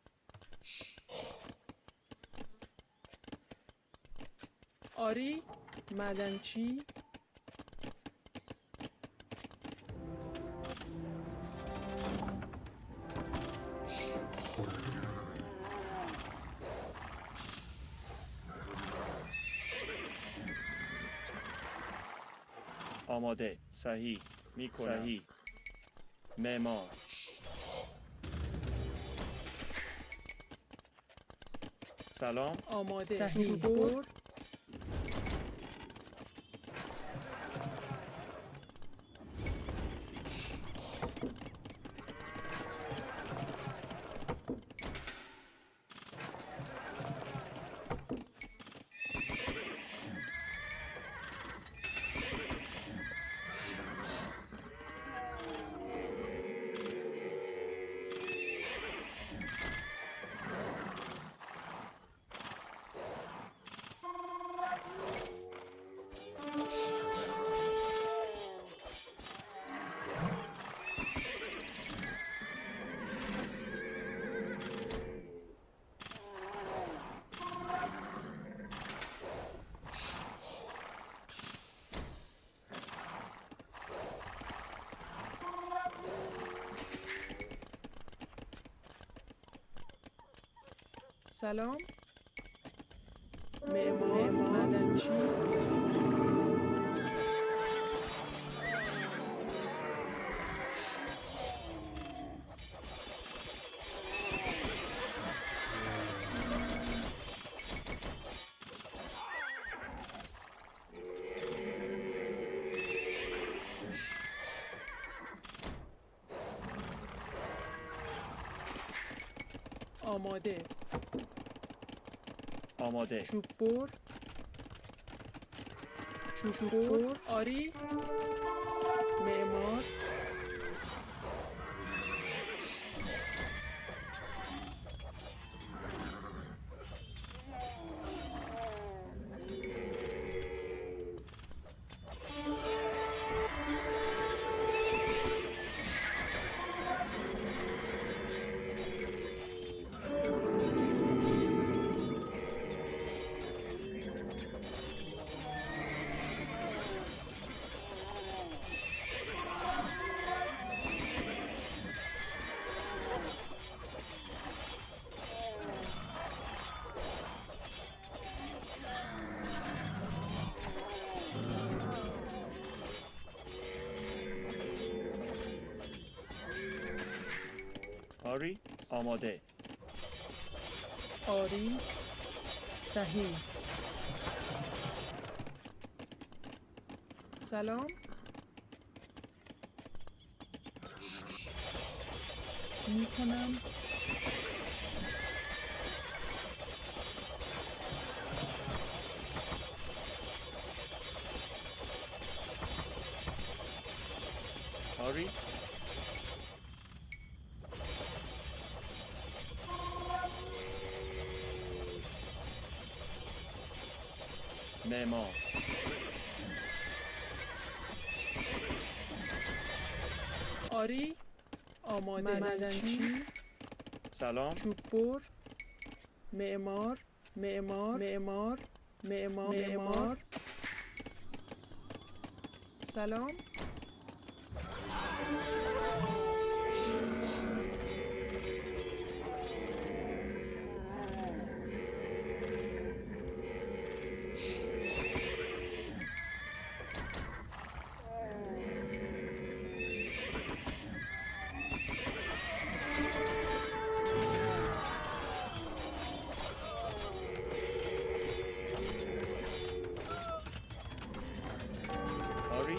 آری معدنچی آماده صحیح میکنم صحیح معمار سلام آماده صحیح چوب بر سلام معمار معدنچی آماده آماده چوب بر چوب بر آری معمار آری آماده آری صحیح سلام میکنم آری معمار آری آماده معدنچی سلام چوب بر معمار معمار معمار معمار معمار سلام آری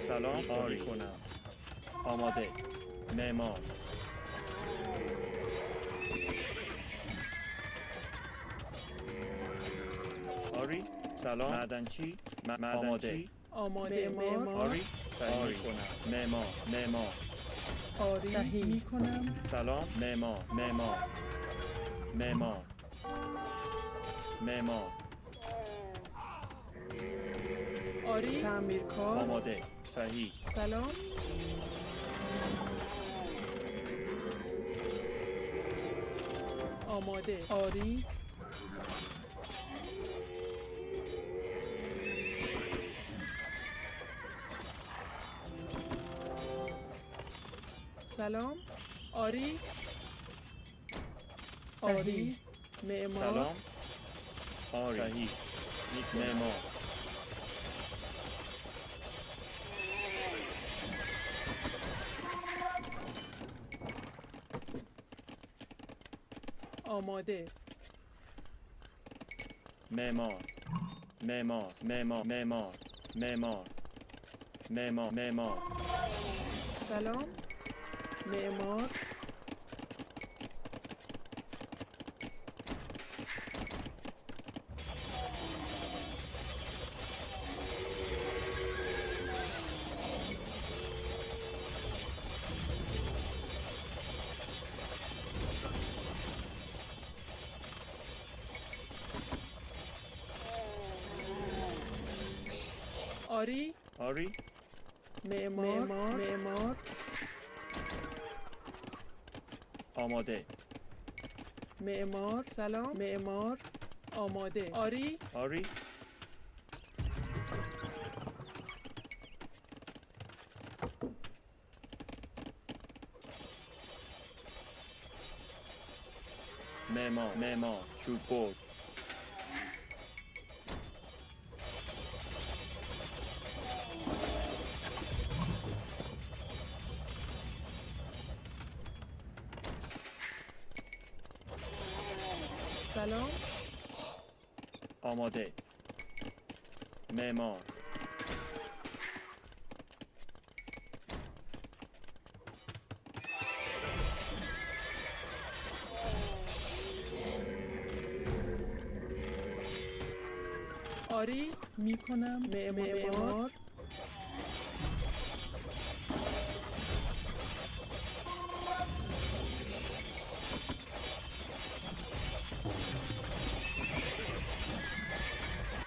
سلام آری کنم آماده معمار آری سلام معدنچی آماده آماده معمار آری صحیح کنم معمار معمار آری صحیح می کنم سلام معمار معمار معمار معمار آری تعمیرکار آماده صحیح سلام آماده آری سلام آری آری معمار سلام آری صحیح معمار آماده معمار معمار معمار معمار معمار معمار معمار سلام معمار آری آری معمار معمار آماده معمار سلام معمار آماده آری آری معمار معمار چوب برد سلام آماده معمار آری می کنم معمار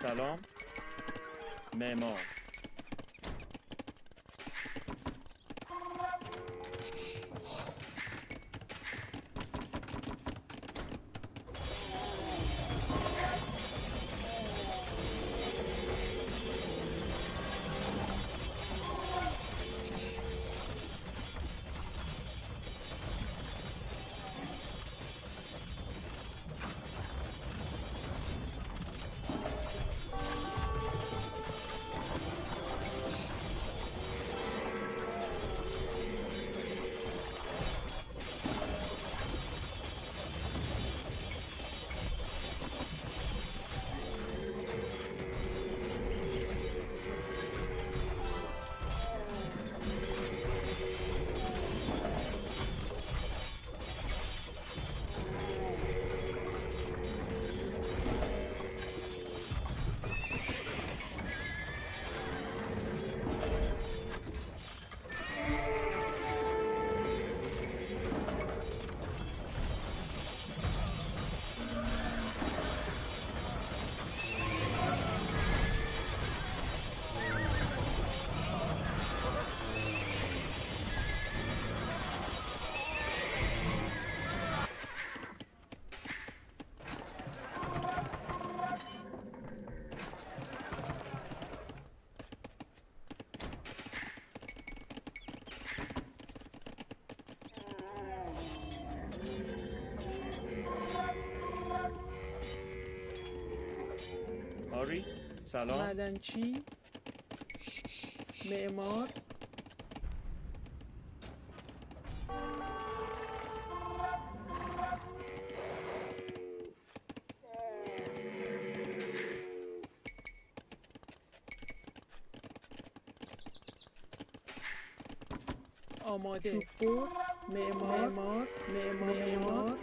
سلام معمار سلام. معدنچی معمار آماده چوببر معمار معمار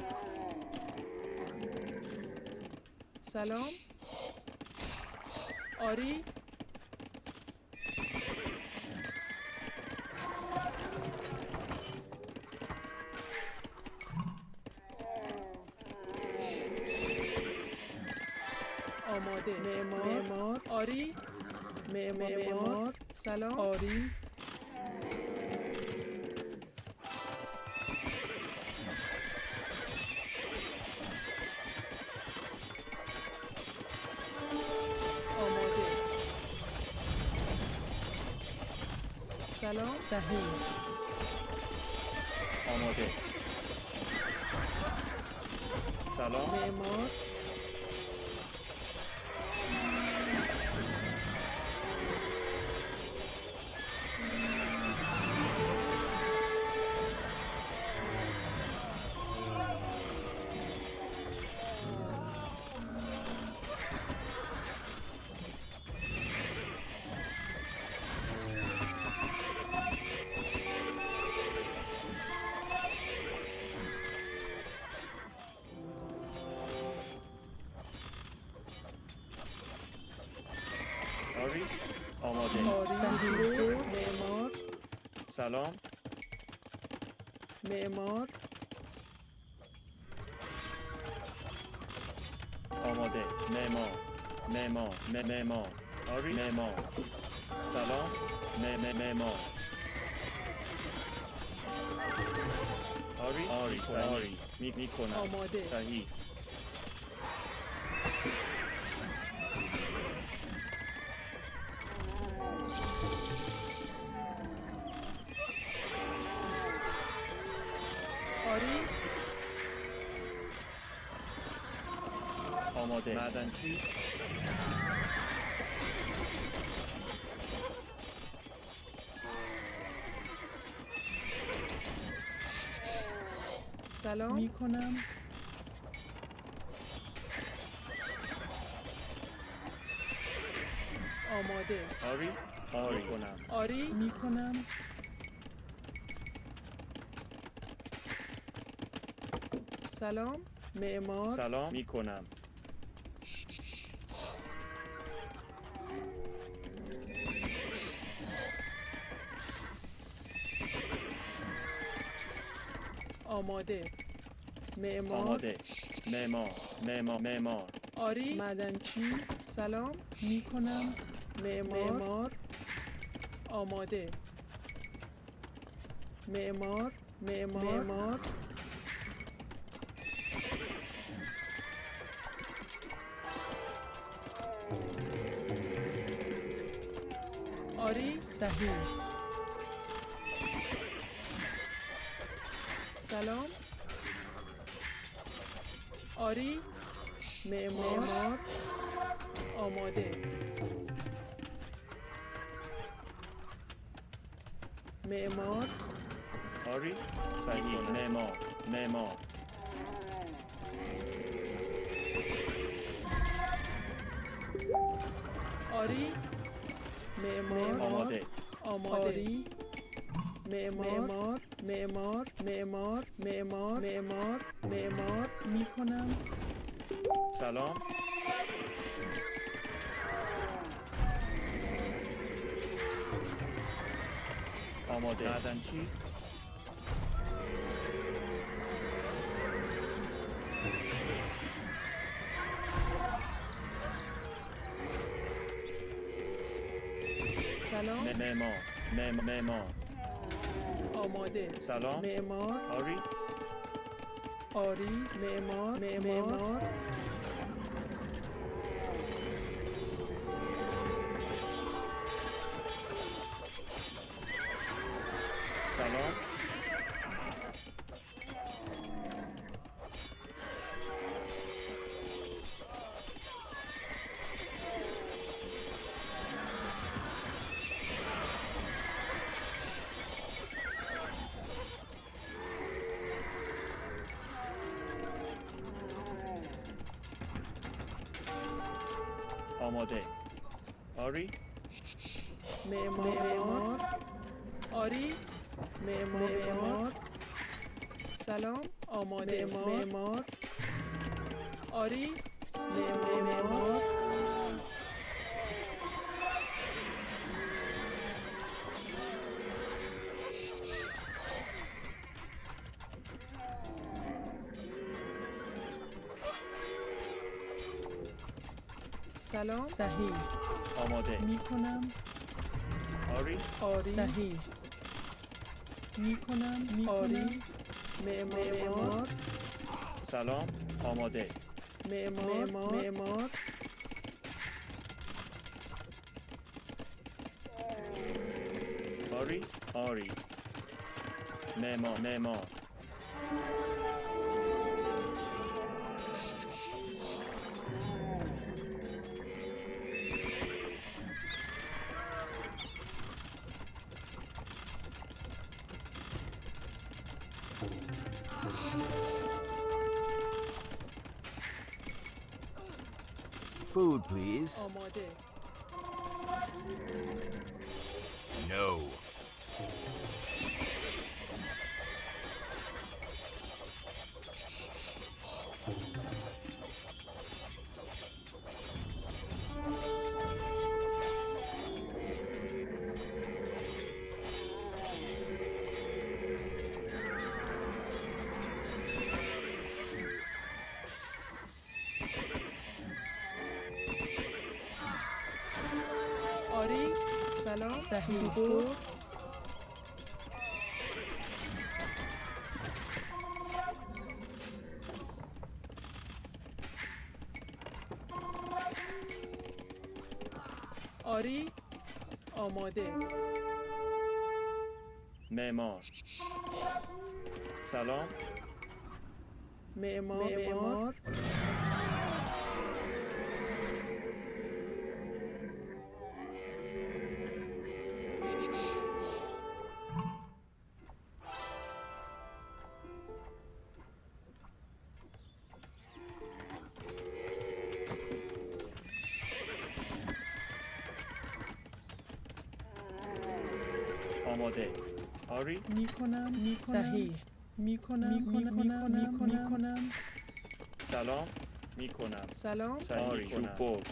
سلام آری آماده معمار آری معمار سلام آری آماده سلام صحیح آماده. سلام. معمار آری آماده. آری معمار سلام. معمار آماده. معمار. آری معمار. سلام. معمار. آری صحیح. میکنم. آماده. صحیح. آری آماده. معدنچی سلام میکنم آماده آری کنم. آری میکنم سلام معمار سلام میکنم. آماده معمار آماده. معمار. آری معدنچی سلام میکنم معمار آماده معمار آری صحیح سلام آری معمار آماده معمار آری صحیح. معمار. آری معمار آماده. آری معمار میکنم سلام. آماده. معدنچی سلام معمار. آماده سلام. معمار آری معمار سلام. آماده. آری معمار آری معمار سلام آماده معمار آری معمار سلام صحیح آماده. میکنم آری آری صحیح میکنم آری معمار سلام آماده. معمار آری آری معمار Food, please. آماده No. آری سلام صحیح بود آری آماده معمار سلام معمار آماده. آری میکنم صحیح میکنم سلام میکنم. سلام آری چوب برد.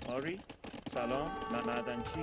آری سلام معدنچی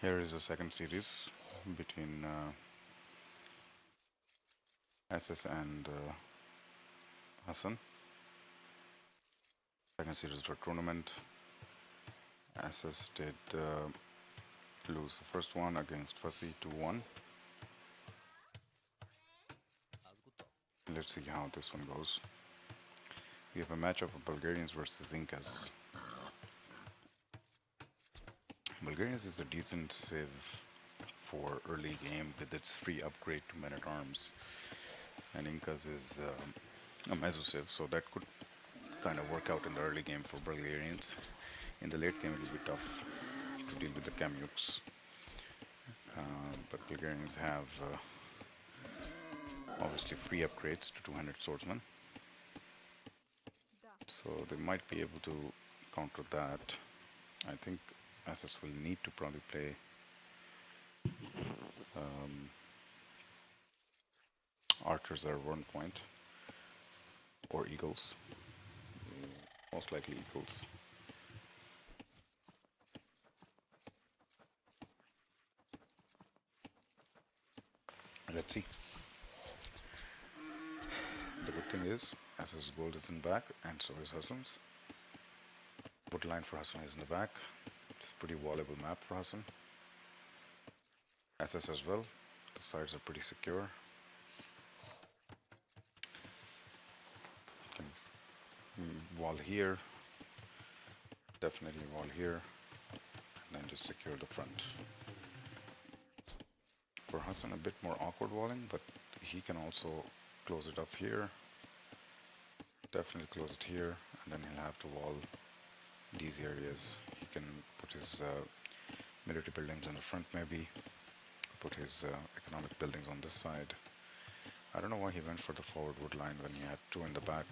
Here is the second series between SS and Hassan. Second series for tournament. SS did lose the first one against Fussy 2-1. Let's see how this one goes. We have a matchup of Bulgarians versus Incas. Bulgarians is a decent save for early game with its free upgrade to Men at Arms, and Incas is a meso save, so that could kind of work out in the early game for Bulgarians. In the late game, it will be tough to deal with the Kamyuks, but Bulgarians have obviously free upgrades to 200 swordsmen, so they might be able to counter that. I think SS will need to probably play archers that are 1 point or eagles, most likely eagles. Let's see. The good thing is SS gold is in back and so is Hassan's. Wood line for Hassan is in the back. It's a pretty wallable map for Hassan. SS as well. The sides are pretty secure. You can wall here. Definitely wall here. And then just secure the front. For Hassan, a bit more awkward walling, but he can also close it up here. Definitely close it here, and then he'll have to wall these areas. He can put his military buildings on the front, maybe put his economic buildings on this side. I don't know why he went for the forward wood line when he had two in the back.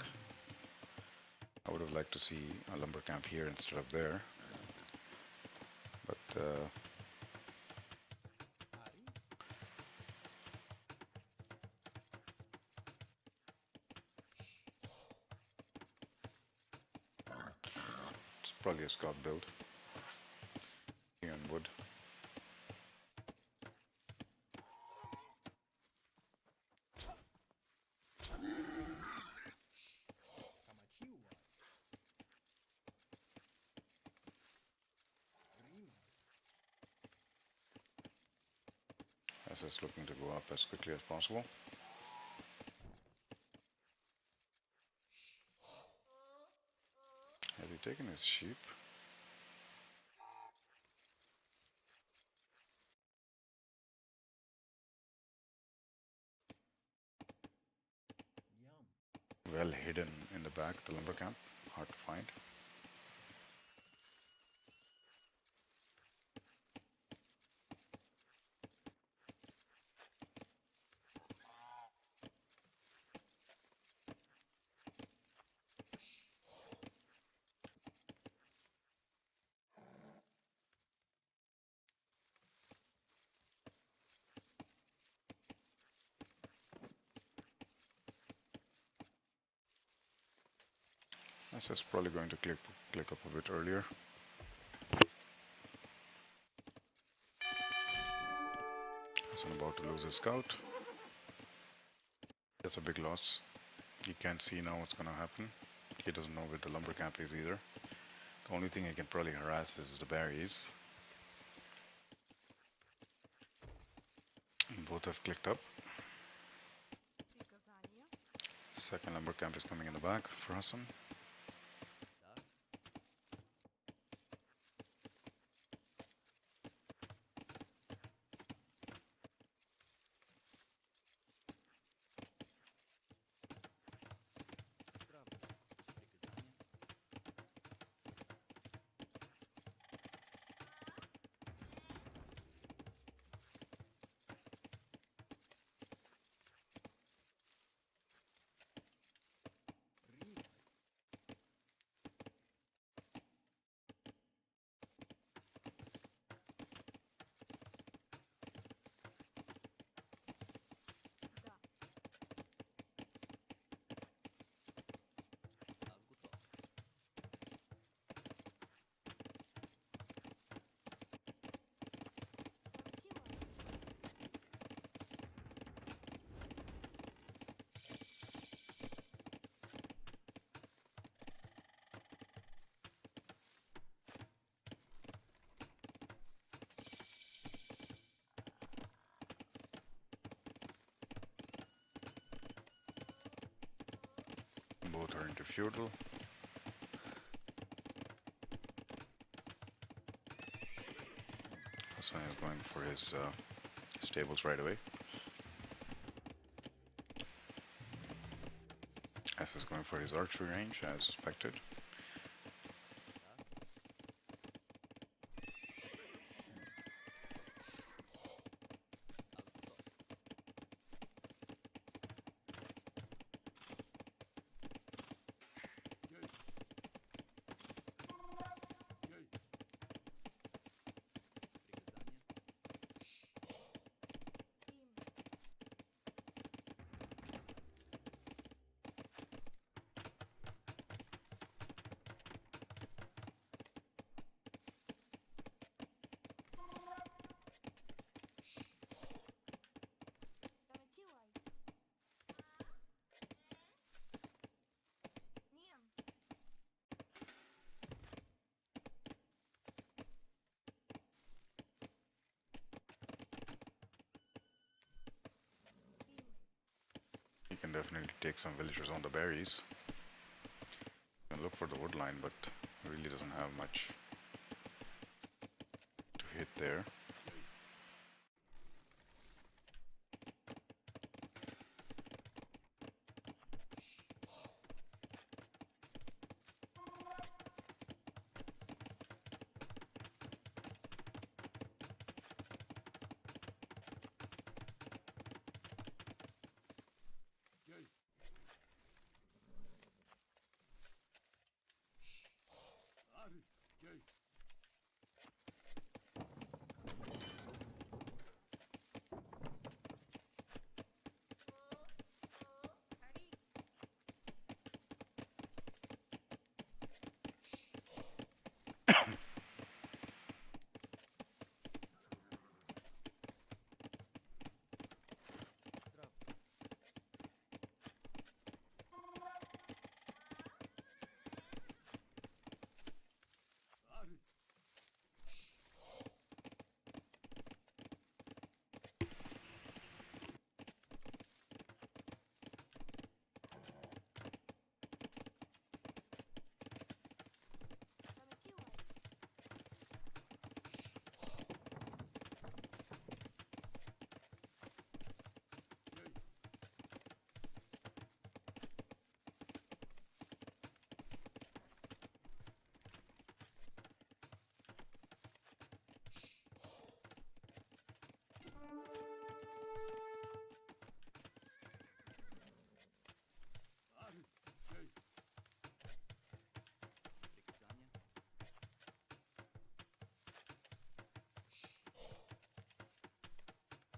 I would have liked to see a lumber camp here instead of there, but it's probably a scout build here in wood. SS looking to go up as quickly as possible. Has he taken his sheep? Well hidden in the back, the lumber camp, hard to find. This is probably going to click up a bit earlier. Hassan about to lose his scout. That's a big loss. He can't see now what's gonna happen. He doesn't know where the lumber camp is either. The only thing he can probably harass is the berries. Both have clicked up. Second lumber camp is coming in the back for Hassan. Both are into feudal. Hassan is going for his stables right away. S is going for his archery range as suspected. You can definitely take some villagers on the berries. You can look for the wood line, but it really doesn't have much to hit there.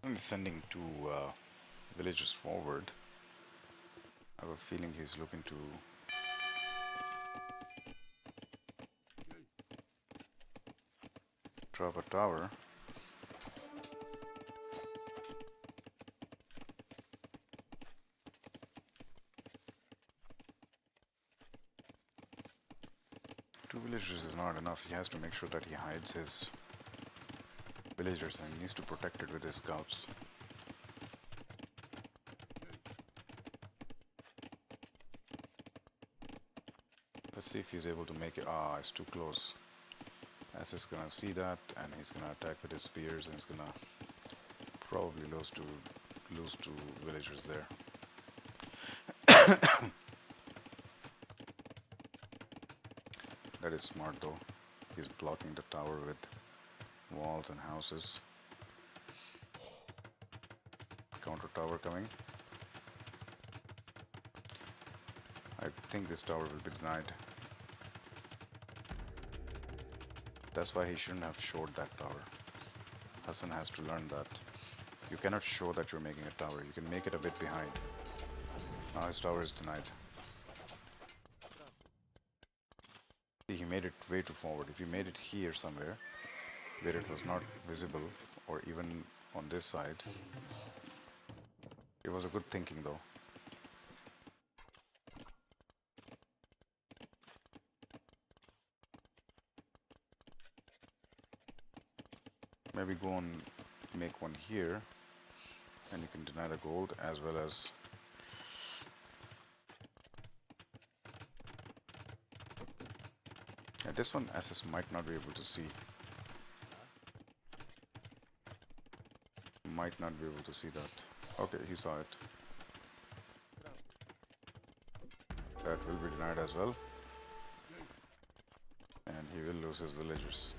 And sending two villagers forward. I have a feeling he's looking to drop a tower. Two villagers is not enough. He has to make sure that he hides his villagers and he needs to protect it with his scouts. Let's see if he's able to make it. Ah, it's too close. S is gonna see that and he's gonna attack with his spears and he's gonna probably lose two villagers there. That is smart though. He's blocking the tower with walls and houses. Counter tower coming. I think this tower will be denied. That's why he shouldn't have showed that tower. Hassan has to learn that. You cannot show that you're making a tower. You can make it a bit behind. Now his tower is denied. See, he made it way too forward. If you made it here somewhere, where it was not visible, or even on this side, it was a good thinking though. Maybe go and make one here, and you can deny the gold as well as This one SS might not be able to see. Might not be able to see that. Okay, he saw it. That will be denied as well. And he will lose his villagers.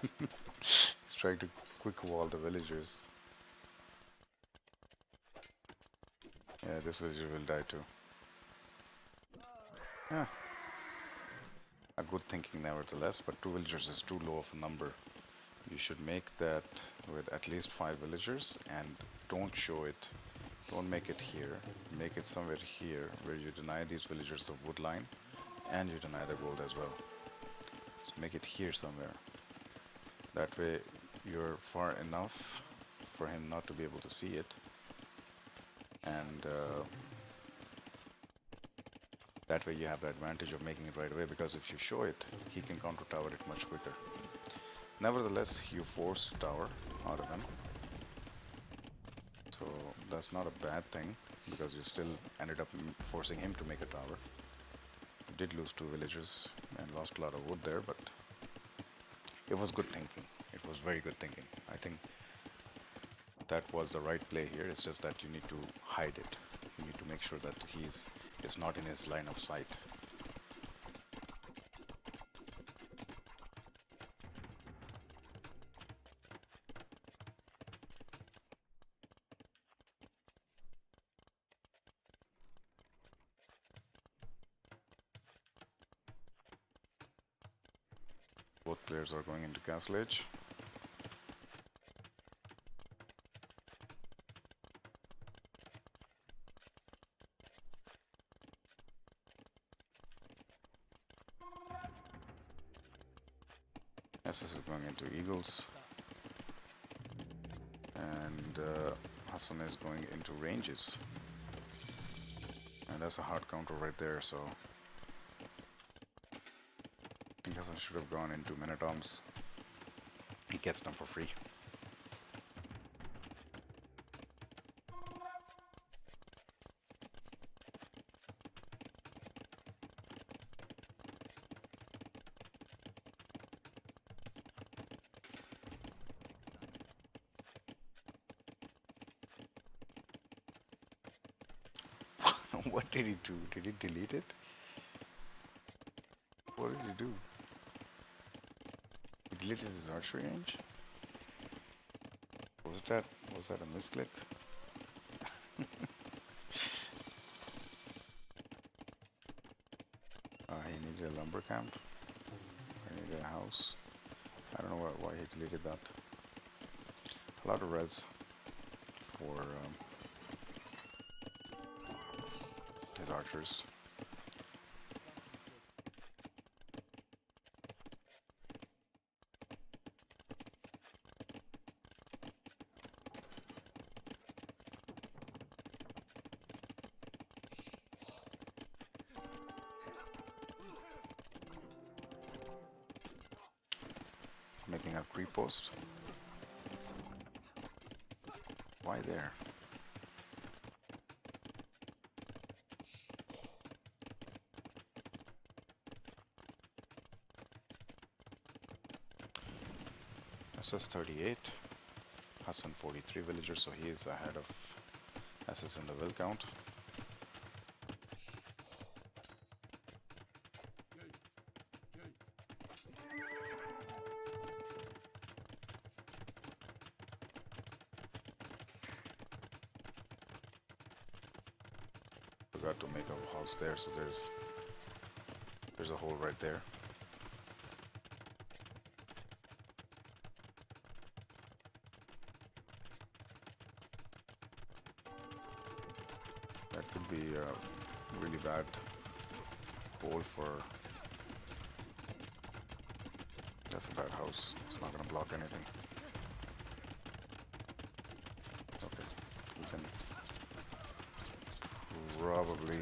He's trying to quick wall the villagers. Yeah, this villager will die too. Yeah. A good thinking nevertheless, but 2 villagers is too low of a number. You should make that with at least 5 villagers and don't show it. Don't make it here. Make it somewhere here where you deny these villagers the wood line and you deny the gold as well. So make it here somewhere. That way you're far enough for him not to be able to see it. And that way you have the advantage of making it right away, because if you show it, he can counter tower it much quicker. Nevertheless, you forced tower out of him. So that's not a bad thing, because you still ended up forcing him to make a tower. You did lose 2 villagers and lost a lot of wood there, but it was good thinking. It was very good thinking. I think that was the right play here. It's just that you need to hide it. You need to make sure that it's not in his line of sight. Both players are going into Castle Edge. SS is going into Eagles. And Hassan is going into ranges. And that's a hard counter right there, so I think Hassan should have gone into Men-at-Arms. He gets them for free. What did he do? Did he delete it? What did he do? He deleted his archery range? Was that a misclick? He needed a lumber camp. He needed a house. I don't know why he deleted that. A lot of res for his archers. Making a creep post. Why there? SS 38, Hassan 43 villagers, so he is ahead of SS in the will count. Forgot to make a house there, so there's a hole right there. That could be a really bad hole for... That's a bad house. It's not going to block anything. Okay, we can probably...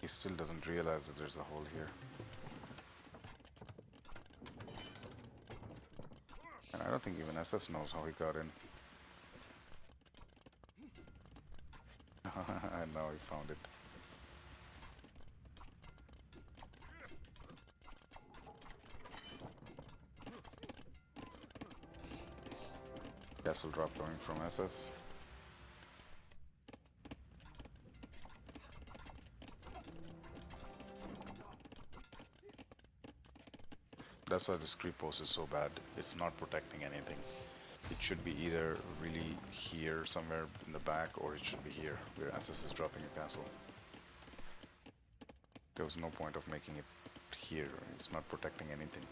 He still doesn't realize that there's a hole here. And I don't think even SS knows how he got in. And now he found it. Castle drop coming from SS. That's why this creep post is so bad. It's not protecting anything. It should be either really here somewhere in the back, or it should be here where SS is dropping a castle. There was no point of making it here. It's not protecting anything.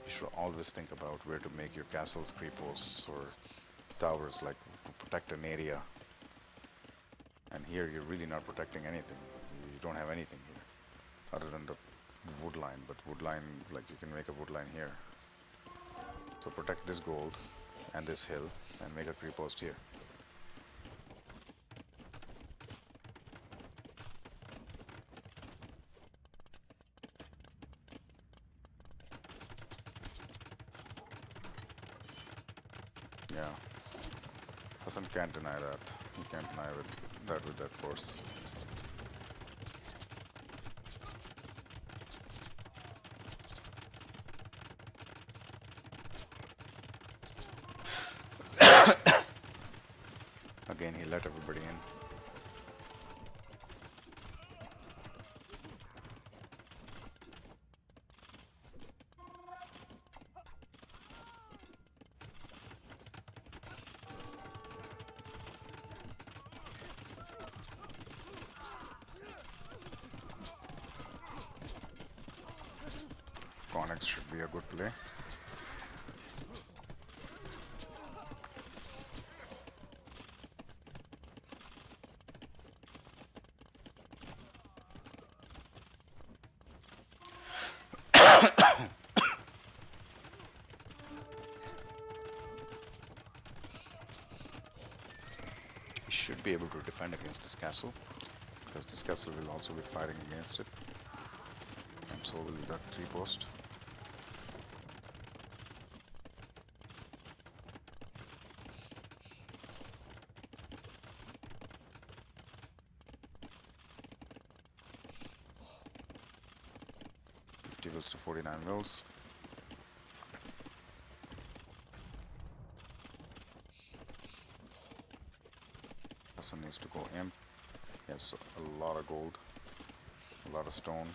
You should always think about where to make your castles, creep posts, or towers, like to protect an area. And here you're really not protecting anything. You don't have anything here other than the wood line, but wood line, like you can make a wood line here. So protect this gold and this hill and make a creep post here. Yeah, Hassan can't deny that. He can't deny with that force. Again, he let everybody in. Connex should be a good play. He should be able to defend against this castle, because this castle will also be fighting against it, and so will that 3 post. Wills to 49 mils. Hassan needs to go imp. He has a lot of gold, a lot of stone.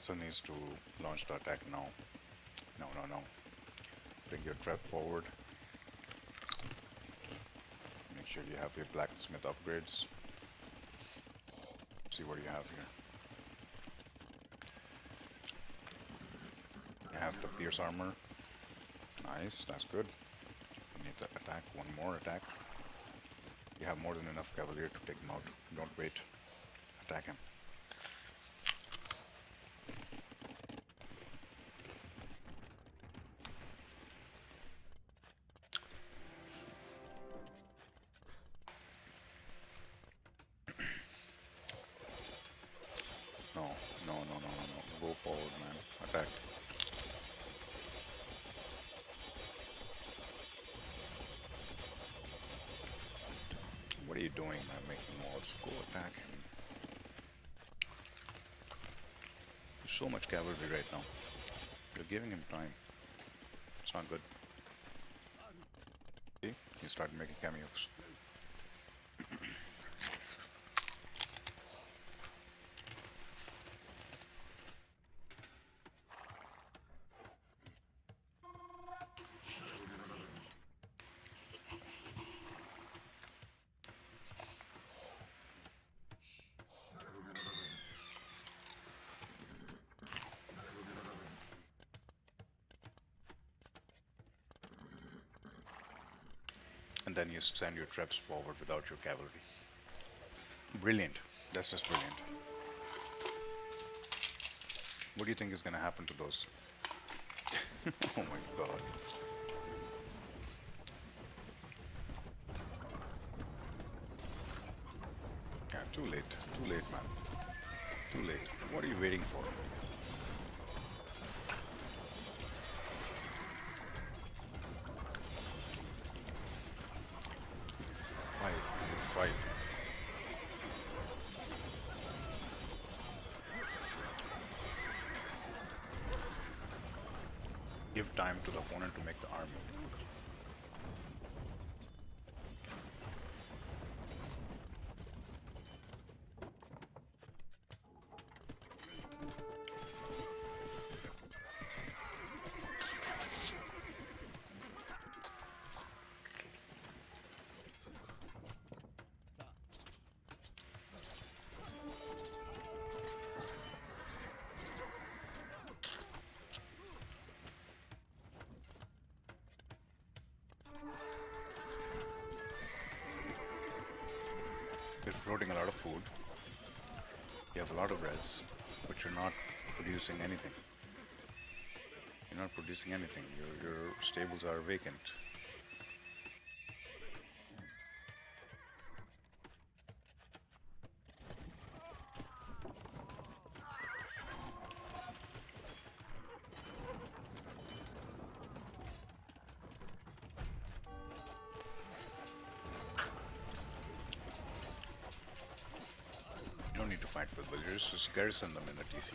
Person needs to launch the attack now. No, no, no. Bring your trap forward. Make sure you have your blacksmith upgrades. See what you have here. You have the pierce armor. Nice, that's good. You need to attack, one more attack. You have more than enough cavalier to take him out. Don't wait. Attack him. No, no, no, no, no, no. Go forward, man. Attack. What are you doing, man? Making walls. Go attack him. There's so much cavalry right now. You're giving him time. It's not good. See? He started making cameos. And then you send your traps forward without your cavalry. Brilliant. That's just brilliant. What do you think is going to happen to those? Oh my god. Yeah, too late. Too late, man. Too late. What are you waiting for? Fight. Fight. Give time to the opponent to make the army. You're floating a lot of food. You have a lot of res, but you're not producing anything. You're not producing anything. Your stables are vacant. You don't need to fight with villagers, just garrison them in the TC.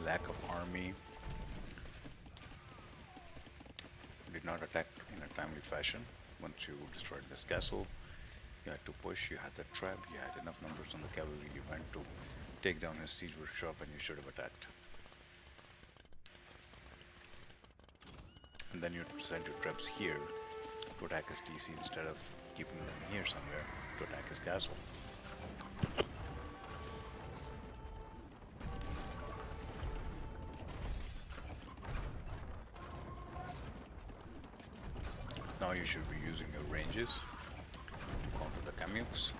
lack of army, did not attack in a timely fashion. Once you destroyed this castle, you had to push, you had the trap, you had enough numbers on the cavalry, you went to take down his siege workshop, and you should have attacked. And then you send your troops here to attack his TC instead of keeping them here somewhere to attack his castle. Now you should be using your ranges to counter the Kamyuks.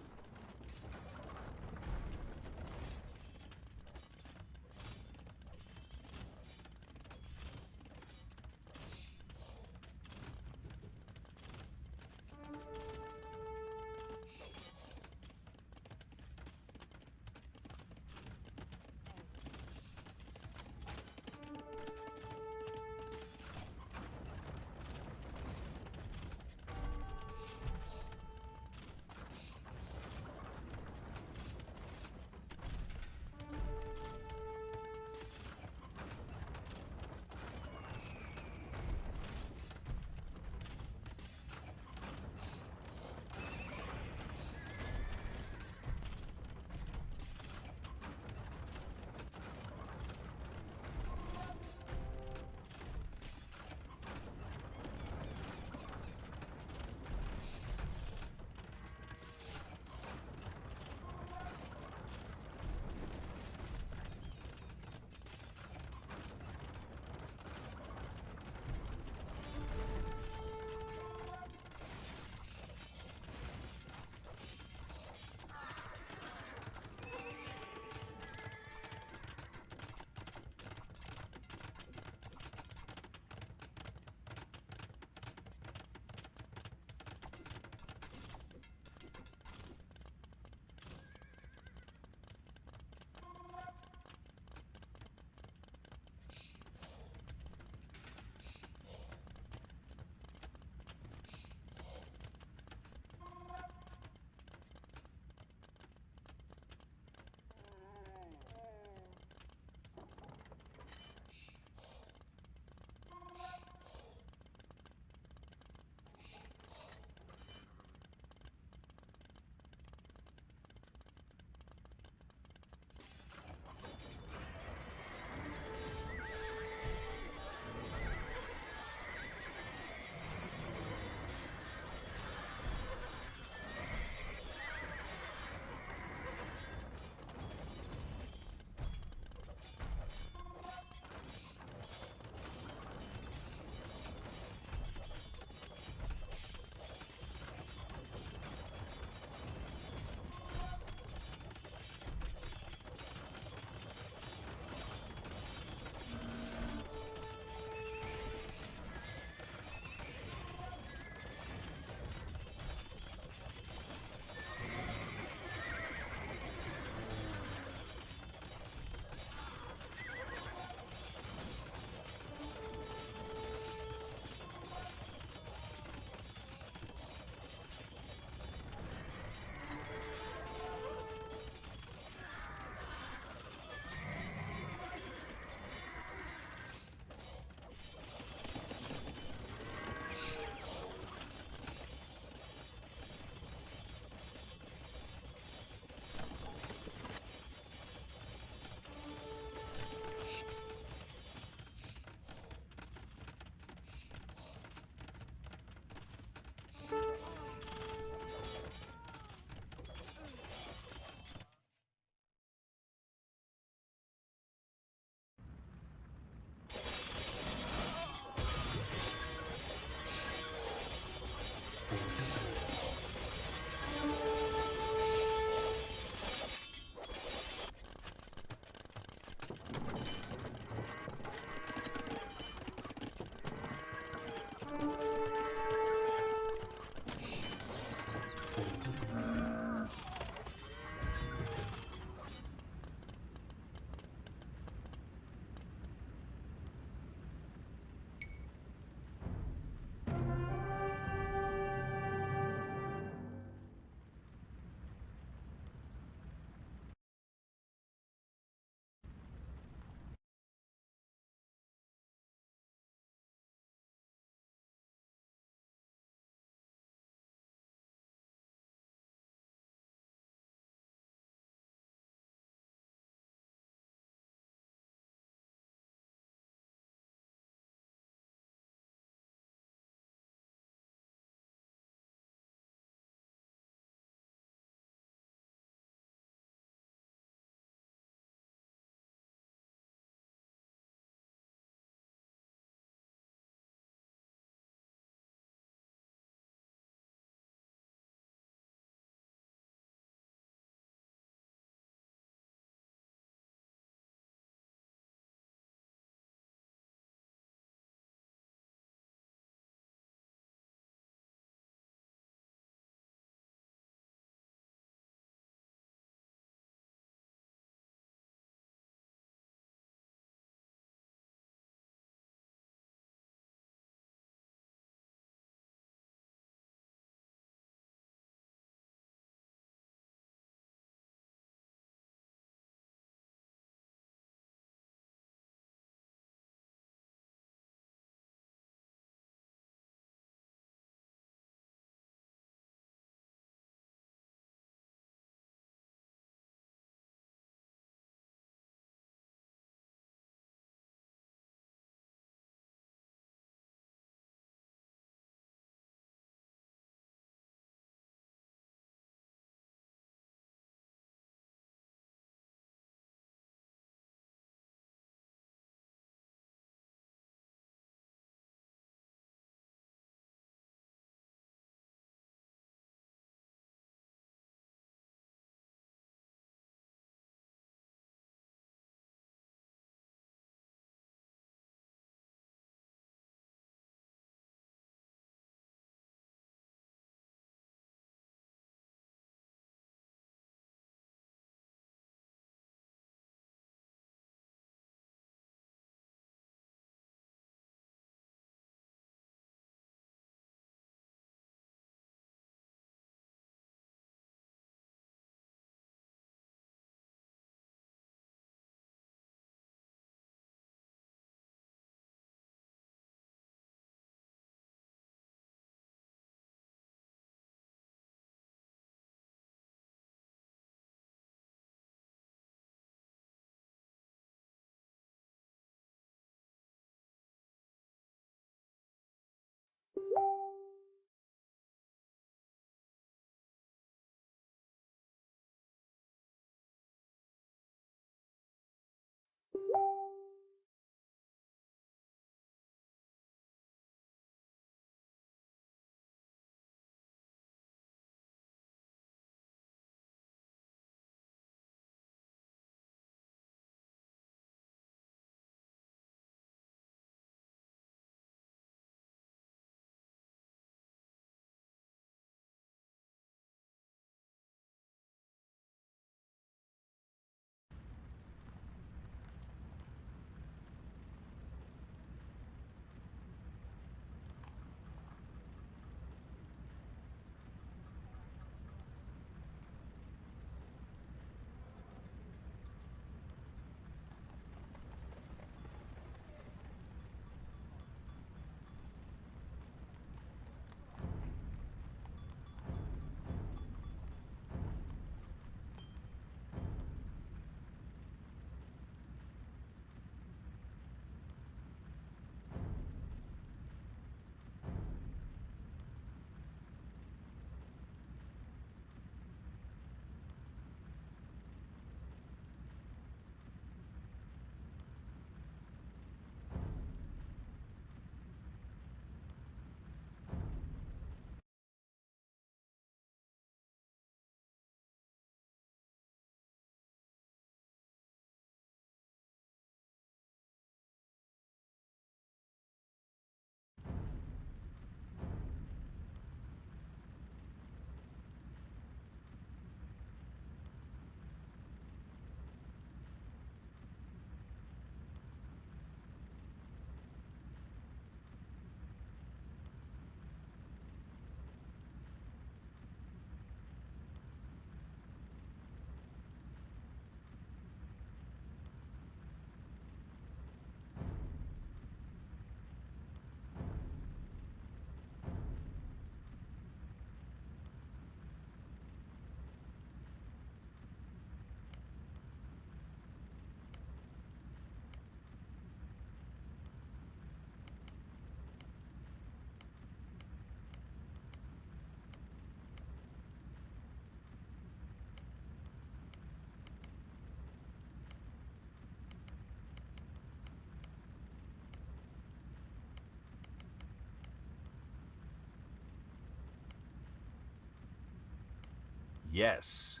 Yes.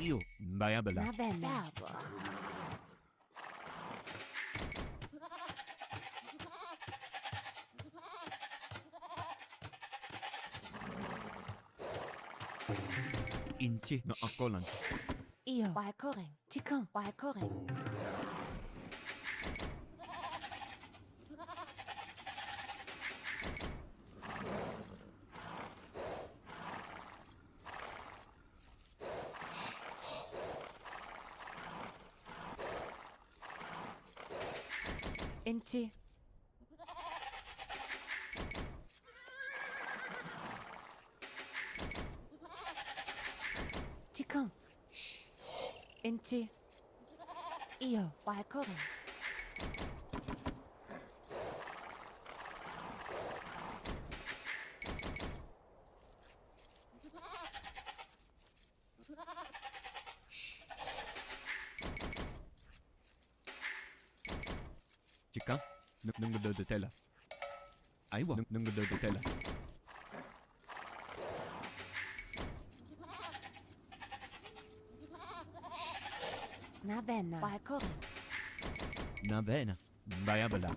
Io, Bayabala. Navenna. Inci no akolan. Io. Waikoring. Chikan. Waikoring. Inchi. Chikan. Inchi. Io. Waikoring. Chika, nunggu de tela. Aiwa, nunggu de tela. Navenna. Waikoring. Na bene, Bayabala.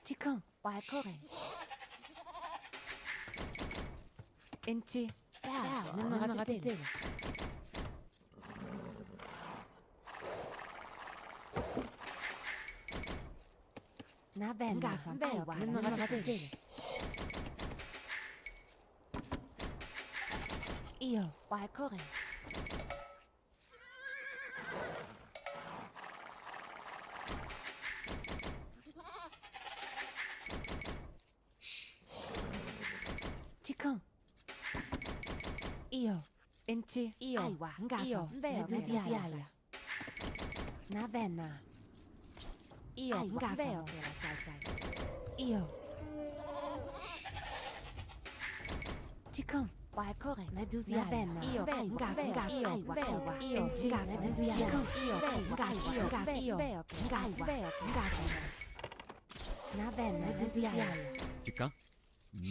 Chikan. Waikoring. Inchi. Nunnagatele. Navenna. Aiwa. Nunnagatele. Io. Waikoring. Chikan. Io. Inchi. Io. Aiwa. Io. Navenna. Io. Veo. Io. Chicon. Qualcosa. Medusia. Benna. Io. Io. Io. Medusia. Chicon. Io. Veo. Na benna. Medusia. Chica.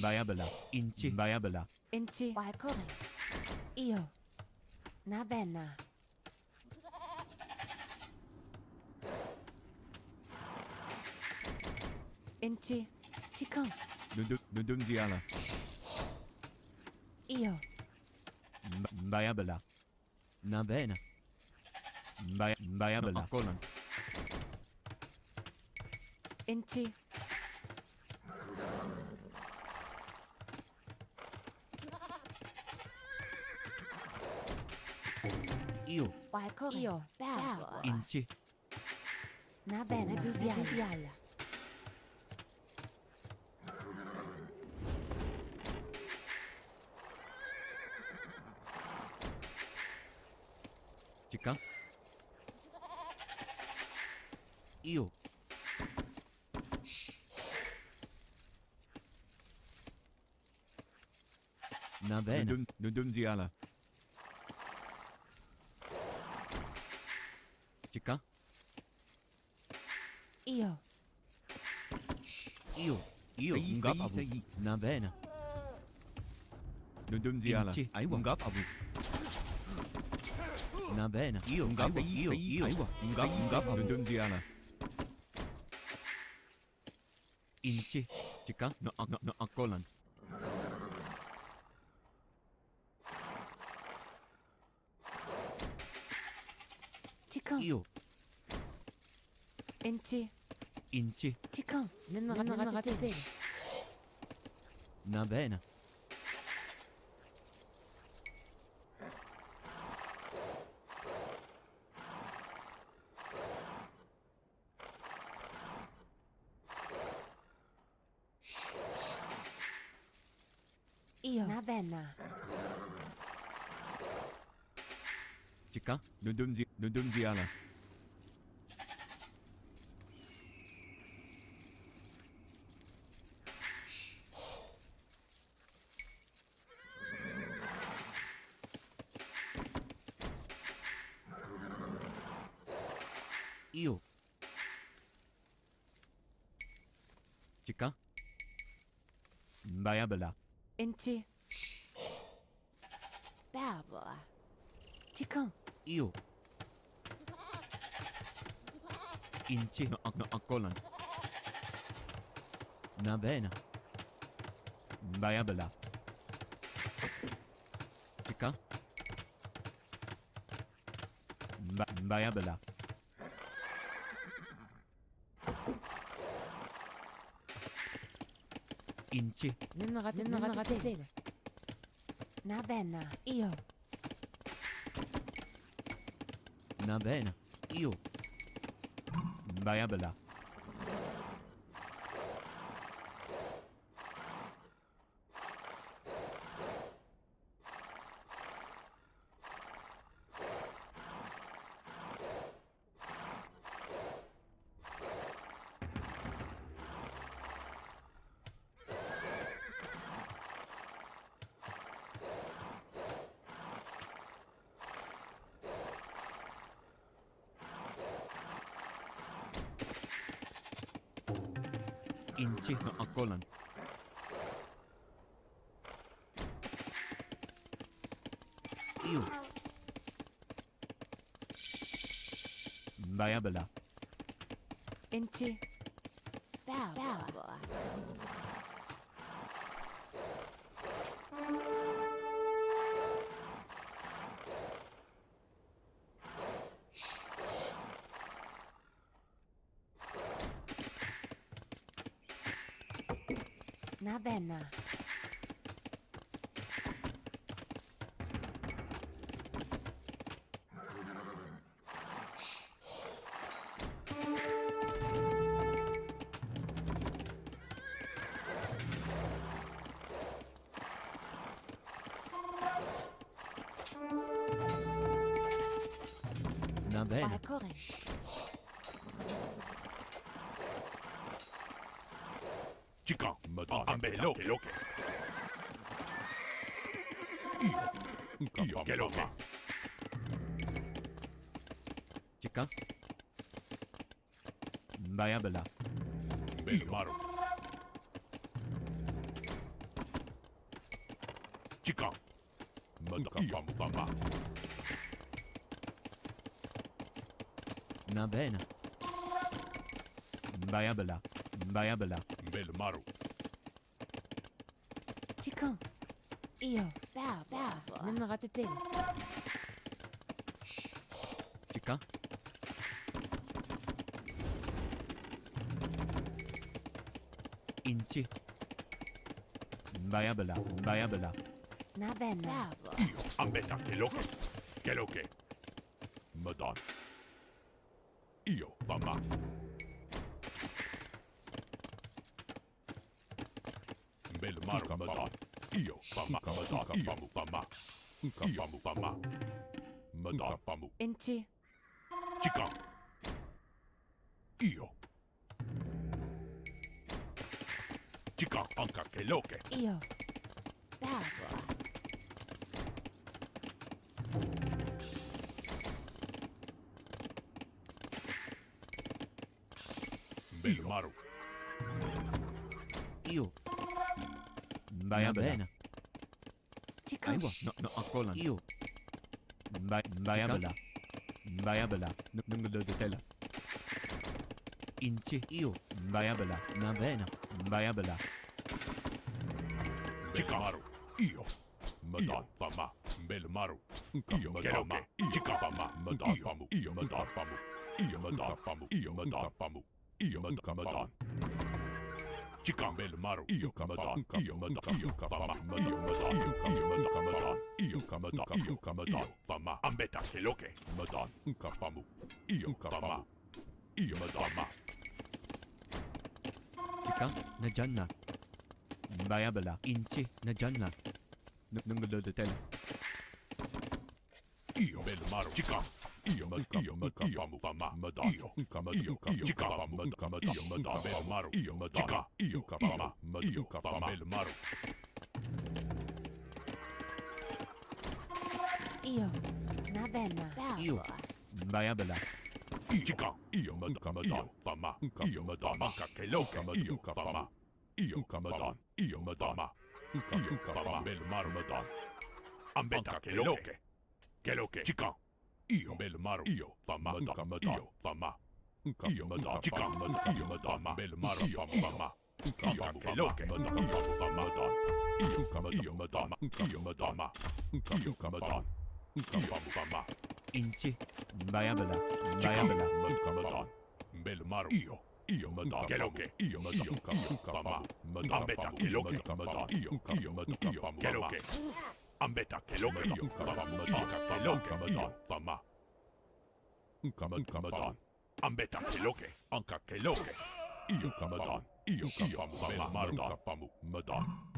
Bayabala. Inchi. Bayabala. Inci. Qualcosa. Io. Na benna. Inci. Chicon. Nudum diala. Io. Bayabala. Nabena. Bayabala. Colon. Inci. Io. Qualcosa. Io. Bravo. Inchi. Na benna. Medusia. Chica. Io. Nabena. Nudum diala. Chica. Io. Io. Ngap abu. Nabena. Nudum diala. Aiwa. Ngap abu. Nabena. Io. Ngap. Io. Aiwa. Ngap abu. Nudum diala. Inchi. Chica. No akolan. Chicon. Io. Inci. Inchi. Chicon. Non raté. Nabena. Io. Na benna. Chica. Nudum diala. Io. Chica. Bayabala. Inci. Bravo. Chicon. Io. Inchi. No akolan. Nabena. Bayabala. Chica. Bayabala. Inchi. Non raté. Na benna. Io. Nabena. Io. Bayabala. Inchi. No akolan. Io. Bayabala. Inci. Bravo. Na benna. Nabena. Qualcosa. Chica, ambella, che lo che. Io, che lo che. Chica. Baya bela. Bel maro. Chica. Io, mamma. Na bene. Baya bela. Baya bela. Bel maro. Chicken. Io. Baba. Non ratatele. Chica. Inci. Baya bela. Baya bela. Na benna. Io, ambetta, che lo che. Che lo che. Madonna. Io, mamma. Bel maro, madonna. Io, mamma, madonna. Io, mamma. Io, mamma. Madonna, mamma. Inci. Chica. Io. Chica, anche che lo che. Io. Baba. Bel maro. Io. Baya bene. Chicken. Aiwa. No, ancora. Io. Baya bela. Baya bela. Nungolo de tela. Inci. Io. Baya bela. Na bene. Baya bela. Chica maro. Io. Madonna, mamma. Bel maro. Io, che lo che. Chica, mamma. Madonna, famu. Io, madonna, famu. Io, madonna, famu. Io, madonna, famu. Io, madonna. Chica, bel maro. Io, madonna. Io, madonna. Io, mamma. Io, madonna. Io, madonna. Io, madonna. Io, madonna. Mamma. Ambetta, che lo che. Madonna. Famu. Io, mamma. Io, madonna. Chica. Na janna. Baya bela. Inci. Na janna. Nungolo de tela. Io, bel maro. Chica. Io, famu. Mamma. Madonna. Io, chica, famu. Io, madonna. Bel maro. Io, chica. Io, mamma. Io, bel maro. Io. Na benna. Io. Baya bela. Chica. Io, madonna. Mamma. Io, madonna. Che lo che. Io, mamma. Io, madonna. Io, madonna. Io, mamma. Bel maro, madonna. Ambetta, che lo che. Che lo che. Chica. Io, bel maro. Io, mamma. Io, mamma. Io, madonna. Chica. Io, madonna. Bel maro. Io, mamma. Io, che lo che. Io, mamma. Io, madonna. Io, madonna. Io, madonna. Io, mamma. Inci. Baya bela. Chica. Baya bela. Madonna. Bel maro. Io, madonna. Che lo che. Io, mamma. Ambetta, che lo che. Io, che lo che. Ambetta, che lo che. Io, mamma. Che lo che. Io, mamma. Madonna. Ambetta, che lo che. Anche che lo che. Io, madonna. Io, bel maro. Madonna.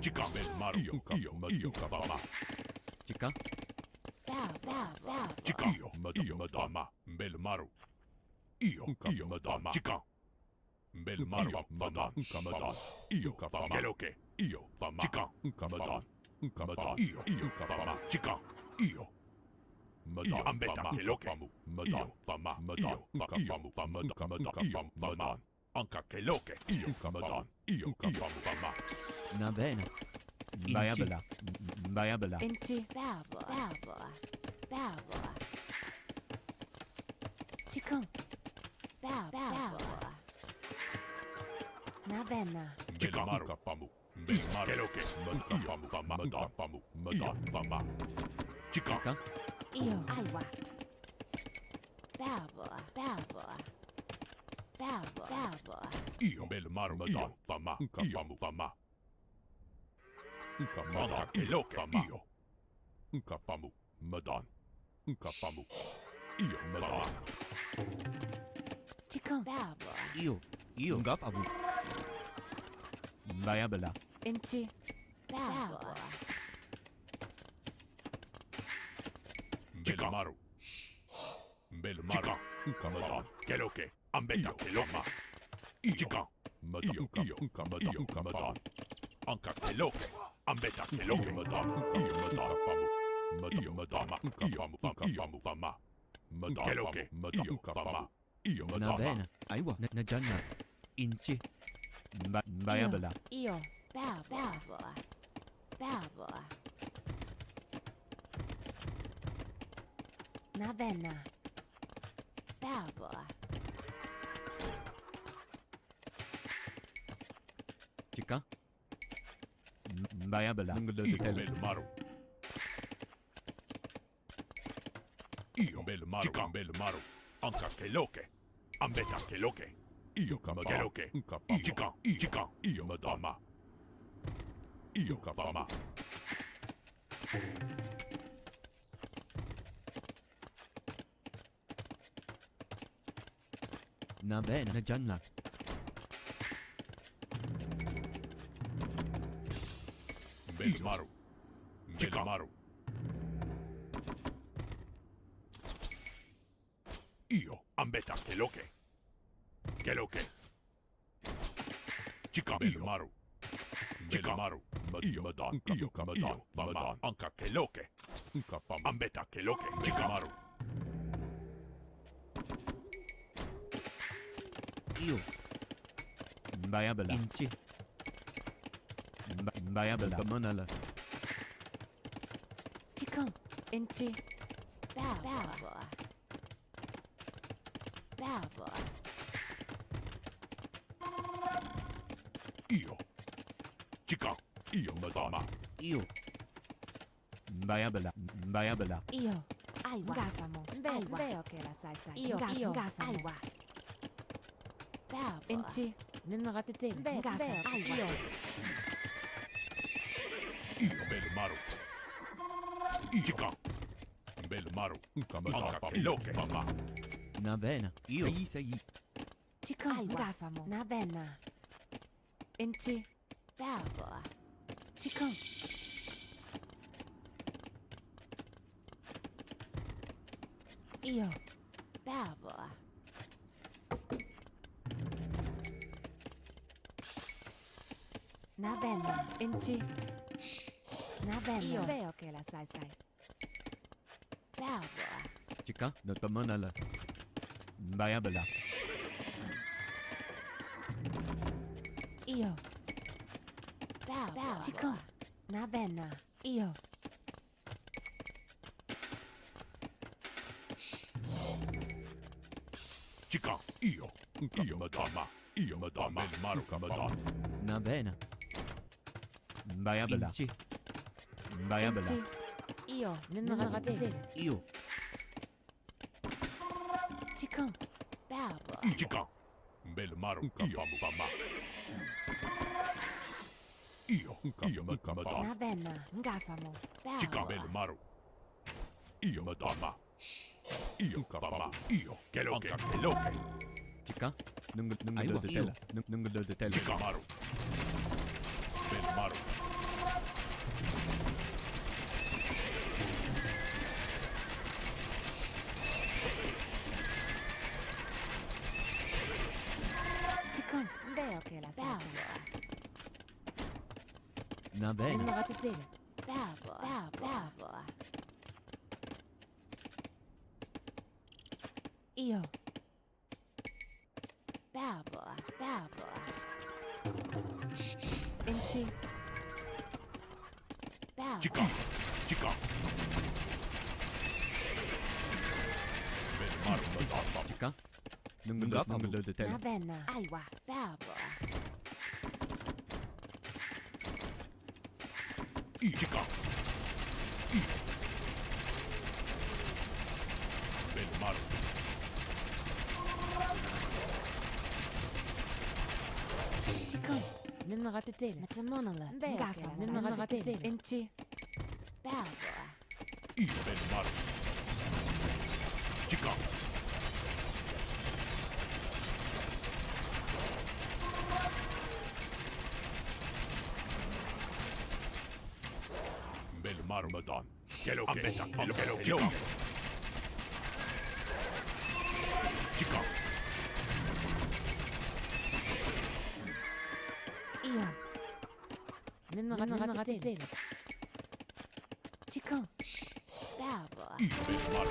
Chica, bel maro. Io, mamma. Chica. Baba. Chica. Io, madonna. Bel maro. Io, madonna. Chica. Bel maro. Madonna. Io, che lo che. Io, mamma. Chica. Madonna. Io, mamma. Chica. Io. Madonna. Ambetta, che lo che. Io, mamma. Io, madonna. Anche che lo che. Io, madonna. Io, mamma. Na bene. Baya Inci. 네. bela. Baya bela. Inci. Baba. Chicken. Baba. Na benna. Chica maro. Bel maro. Che lo che. Io, mamma. Io, mamma. Chica. Chica. Io. Aiwa. Baba. Io, bel maro. Io, mamma. Io, mamma. Madonna, che lo che. Io. Famu. Madonna. Famu. Io, madonna. Chicken. Io. Ngap abu. Baya bela. Inci. Baba. Bel maro. Bel maro. Madonna. Che lo che. Ambetta, che lo ma. Chica. Io Madon. Anka keloke. Ambeta keloke Madon. Io Madon pamu. Io Madama. Io pama. Madon keloke. Io pama. Io Na Madama. vena. Aiwa. Na janna. Inci. Bayabala. Io. Babboa. Babboa. Navenna. Babboa. Chica. Bayabala. Io bel maru. Io bel maru. Anka keloke. Ambeta keloke. Io keloke. Chica. Io Madama. Io pama. Na vena. Na janna. Bel maru. Bel maru. Io ambeta keloke. Keloke. Chica bel maru. Bel maru. Io Madon. Io Madon. Anka keloke. Ambeta keloke. Chica maru. Io. Bayabala. Inci. Bayabala. Manala. Chicon. Inchi. Babboa. Babboa. Io. Chica. Io Madama. Io. Bayabala. Io. Aiwa. Gafamo. Veo che la sai. Io. Gafamo. Aiwa. Babboa. Inchi. Ninratetil. Veo. Aiwa. Io bel maru. Chica. Bel maru. Anka keloke. Pama. Na vena. Io. Sei. Chicon. Gafamo. Navenna. Inchi. Babboa. Chicon. Io. Babboa. Navenna. Inchi. Navenna. Io. Veo che la sai. Babboa. Chica. Na tamanala. Bayabala. Io. Babboa. Chicon. Navenna. Io. Chica. Io Madama. Io Madama. Bel maru. Madon. Na vena. Bayabala. Inci. Bayabala. Inchi. Io. Ninratetil. Io. Chicon. Babboa. Chica. Bel maru. Io pama. Io Madon. Navenna. Gafamo. Chica bel maru. Io Madama. Io pama. Io keloke. Chica. Nungalo de tela. Nungalo de tela. Chica maru. Bel maru. Chicon. Veo che la sai. Na vena. Ninratetil. Babboa. Io. Babboa. Inchi. Chica. Bel maru. Madon. Chica. Nungalo de tela. Navenna. Aiwa. Babboa. Chica. Bel maru. Chicon. Ninratetil. Metamonala. Gafamo. Ninratetil. Inchi. Babboa. Io bel maru. Chica. Bel maru Madon. Keloke. Ambeta keloke. Chica. Io. Non ratetelo. Chico. Bravo. Io bel mare,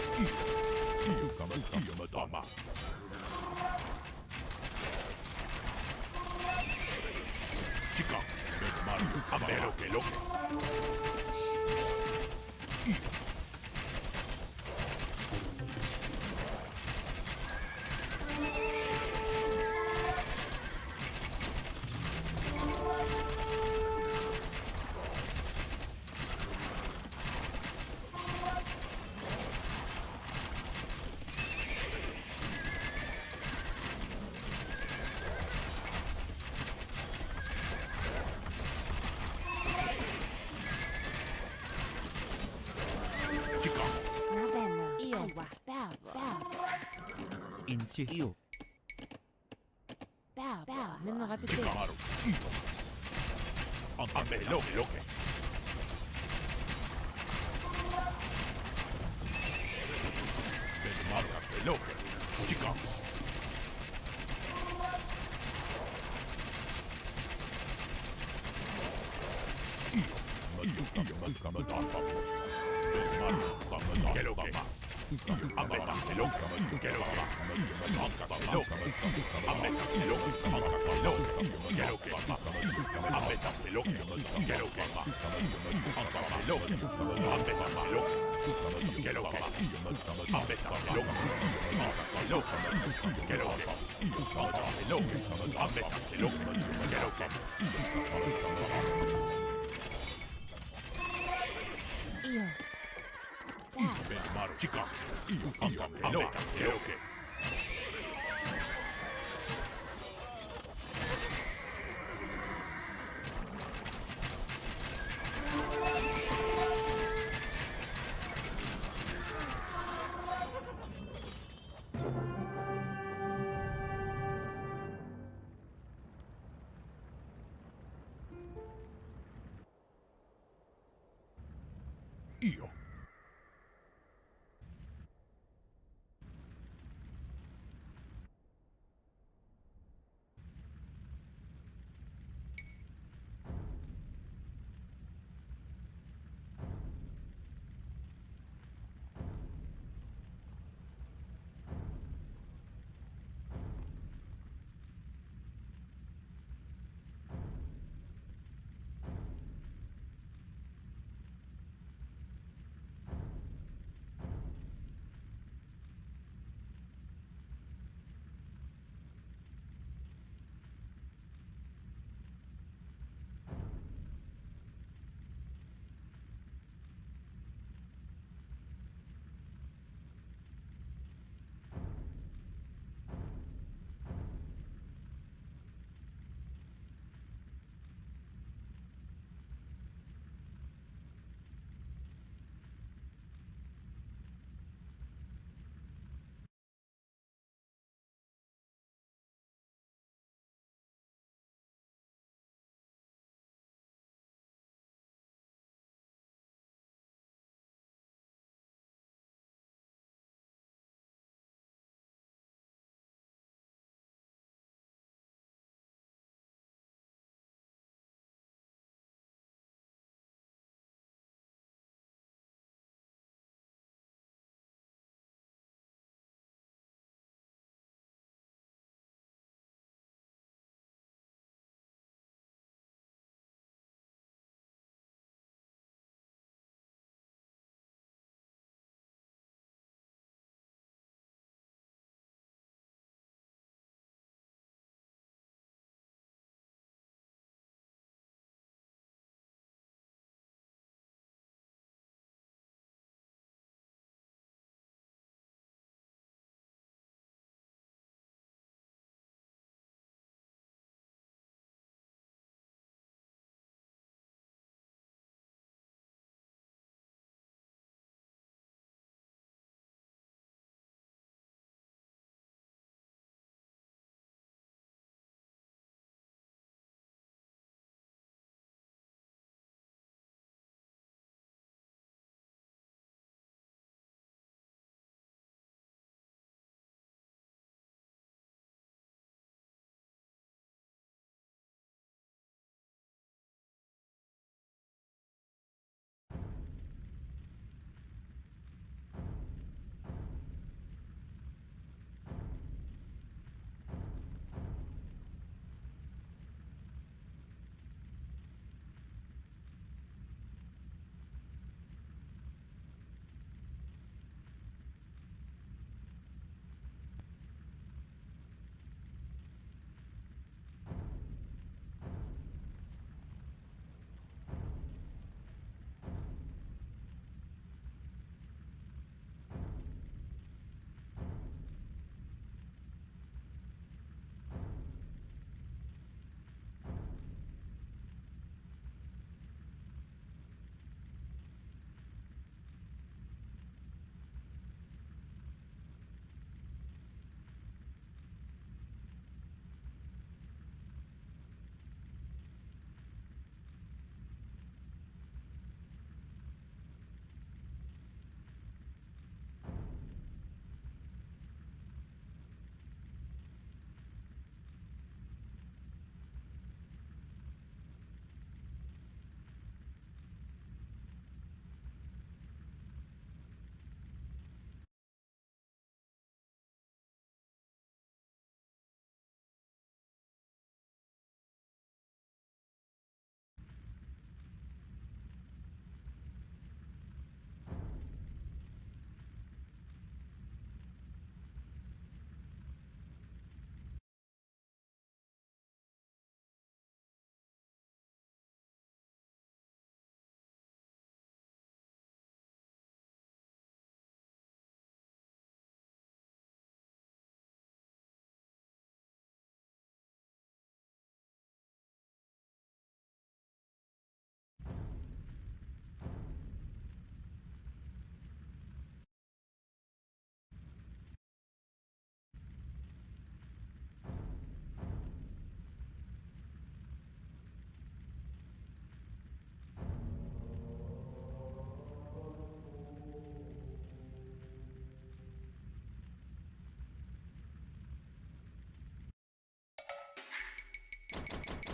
io madama. Chica, bel mare, a me lo che. Io. Navenna. Io. Aiwa. Bravo. Inci. Io. Bravo. Non Chica ratetelo. maro, io. A me lo che. Bel mare, a me lo che. Chica. Io, madama. Bel mare, che lo che. A me che lo che lo fa. A me che lo che fa. A me che lo che fa. Io. Bravo. Bel mare, chica. Io, che. Io.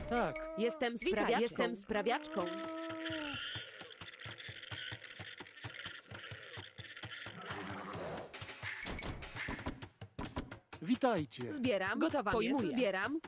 Tak. Jestem sprawiaczką. Witajcie. Zbieram. Gotowa jest. Zbieram.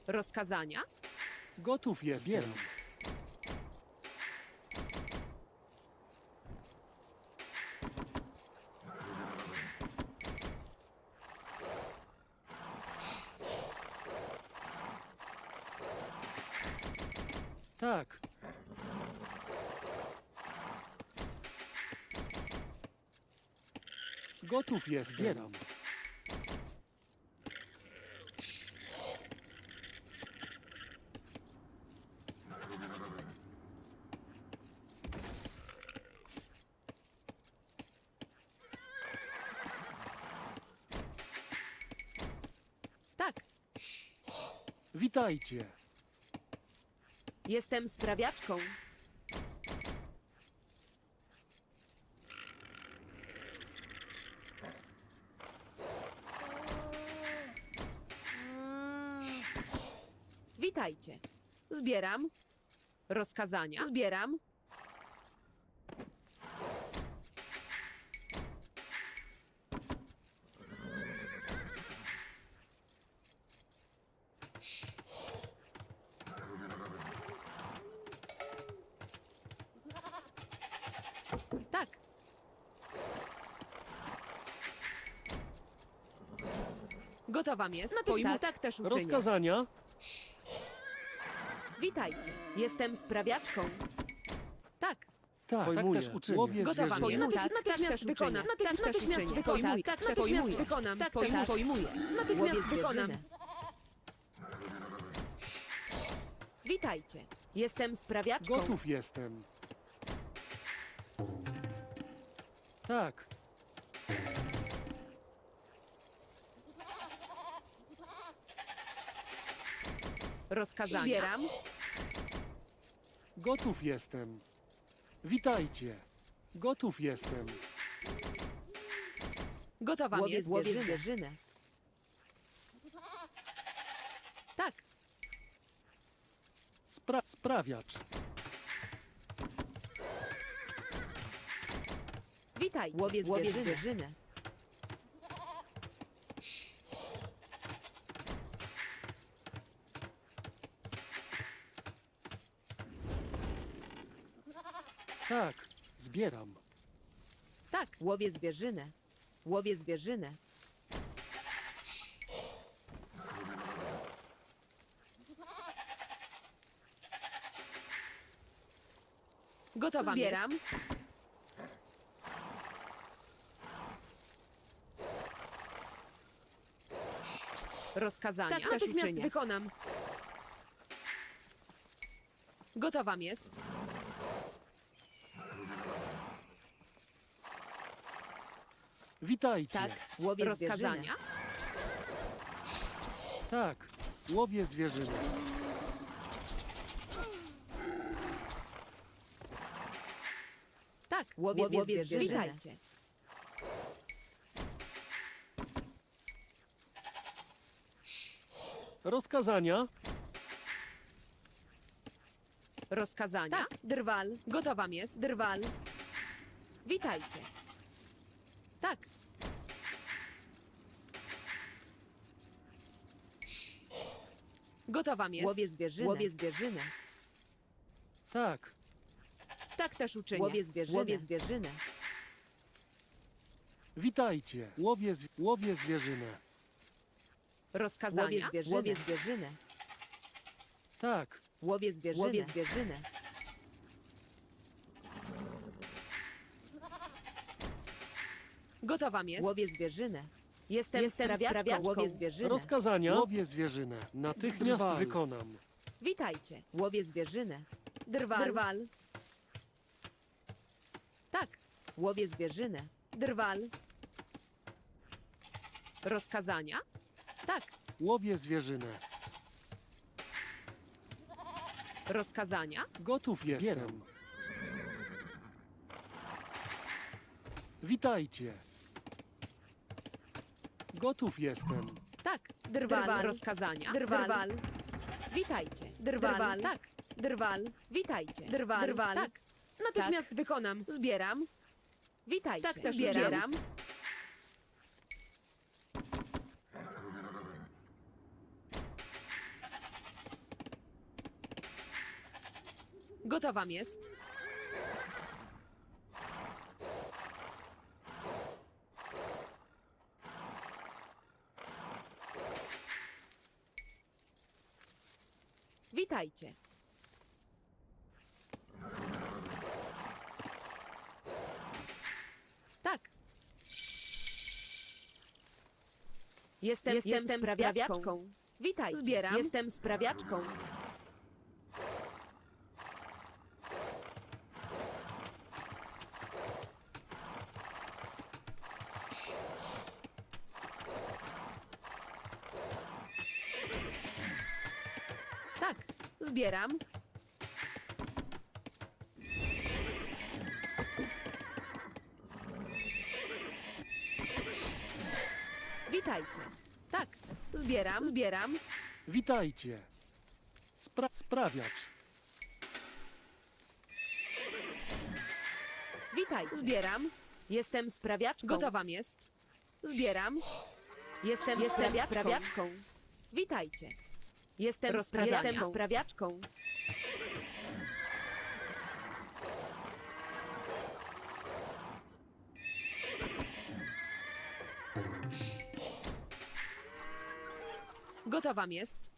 Rozkazania? Gotów jestem. Zbieram. Tak. Gotów jest. Zbieram. Tak. Witajcie. Jestem sprawiaczką. Witajcie. Zbieram. Rozkazania. Zbieram. Tak. Gotowa jest. Tak też uczynię. Rozkazania. Witajcie. Jestem sprawiaczką. Tak. Tak, Pojmuję. tak też uczynię. Łowiec Gotowa zwierzyny. jest. Natychmiast wykonam. Natychmiast wykonam. Tak, natychmiast wykonam. Tak, pojmuję. Natychmiast wykonam. Witajcie. Jestem sprawiaczką. Gotów jestem. Tak. Rozkazania. Zbieram. Gotów jestem. Witajcie. Gotów jestem. Gotowa jest. Łowię zwierzynę. Tak. Sprawiacz. Witajcie. Łowię zwierzynę. Tak. Zbieram. Tak. Łowię zwierzynę. Łowię zwierzynę. Gotowa zbieram. Jest. Rozkazania. Tak, natychmiast wykonam. Gotowa jest. Witajcie. Tak, łowię rozkazania. Tak. Łowię zwierzynę. Tak, łowię zwierzynę. Witajcie. Rozkazania. Rozkazania. Tak, drwal. Gotowa jest. Drwal. Witajcie. Tak. Gotowa jest. Łowię zwierzynę. Łowię zwierzynę. Tak. Tak też uczynię. Łowię zwierzynę. Łowię zwierzynę. Witajcie. Łowię zwierzynę. Rozkazania. Łowię zwierzynę. Tak. Łowię zwierzynę. Łowię zwierzynę. Gotowa jest. Łowię zwierzynę. Jestem sprawiaczką. Łowię zwierzynę. Rozkazania. Łowię zwierzynę. Natychmiast wykonam. Witajcie. Łowię zwierzynę. Drwal. Tak. Łowię zwierzynę. Drwal. Rozkazania? Tak. Łowię zwierzynę. Rozkazania? Gotów jestem. Witajcie. Gotów jestem. Tak. Drwal. Rozkazania? Drwal. Witajcie. Drwal. Tak. Drwal. Witajcie. Drwal. Tak. Natychmiast wykonam. Zbieram. Witajcie. Tak, też zbieram. Gotowa jest. Witajcie. Tak. Jestem sprawiaczką. Witajcie. Zbieram. Jestem sprawiaczką. Tak, zbieram. Witajcie. Tak, zbieram. Witajcie. Sprawiacz. Witajcie. Zbieram. Jestem sprawiaczką. Gotowa jest. Zbieram. Jestem sprawiaczką. Witajcie. Jestem sprawiaczką. Gotowa jest.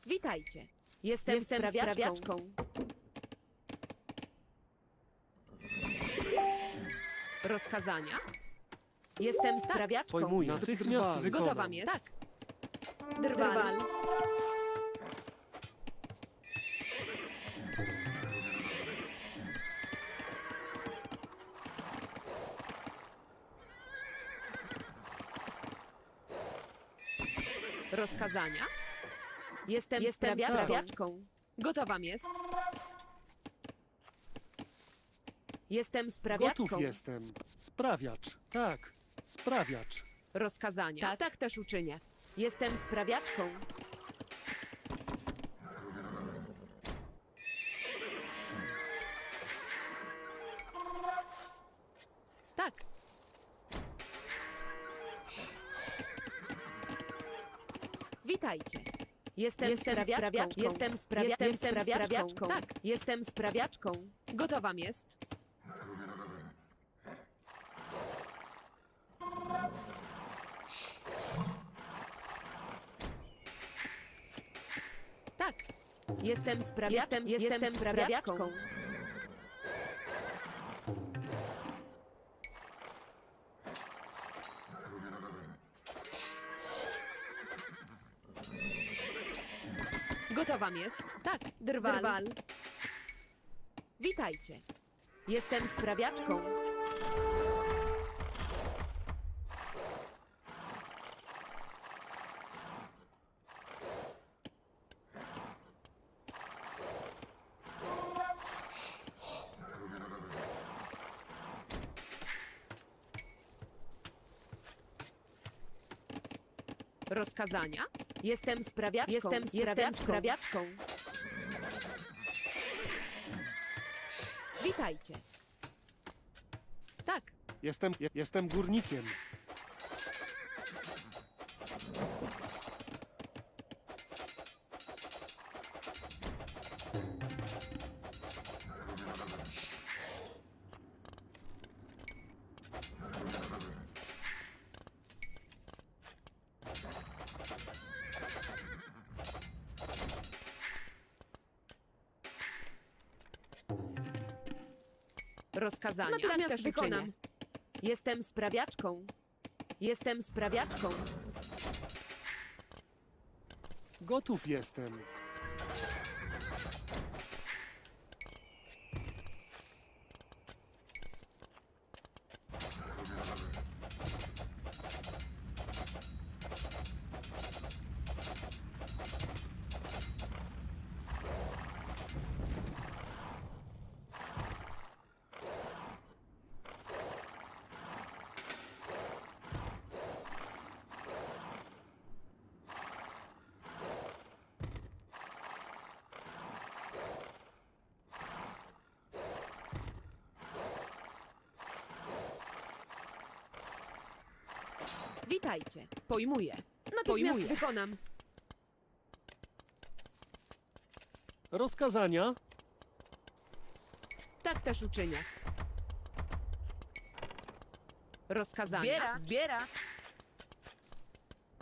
Witajcie. Jestem sprawiaczką. Rozkazania? Jestem sprawiaczką. Pojmuję. Natychmiast wykonam. Gotowa jest. Tak. Drwal. Rozkazania? Jestem sprawiaczką. Gotowa jest. Jestem sprawiaczką. Gotów jestem. Sprawiacz. Tak. Sprawiacz. Rozkazania? Tak też uczynię. Jestem sprawiaczką. Tak. Witajcie. Jestem sprawiaczką. Jestem sprawiaczką. Tak, jestem sprawiaczką. Gotowa jest. Tak. Jestem sprawiaczką. Gotowa jest. Tak. Drwal. Witajcie. Jestem sprawiaczką. Rozkazania? Jestem sprawiaczką. Jestem sprawiaczką. Witajcie. Tak. Jestem górnikiem. Rozkazania? Natychmiast też wykonam. Jestem sprawiaczką. Jestem sprawiaczką. Gotów jestem. Witajcie. Pojmuję. Natychmiast wykonam. Rozkazania? Tak też uczynię. Rozkazania. Zbiera.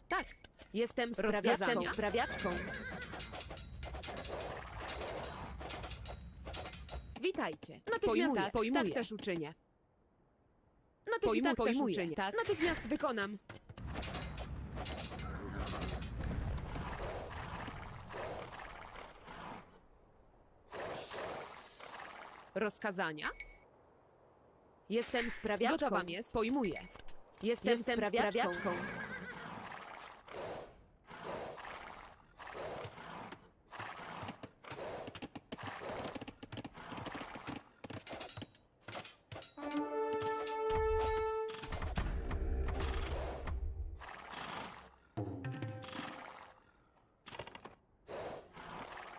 Tak. Jestem sprawiaczką. Witajcie. Natychmiast pojmuję. Tak też uczynię. Pojmuję. Tak. Natychmiast wykonam. Rozkazania? Jestem sprawiaczką. Gotowa jest. Pojmuję. Jestem sprawiaczką.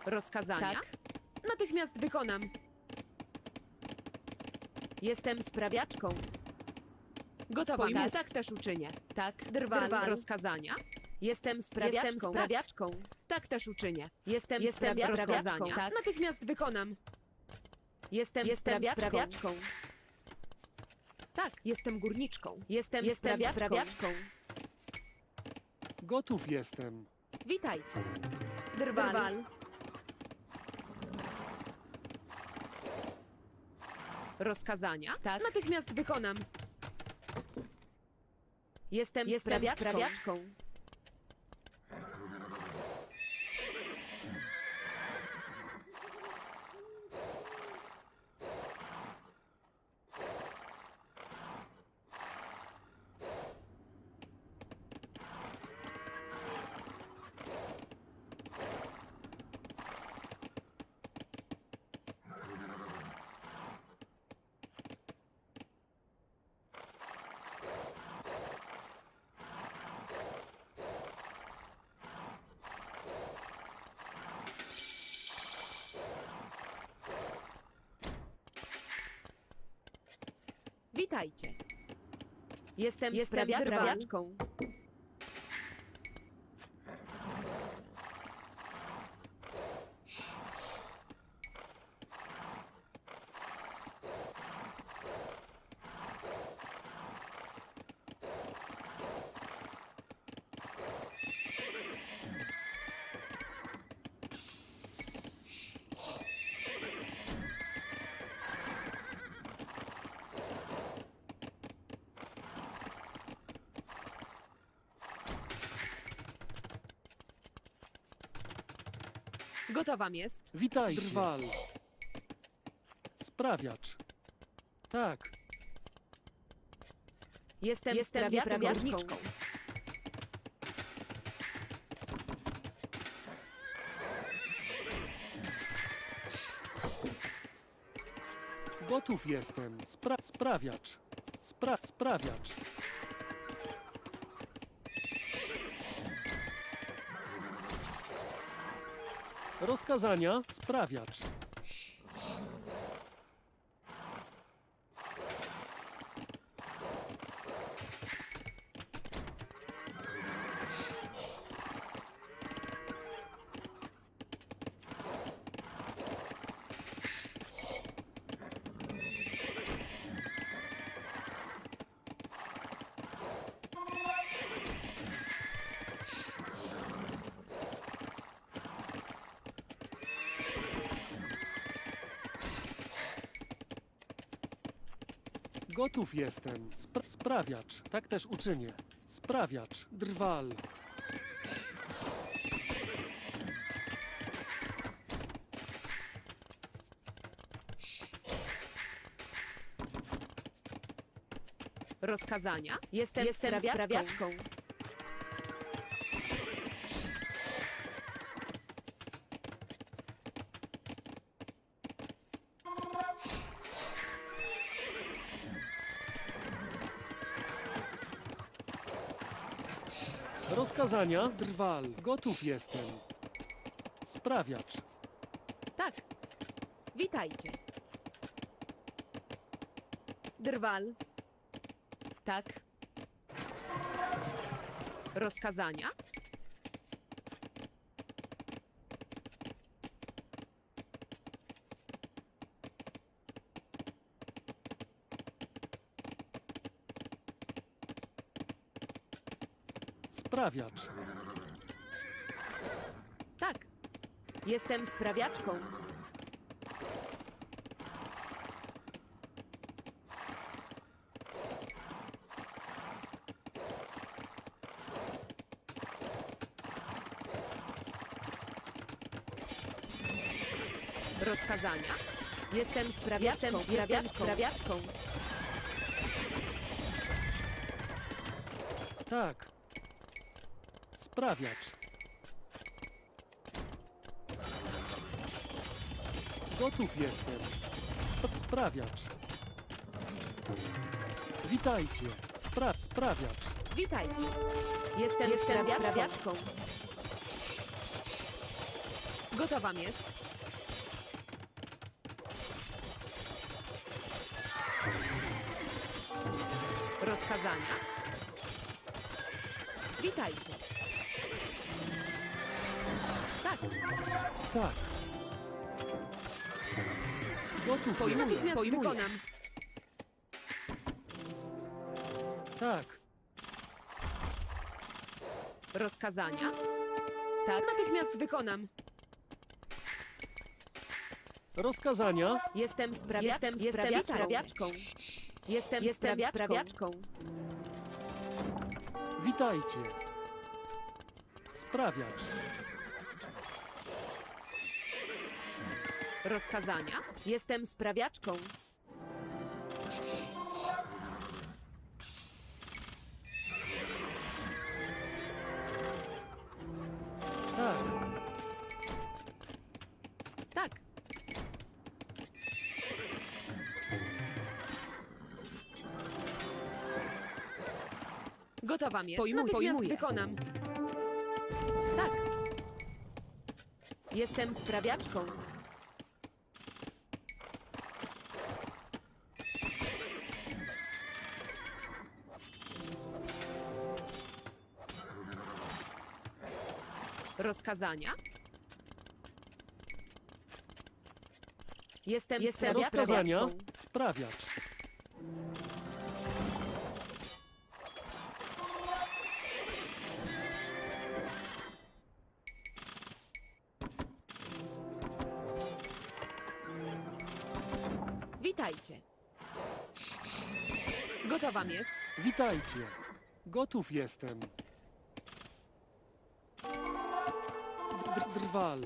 Rozkazania? Tak. Natychmiast wykonam. Jestem sprawiaczką. Gotowa jest. Tak też uczynię. Tak. Drwal. Rozkazania? Jestem sprawiaczką. Tak też uczynię. Jestem sprawiaczką. Tak. Natychmiast wykonam. Jestem sprawiaczką. Tak. Jestem górniczką. Jestem sprawiaczką. Gotów jestem. Witajcie. Drwal. Rozkazania? Tak. Natychmiast wykonam. Jestem sprawiaczką. Witajcie. Jestem sprawiaczką. Gotowa jest. Witajcie. Drwal. Sprawiacz. Tak. Jestem sprawiaczką. Gotów jestem. Sprawiacz. Sprawiacz. Rozkazania. Sprawiacz. Gotów jestem. Sprawiacz. Tak też uczynię. Sprawiacz. Drwal. Rozkazania? Jestem sprawiaczką. Rozkazania. Drwal. Gotów jestem. Sprawiacz. Tak. Witajcie. Drwal. Tak. Rozkazania? Sprawiacz. Tak. Jestem sprawiaczką. Rozkazania? Jestem sprawiaczką. Tak. Sprawiacz. Gotów jestem. Sprawiacz. Witajcie. Sprawiacz. Witajcie. Jestem sprawiaczką. Gotowa jest. Rozkazania? Witajcie. Tak, Tak. Gotów jestem. natychmiast wykonam. Tak. Rozkazania? Tak, natychmiast wykonam. Rozkazania. Jestem sprawiaczką. Jestem sprawiaczką. Witajcie. Sprawiacz. Rozkazania? Jestem sprawiaczką. Tak. Tak. Gotowa jest. Natychmiast wykonam. Tak. Jestem sprawiaczką. Rozkazania? Jestem Rozkazania. sprawiaczką. Sprawiacz. Witajcie. Gotowa jest. Witajcie. Gotów jestem. Drwal.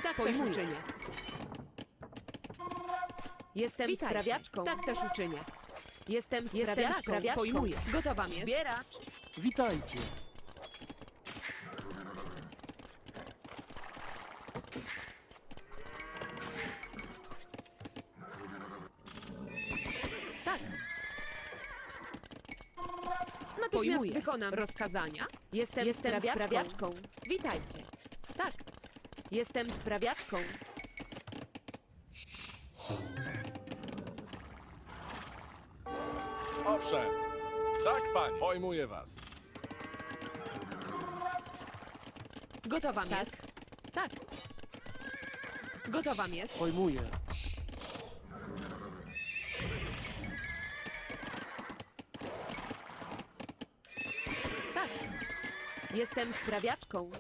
Tak też uczynię. Jestem sprawiaczką. Tak też uczynię. Jestem sprawiaczką. Pojmuję. Gotowa jest. Zbieracz. Witajcie. Tak. Natychmiast wykonam rozkazania. Jestem sprawiaczką. Witajcie. Tak. Jestem sprawiaczką. Owszem. Tak, panie. Pojmuję was. Gotowa jest. Tak. Gotowa jest. Pojmuję. Tak. Jestem sprawiaczką.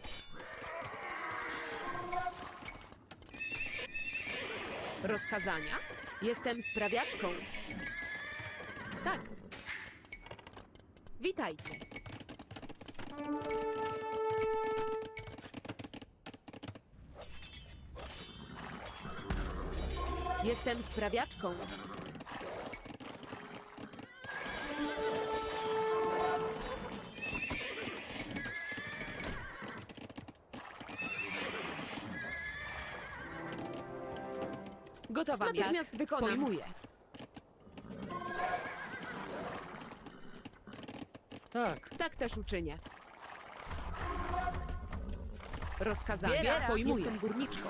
Rozkazania? Jestem sprawiaczką. Tak. Witajcie. Jestem sprawiaczką. Gotowa. Natychmiast wykonam. Pojmuję. Tak. Tak też uczynię. Rozkazania. Pojmuję. Jestem górniczką.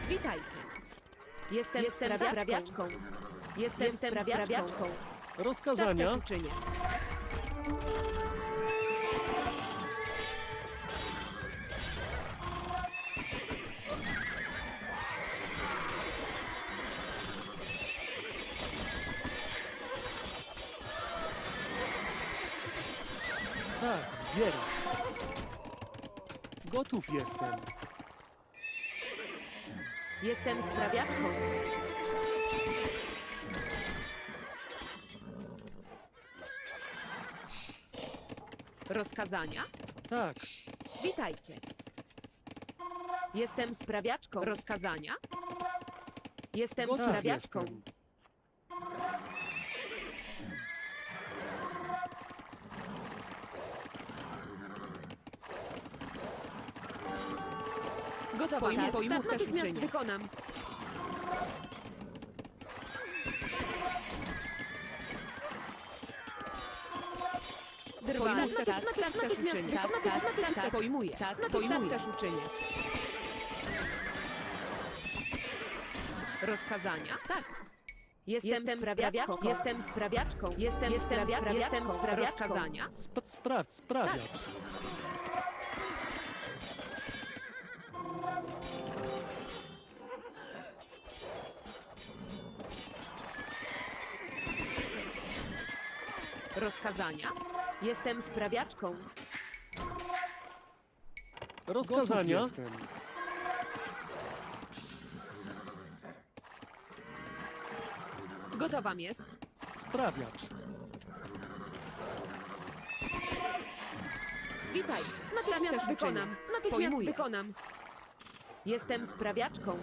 Witajcie. Jestem sprawiaczką. Jestem sprawiaczką. Tak Rozkazania? też uczynię. Tak, zbieram. Gotów jestem. Jestem sprawiaczką. Rozkazania? Tak. Witajcie. Jestem sprawiaczką. Rozkazania? Jestem Gotów sprawiaczką. jestem. Gotowa. Tak, natychmiast wykonam. Drwal. Natychmiast uczynię. Tak, pojmuję. Tak, też uczynię. Rozkazania? Tak. Jestem sprawiaczką. Jestem sprawiaczką. Jestem sprawiaczką. Rozkazania? Sprawiacz. Rozkazania? Jestem sprawiaczką. Rozkazania? Gotów Jestem. Gotowam jest. Sprawiacz. Witajcie. Natychmiast wykonam. Natychmiast wykonam. Jestem sprawiaczką.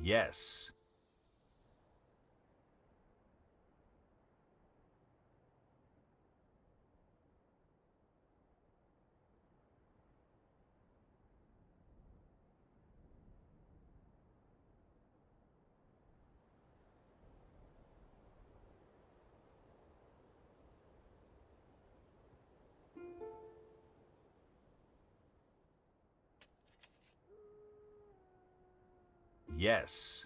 Yes. Yes.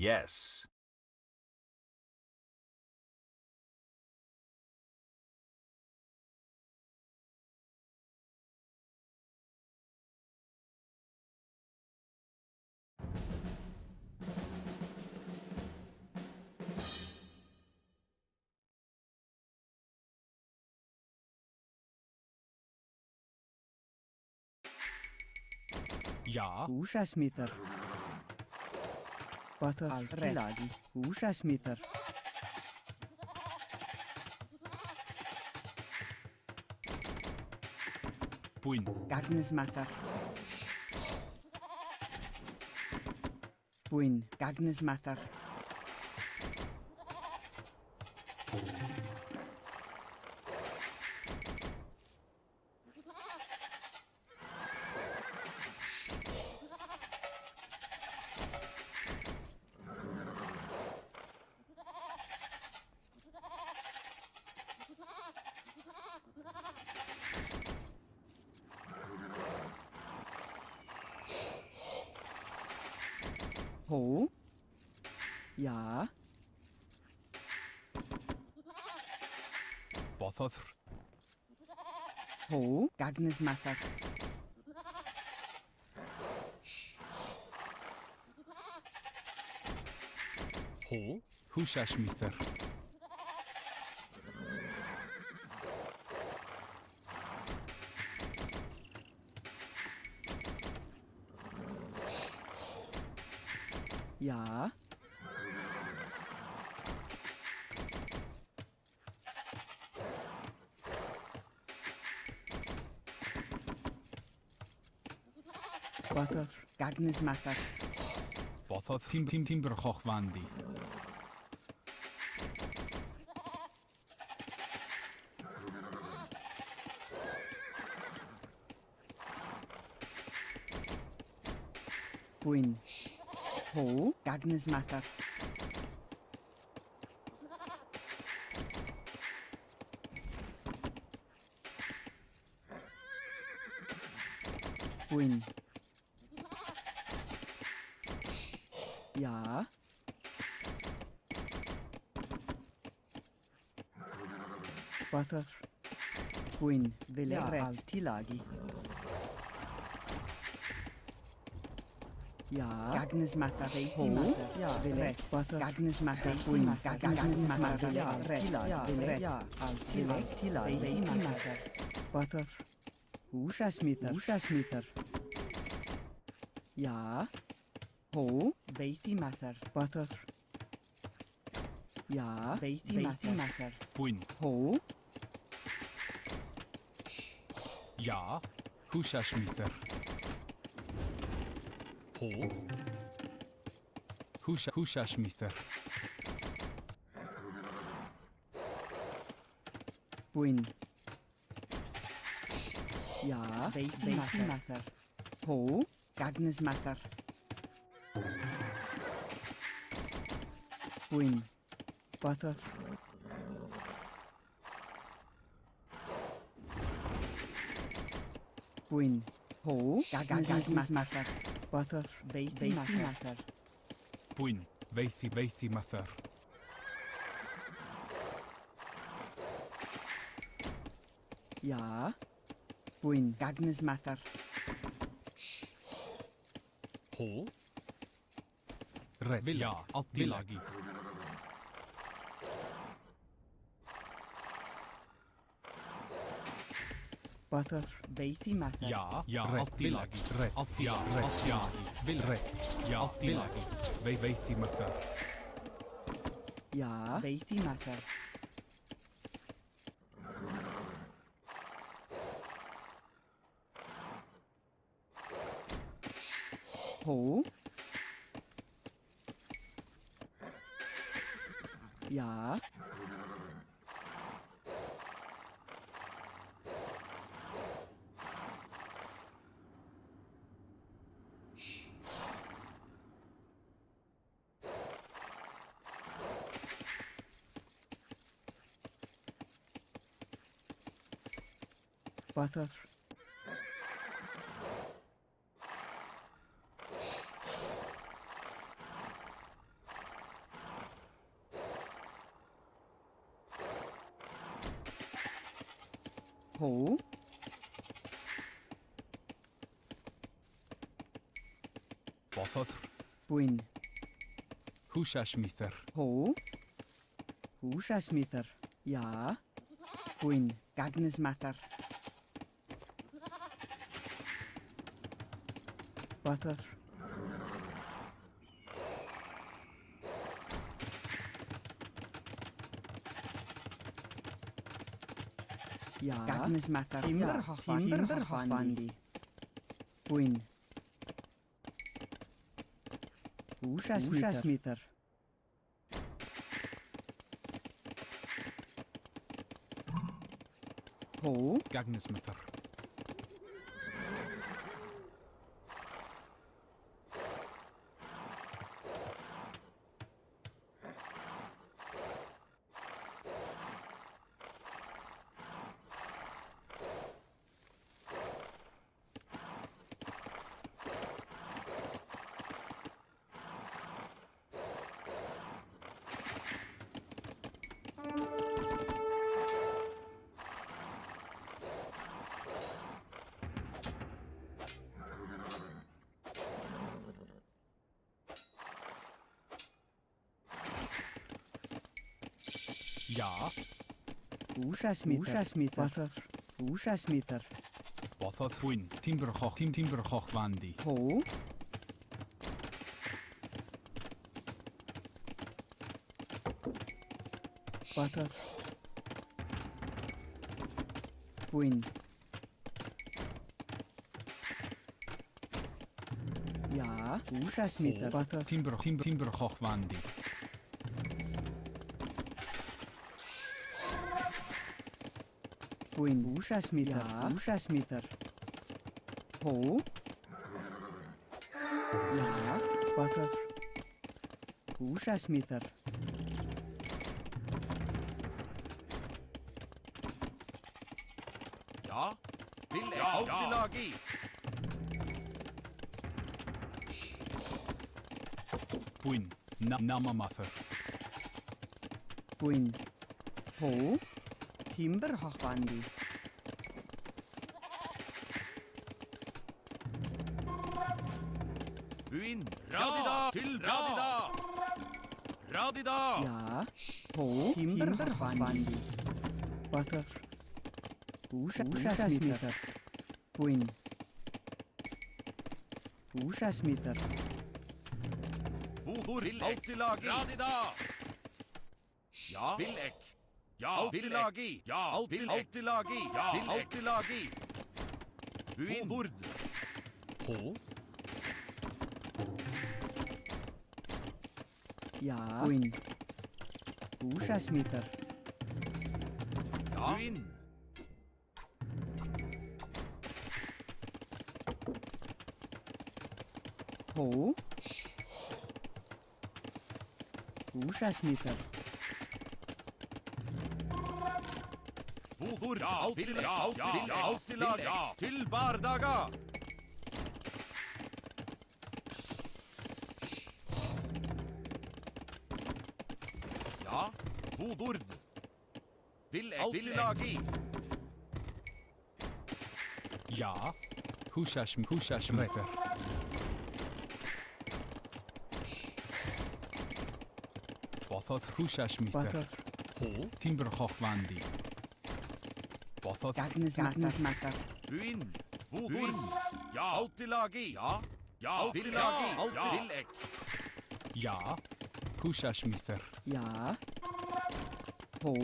Yes. Ja. Húsasmítar. Batar altilagi. Húsasmítar. Puin. Gagnesmatar. Buin. Gagnesmatar. Ho. Ja. Bothothr. Ho. Gagnesmatar. Ho. Húsasmítar. Ja. Batar. Gagnesmatar. Bothothr. Timberchochwandi. Buin. Ho. Gagnesmatar. Buin. Ja. Batar. Buin. Velere altilagi. Ja. Gagnesmatar. Ho. Ja. Vele. Batar. Gagnesmatar. Buin. Gagnesmatar. Ja. Tilagi. Vele. Ja. Altilagi. Matar. Batar. Húsasmítar. Húsasmítar. Ja. Ho. Veiðimatar. Batar. Ja. Veiðimatar. Puin. Ho. Ja. Húsasmítar. Ho. Húsasmítar. Buin. Ja. Veiðimatar. Ho. Gagnesmatar. Buin. Batar. Buin. Ho. Gagnesmatar. Batar. Veiðimatar. Puin. Veiðimatar. Ja. Buin. Gagnesmatar. Ho. Red. Ja. Altilagi. Batar. Veiðimatar. Ja. Ja. Altilagi. Red. Ja. Red. Ja. Vil red. Ja. Altilagi. Veiðimatar. Ja. Veiðimatar. Ho. Ja. Batar. Ho. Bothodd. Bwyn. Hwsias mithr. Ho. Hwsias mithr. Ja. Bwyn. Gagnes mathr. Bothodd. Ja. Gagnes mathr. Timber hochwandi. Bwyn. Hwsias mithr. Ho. Gagnes mithr. Ja. Hwsias mithr. Hwsias mithr. Bothodd. Bwyn. Timber hochwandi. Ho. Bothodd. Bwyn. Ja. Hwsias mithr. Bothodd. Timber hochwandi. Bwyn. Hwsias mithr. Ja. Hwsias mithr. Ho. Ja. Bothodd. Hwsias mithr. Ja. Vill alltid lagi. Bwyn. Nama mathr. Bwyn. Ho. Timber hochwandi. Buin. Radida. Til radida. Radida. Ja. Ho. Timber hochwandi. Bothodd. Hwsias mithr. Bwyn. Hwsias mithr. Vill alltid lagi. Radida. Ja. Vill ek. Ja. Alltid lagi. Ja. Vill alltid lagi. Ja. Vill alltid lagi. Buin. Bord. Ho. Ja. Bwyn. Hwsias mithr. Ja. Buin. Ho. Hwsias mithr. Bord. Ja. Vill alltid lagi. Ja. Til bardaga. Ja. Bord. Vill alltid lagi. Ja. Hwsias mithr. Bothodd. Hwsias mithr. Bothodd. Ho. Timber hochwandi. Bothodd. Gagnes mathr. Buin. Buin. Ja. Alltid lagi. Ja. Ja. Alltid lagi. Ja. Vill ek. Ja. Hwsias mithr. Ja. Ho.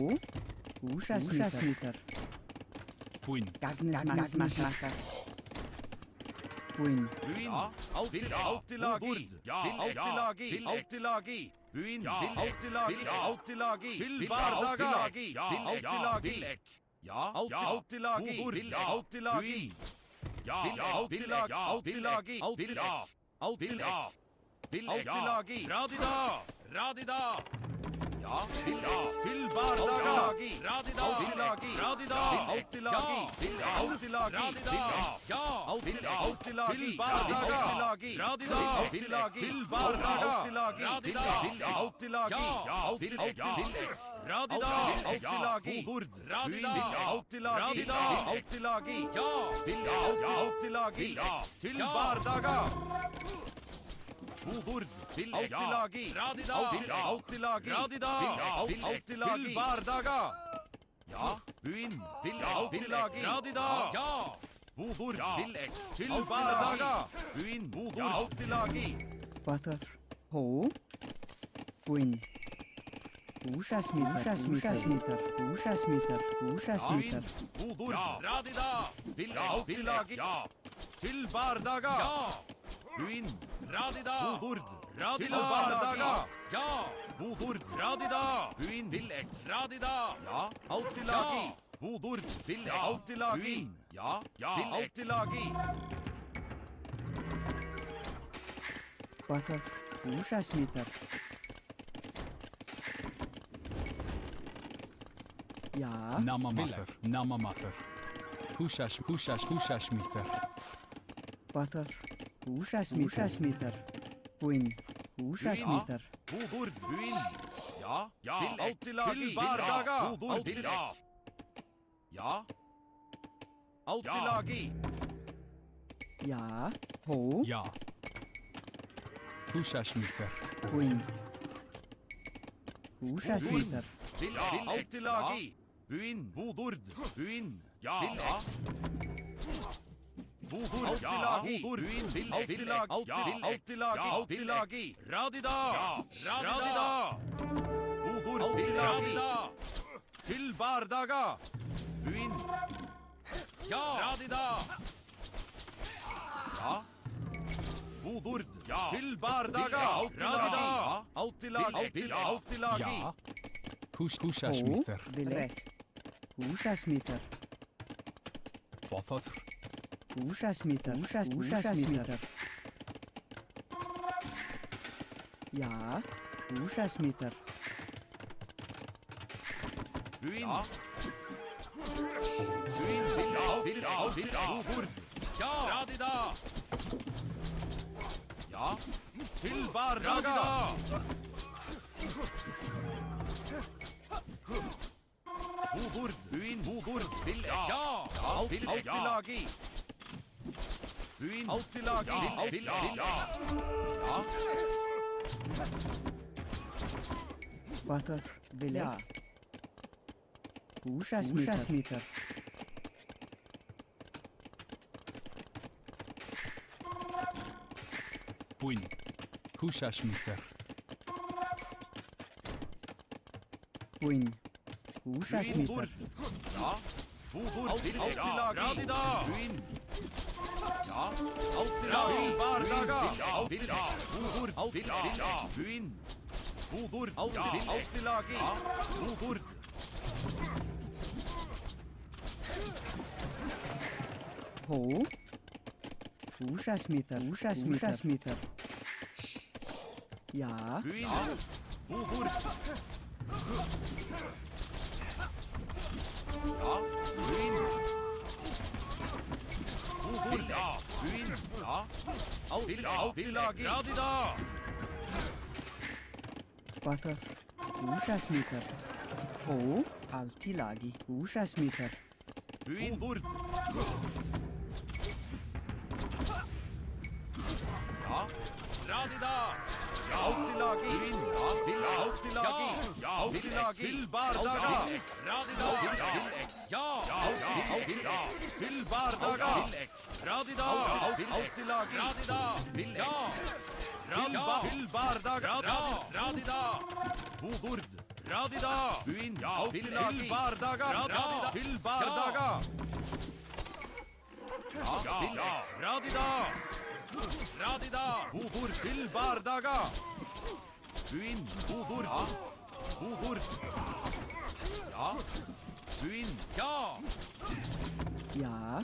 Hwsias mithr. Bwyn. Gagnes mathr. Bwyn. Buin. Ja. Alltid lagi. Ja. Alltid lagi. Vill alltid lagi. Buin. Ja. Vill alltid lagi. Alltid lagi. Til bardaga. Ja. Alltid lagi. Vill ek. Ja. Alltid lagi. Vill alltid lagi. Ja. Vill alltid lagi. Alltid lagi. Alltid lagi. Alltid lagi. Vill alltid lagi. Radida. Radida. Ja. Til bardagi. Radida. Autilagi. Radida. Autilagi. Autilagi. Radida. Ja. Autilagi. Til bardagi. Radida. Autilagi. Til bardagi. Radida. Autilagi. Autilagi. Radida. Autilagi. Radida. Autilagi. Autilagi. Ja. Autilagi. Til bardaga. Bord. Autilagi. Radida. Autilagi. Radida. Autilagi. Til bardaga. Ja. Buin. Autilagi. Radida. Ja. Bord. Til bardaga. Buin. Autilagi. Butter. Ho. Win. Ushasmitter. Bord. Radida. Autilagi. Ja. Til bardaga. Ja. Buin. Radida. Bord. Radida. Bardaga. Ja. Bord. Radida. Buin. Radida. Ja. Autilagi. Bord. Autilagi. Ja. Autilagi. Butter. Ushasmitter. Ja. Namamather. Hushashmither. Butter. Ushasmitter. Win. Ushasmitter. Bord. Buin. Ja. Autilagi. Til bardaga. Autilagi. Ja. Autilagi. Ja. Ho. Ja. Hushashmither. Win. Ushasmitter. Autilagi. Buin. Bord. Buin. Ja. Bord. Autilagi. Buin. Autilagi. Radida. Radida. Bord. Autilagi. Til bardaga. Buin. Ja. Radida. Ja. Bord. Til bardaga. Radida. Autilagi. Ja. Hushashmither. Bilek. Ushasmitter. Butter. Ushasmitter. Ja. Ushasmitter. Buin. Buin. Bord. Ja. Radida. Ja. Til bardaga. Bord. Buin. Bord. Ja. Autilagi. Buin. Autilagi. Ja. Butter. Bilek. Ja. Ushasmitter. Buin. Hushashmither. Win. Ushasmitter. Ja. Bord. Autilagi. Radida. Buin. Ja. Autilagi. Bardaga. Bord. Buin. Bord. Autilagi. Bord. Ho. Ushasmitter. Ja. Buin. Bord. Ja. Buin. Bord. Buin. Ja. Autilagi. Radida. Butter. Ushasmitter. Ho. Altilagi. Ushasmitter. Buin. Bord. Ja. Radida. Autilagi. Autilagi. Autilagi. Til bardaga. Radida. Ja. Til bardaga. Radida. Autilagi. Radida. Ja. Til bardaga. Radida. Bord. Radida. Buin. Autilagi. Til bardaga. Radida. Til bardaga. Ja. Radida. Radida. Bord. Til bardaga. Buin. Bord. Bord. Ja. Buin. Ja. Ja.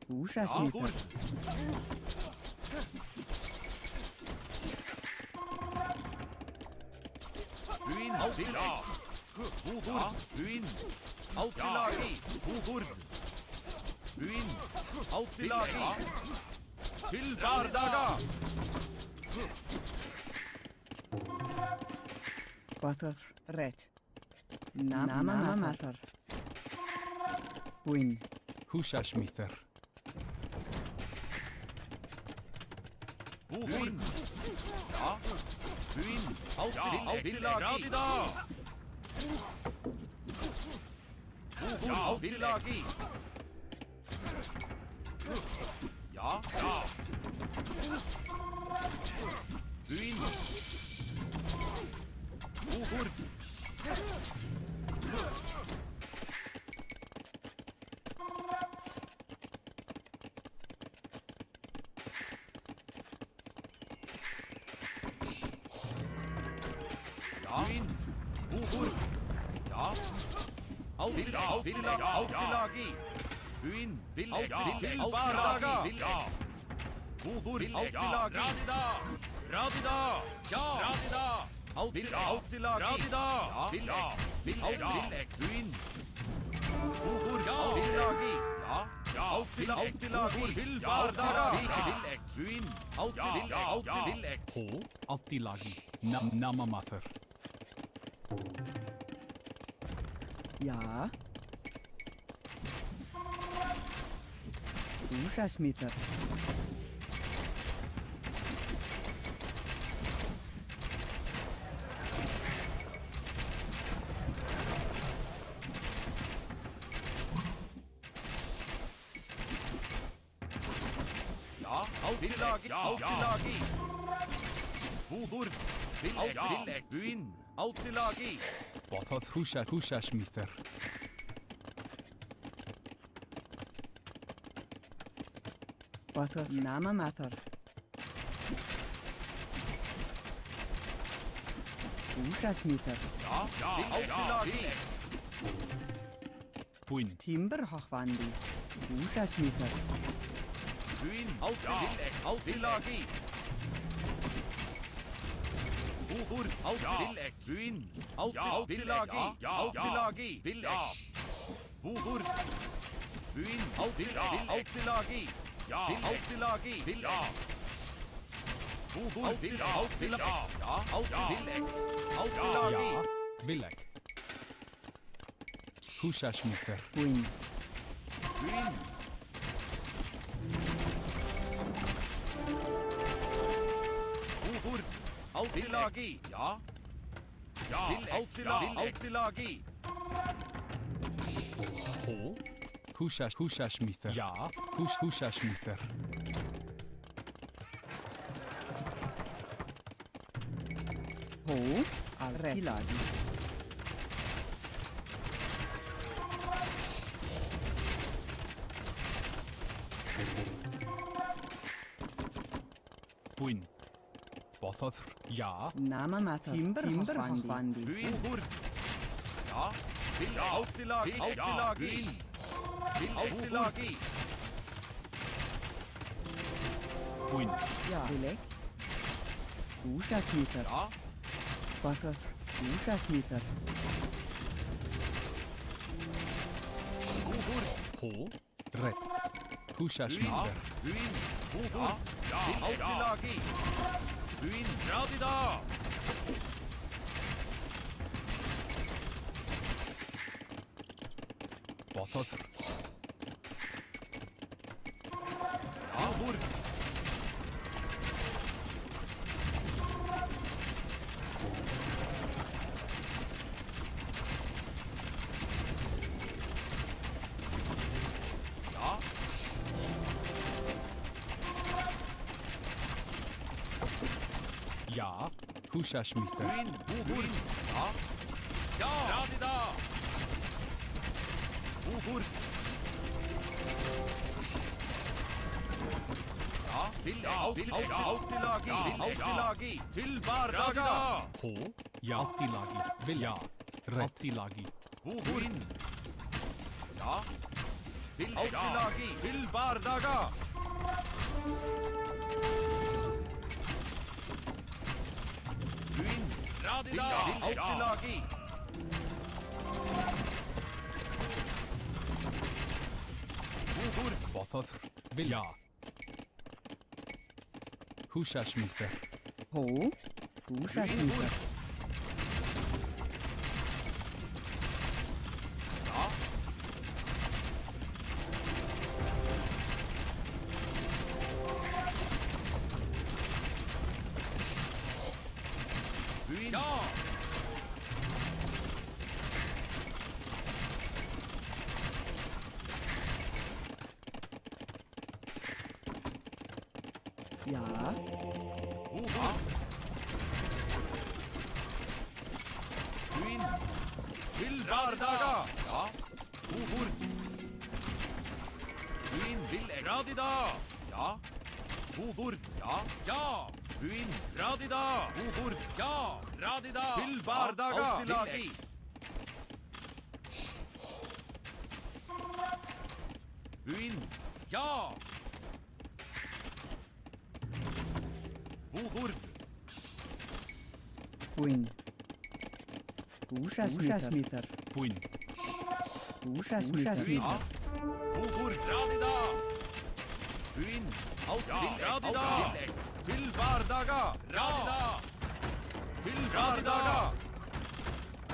Ushasmitter. Buin. Villegg. Bobord. Buinn. Altillagi. Bobord. Buinn. Altillagi. Til bardaga. Quattro ret. Nama matter. Win. Húsasmíþar. Buinn. Ja. Buinn. Altillagi. Bobord. Altillagi. Ja. Buinn. Bobord. Ja. Buinn. Bobord. Ja. Altillagi. Buinn. Villegg. Til bardaga. Bobord. Altillagi. Radida. Ja. Radida. Altillagi. Radida. Villegg. Buinn. Bobord. Altillagi. Ja. Altillagi. Til bardaga. Villegg. Buinn. Villegg. Hó. Altillagi. Namamaþar. Ja. Húsasmíþar. Ja. Altillagi. Bobord. Villegg. Buinn. Altillagi. Bothodd húsasmíþar. Quattro nama matter. Húsasmíþar. Ja. Altillagi. Buinn. Timber hochwandi. Húsasmíþar. Buinn. Altillagi. Bobord. Villegg. Buinn. Altillagi. Villegg. Bobord. Buinn. Altillagi. Altillagi. Bobord. Villegg. Altillagi. Ja. Villegg. Húsasmíþar. Win. Buinn. Bobord. Altillagi. Ja. Altillagi. Hó. Húsasmíþar. Ja. Húsasmíþar. Hó. Altillagi. Buinn. Bothodd. Ja. Nama matter. Timber hochwandi. Bobord. Ja. Altillagi. Altillagi. Buinn. Ja. Villegg. Húsasmíþar. Ja. Quattro húsasmíþar. Bobord. Hó. Ret. Húsasmíþar. Buinn. Bobord. Altillagi. Buinn. Radida. Bothodd. Bobord. Ja. Ja. Húsasmíþar. Buinn. Bobord. Ja. Radida. Bobord. Ja. Altillagi. Til bardaga. Hó. Ja. Altillagi. Ja. Altillagi. Bobord. Ja. Altillagi. Til bardaga. Radida. Autilagi. Uburg. Bothothr. Vilja. Hushashmither. Ho. Hushashmither. Buin. Ja. Ja. Uburg. Buin. Vilbardaga. Ja. Uburg. Buin. Vilek. Radida. Ja. Uburg. Ja. Ja. Buin. Radida. Uburg. Ja. Radida. Vilbardaga. Autilagi. Buin. Ja. Uburg. Queen. Hushashmither. Puin. Hushashmither. Ja. Uburg. Radida. Buin. Radida. Vilbardaga. Radida. Vilbardaga.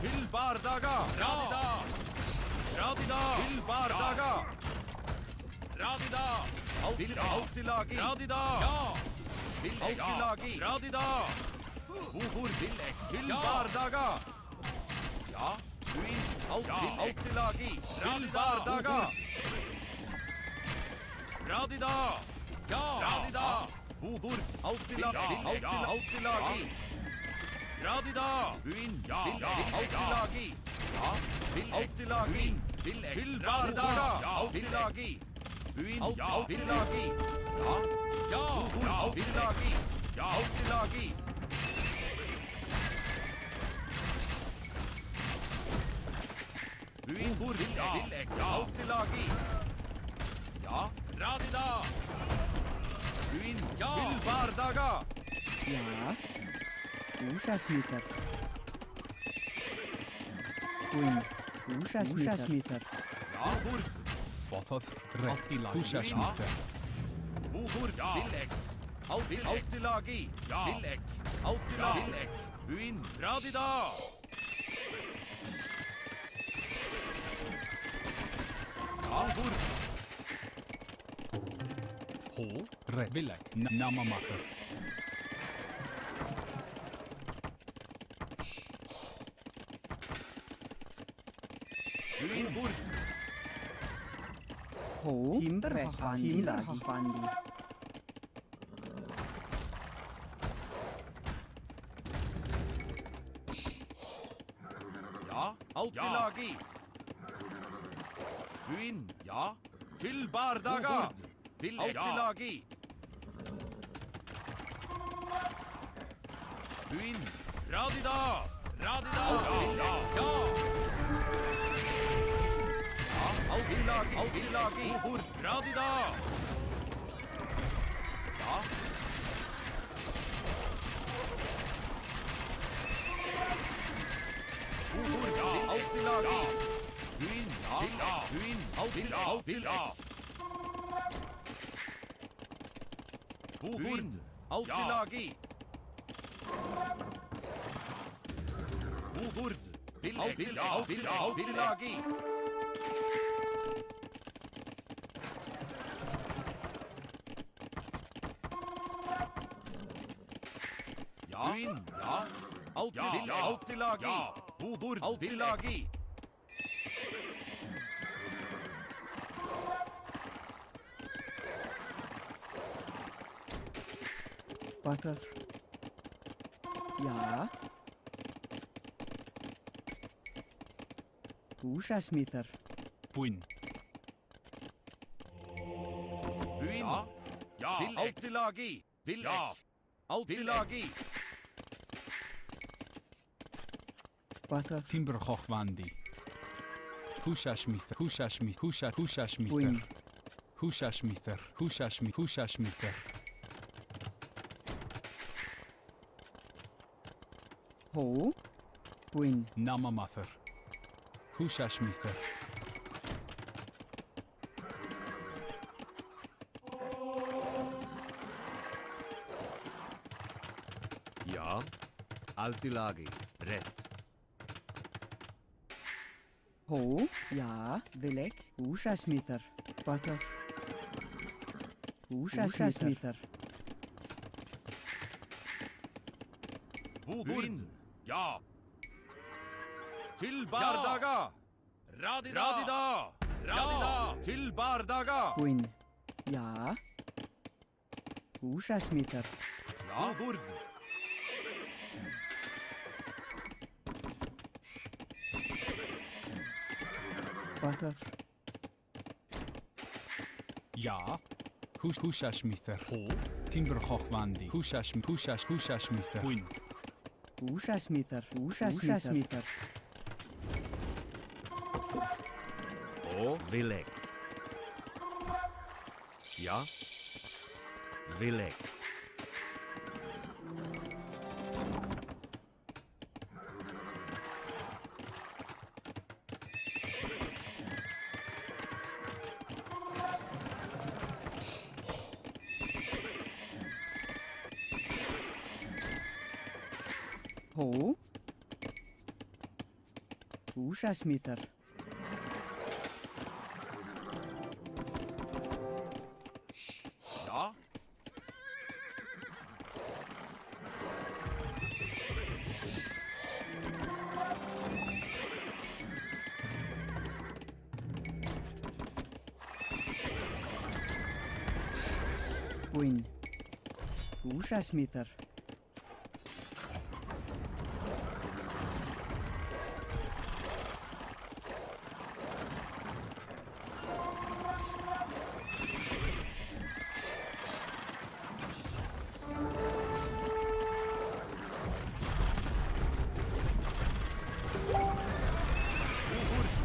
Vilbardaga. Radida. Radida. Vilbardaga. Radida. Autilagi. Radida. Ja. Autilagi. Radida. Uburg. Vilbardaga. Ja. Buin. Autilagi. Vilbardaga. Radida. Ja. Radida. Uburg. Autilagi. Radida. Buin. Ja. Autilagi. Ja. Autilagi. Vilbardaga. Autilagi. Buin. Autilagi. Ja. Ja. Autilagi. Ja. Autilagi. Buin. Autilagi. Ja. Radida. Buin. Ja. Vilbardaga. Ja. Hushashmither. Queen. Hushashmither. Ja. Uburg. Bothothr. Rettilagi. Hushashmither. Uburg. Vilek. Autilagi. Ja. Vilek. Autilagi. Buin. Radida. Uburg. Ho. Red. Vilek. Namamacher. Uburg. Ho. Timberhafandi. Ja. Autilagi. Buin. Ja. Vilbardaga. Autilagi. Buin. Radida. Radida. Ja. Autilagi. Uburg. Radida. Ja. Uburg. Autilagi. Buin. Ja. Buin. Autilagi. Uburg. Autilagi. Uburg. Autilagi. Ja. Buin. Ja. Autilagi. Uburg. Autilagi. Bothothr. Ja. Hushashmither. Puin. Buin. Ja. Autilagi. Vilek. Autilagi. Bothothr. Timberhochwandi. Hushashmither. Hushashmither. Queen. Hushashmither. Hushashmither. Ho. Gwyn. Namamather. Hushashmither. Ja. Altilagi. Rätt. Ho. Ja. Vilek. Ushasmither. Butter. Ushasmither. Buin. Ja. Til bardaga. Radida. Radida. Radida. Til bardaga. Gwyn. Ja. Ushasmither. Ja. Burd. Butter. Ja. Hushashmither. Ho. Timberhochwandi. Hushashmither. Queen. Ushasmither. Ushasmither. O. Vilek. Ja. Vilek. Ho. Ushasmither. Ja. Gwyn. Ushasmither.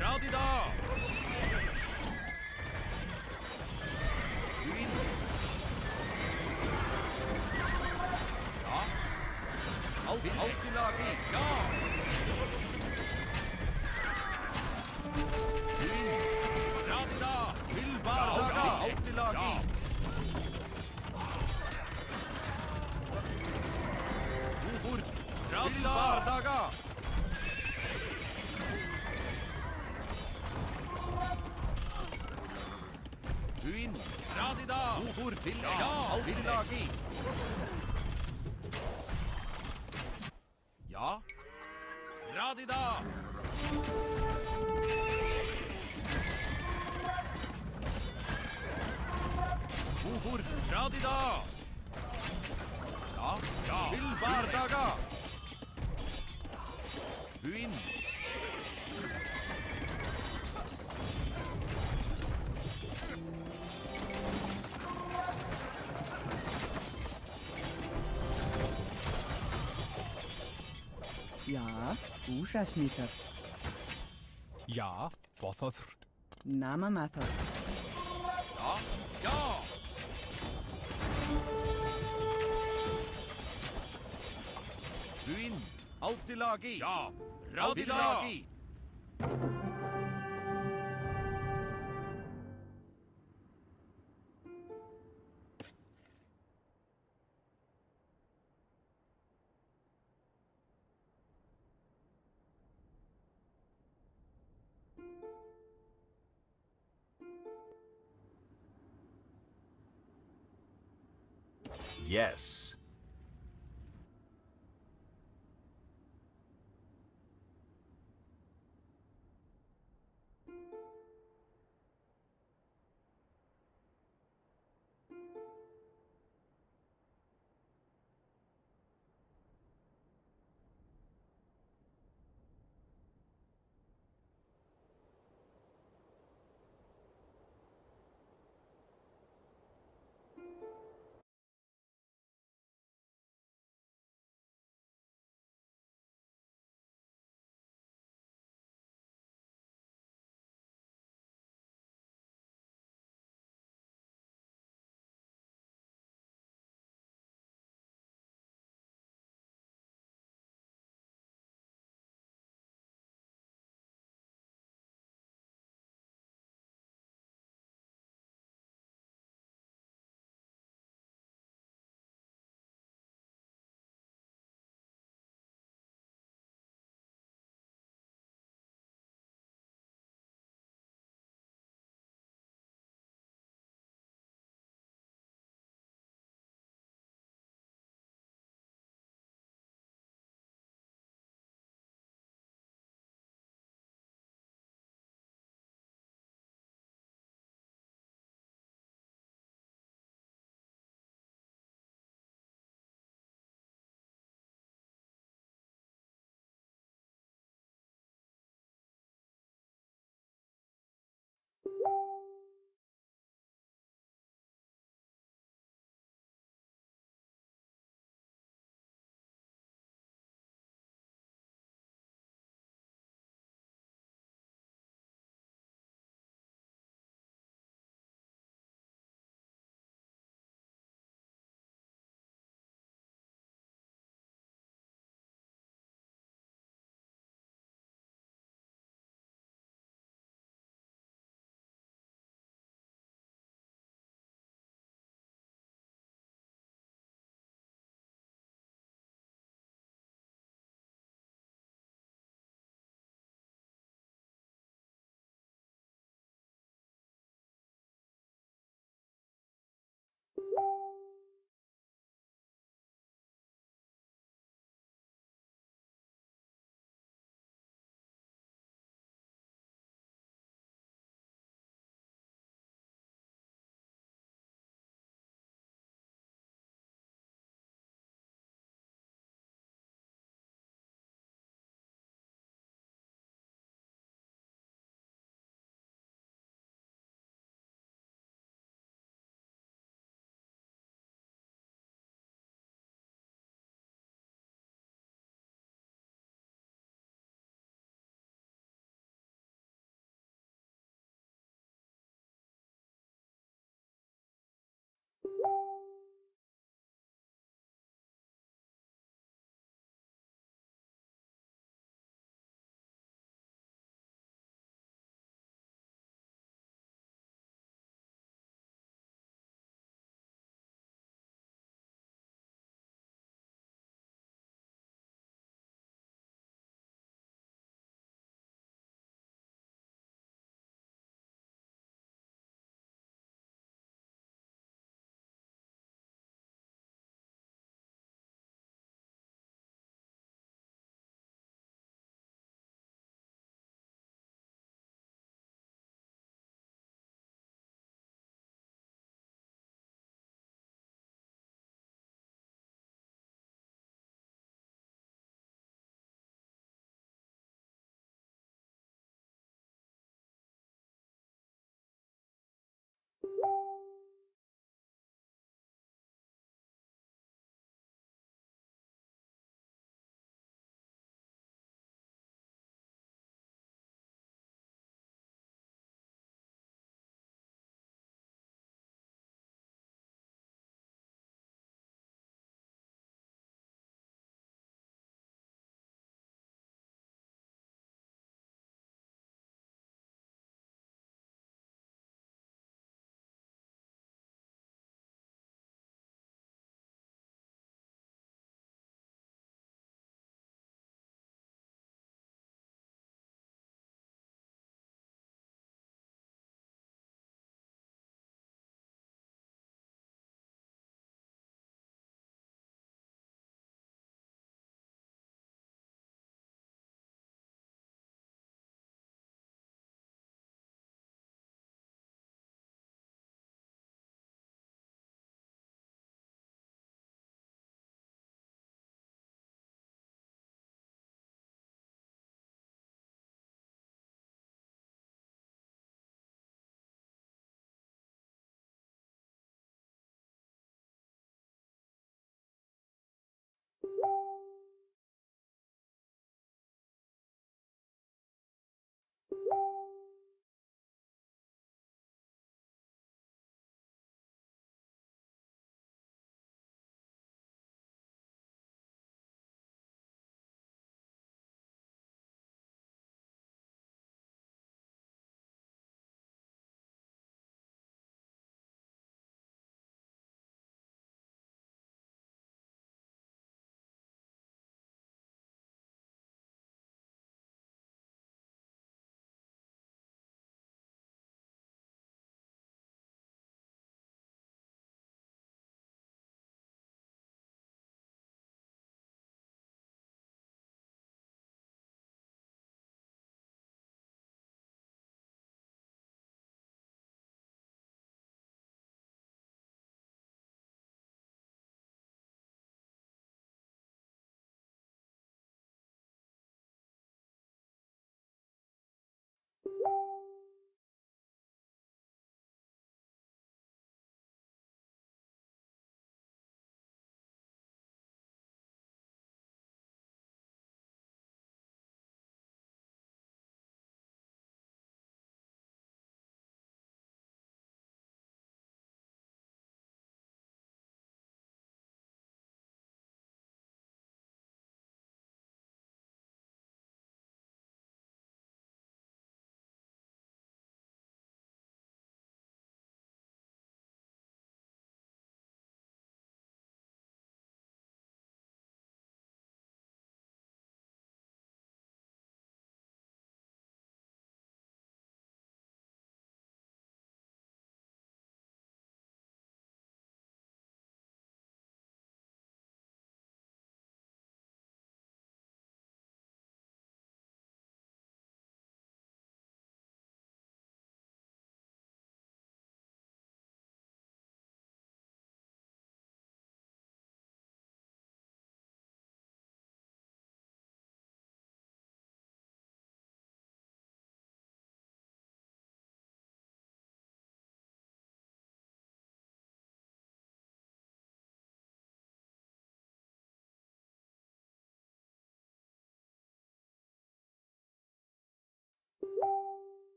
Radida. Buin. Ja. Altilagi. Ja. Buin. Radida. Til bardaga. Altilagi. Ubur. Radida. Bardaga. Buin. Radida. Ubur. Ja. Altilagi. Ja. Radida. Ubur. Radida. Ja. Ja. Til bardaga. Buin. Ja. Ushasmither. Ja. Bothathr. Namamather. Ja. Ja. Buin. Altilagi. Ja. Radilagi. Yes.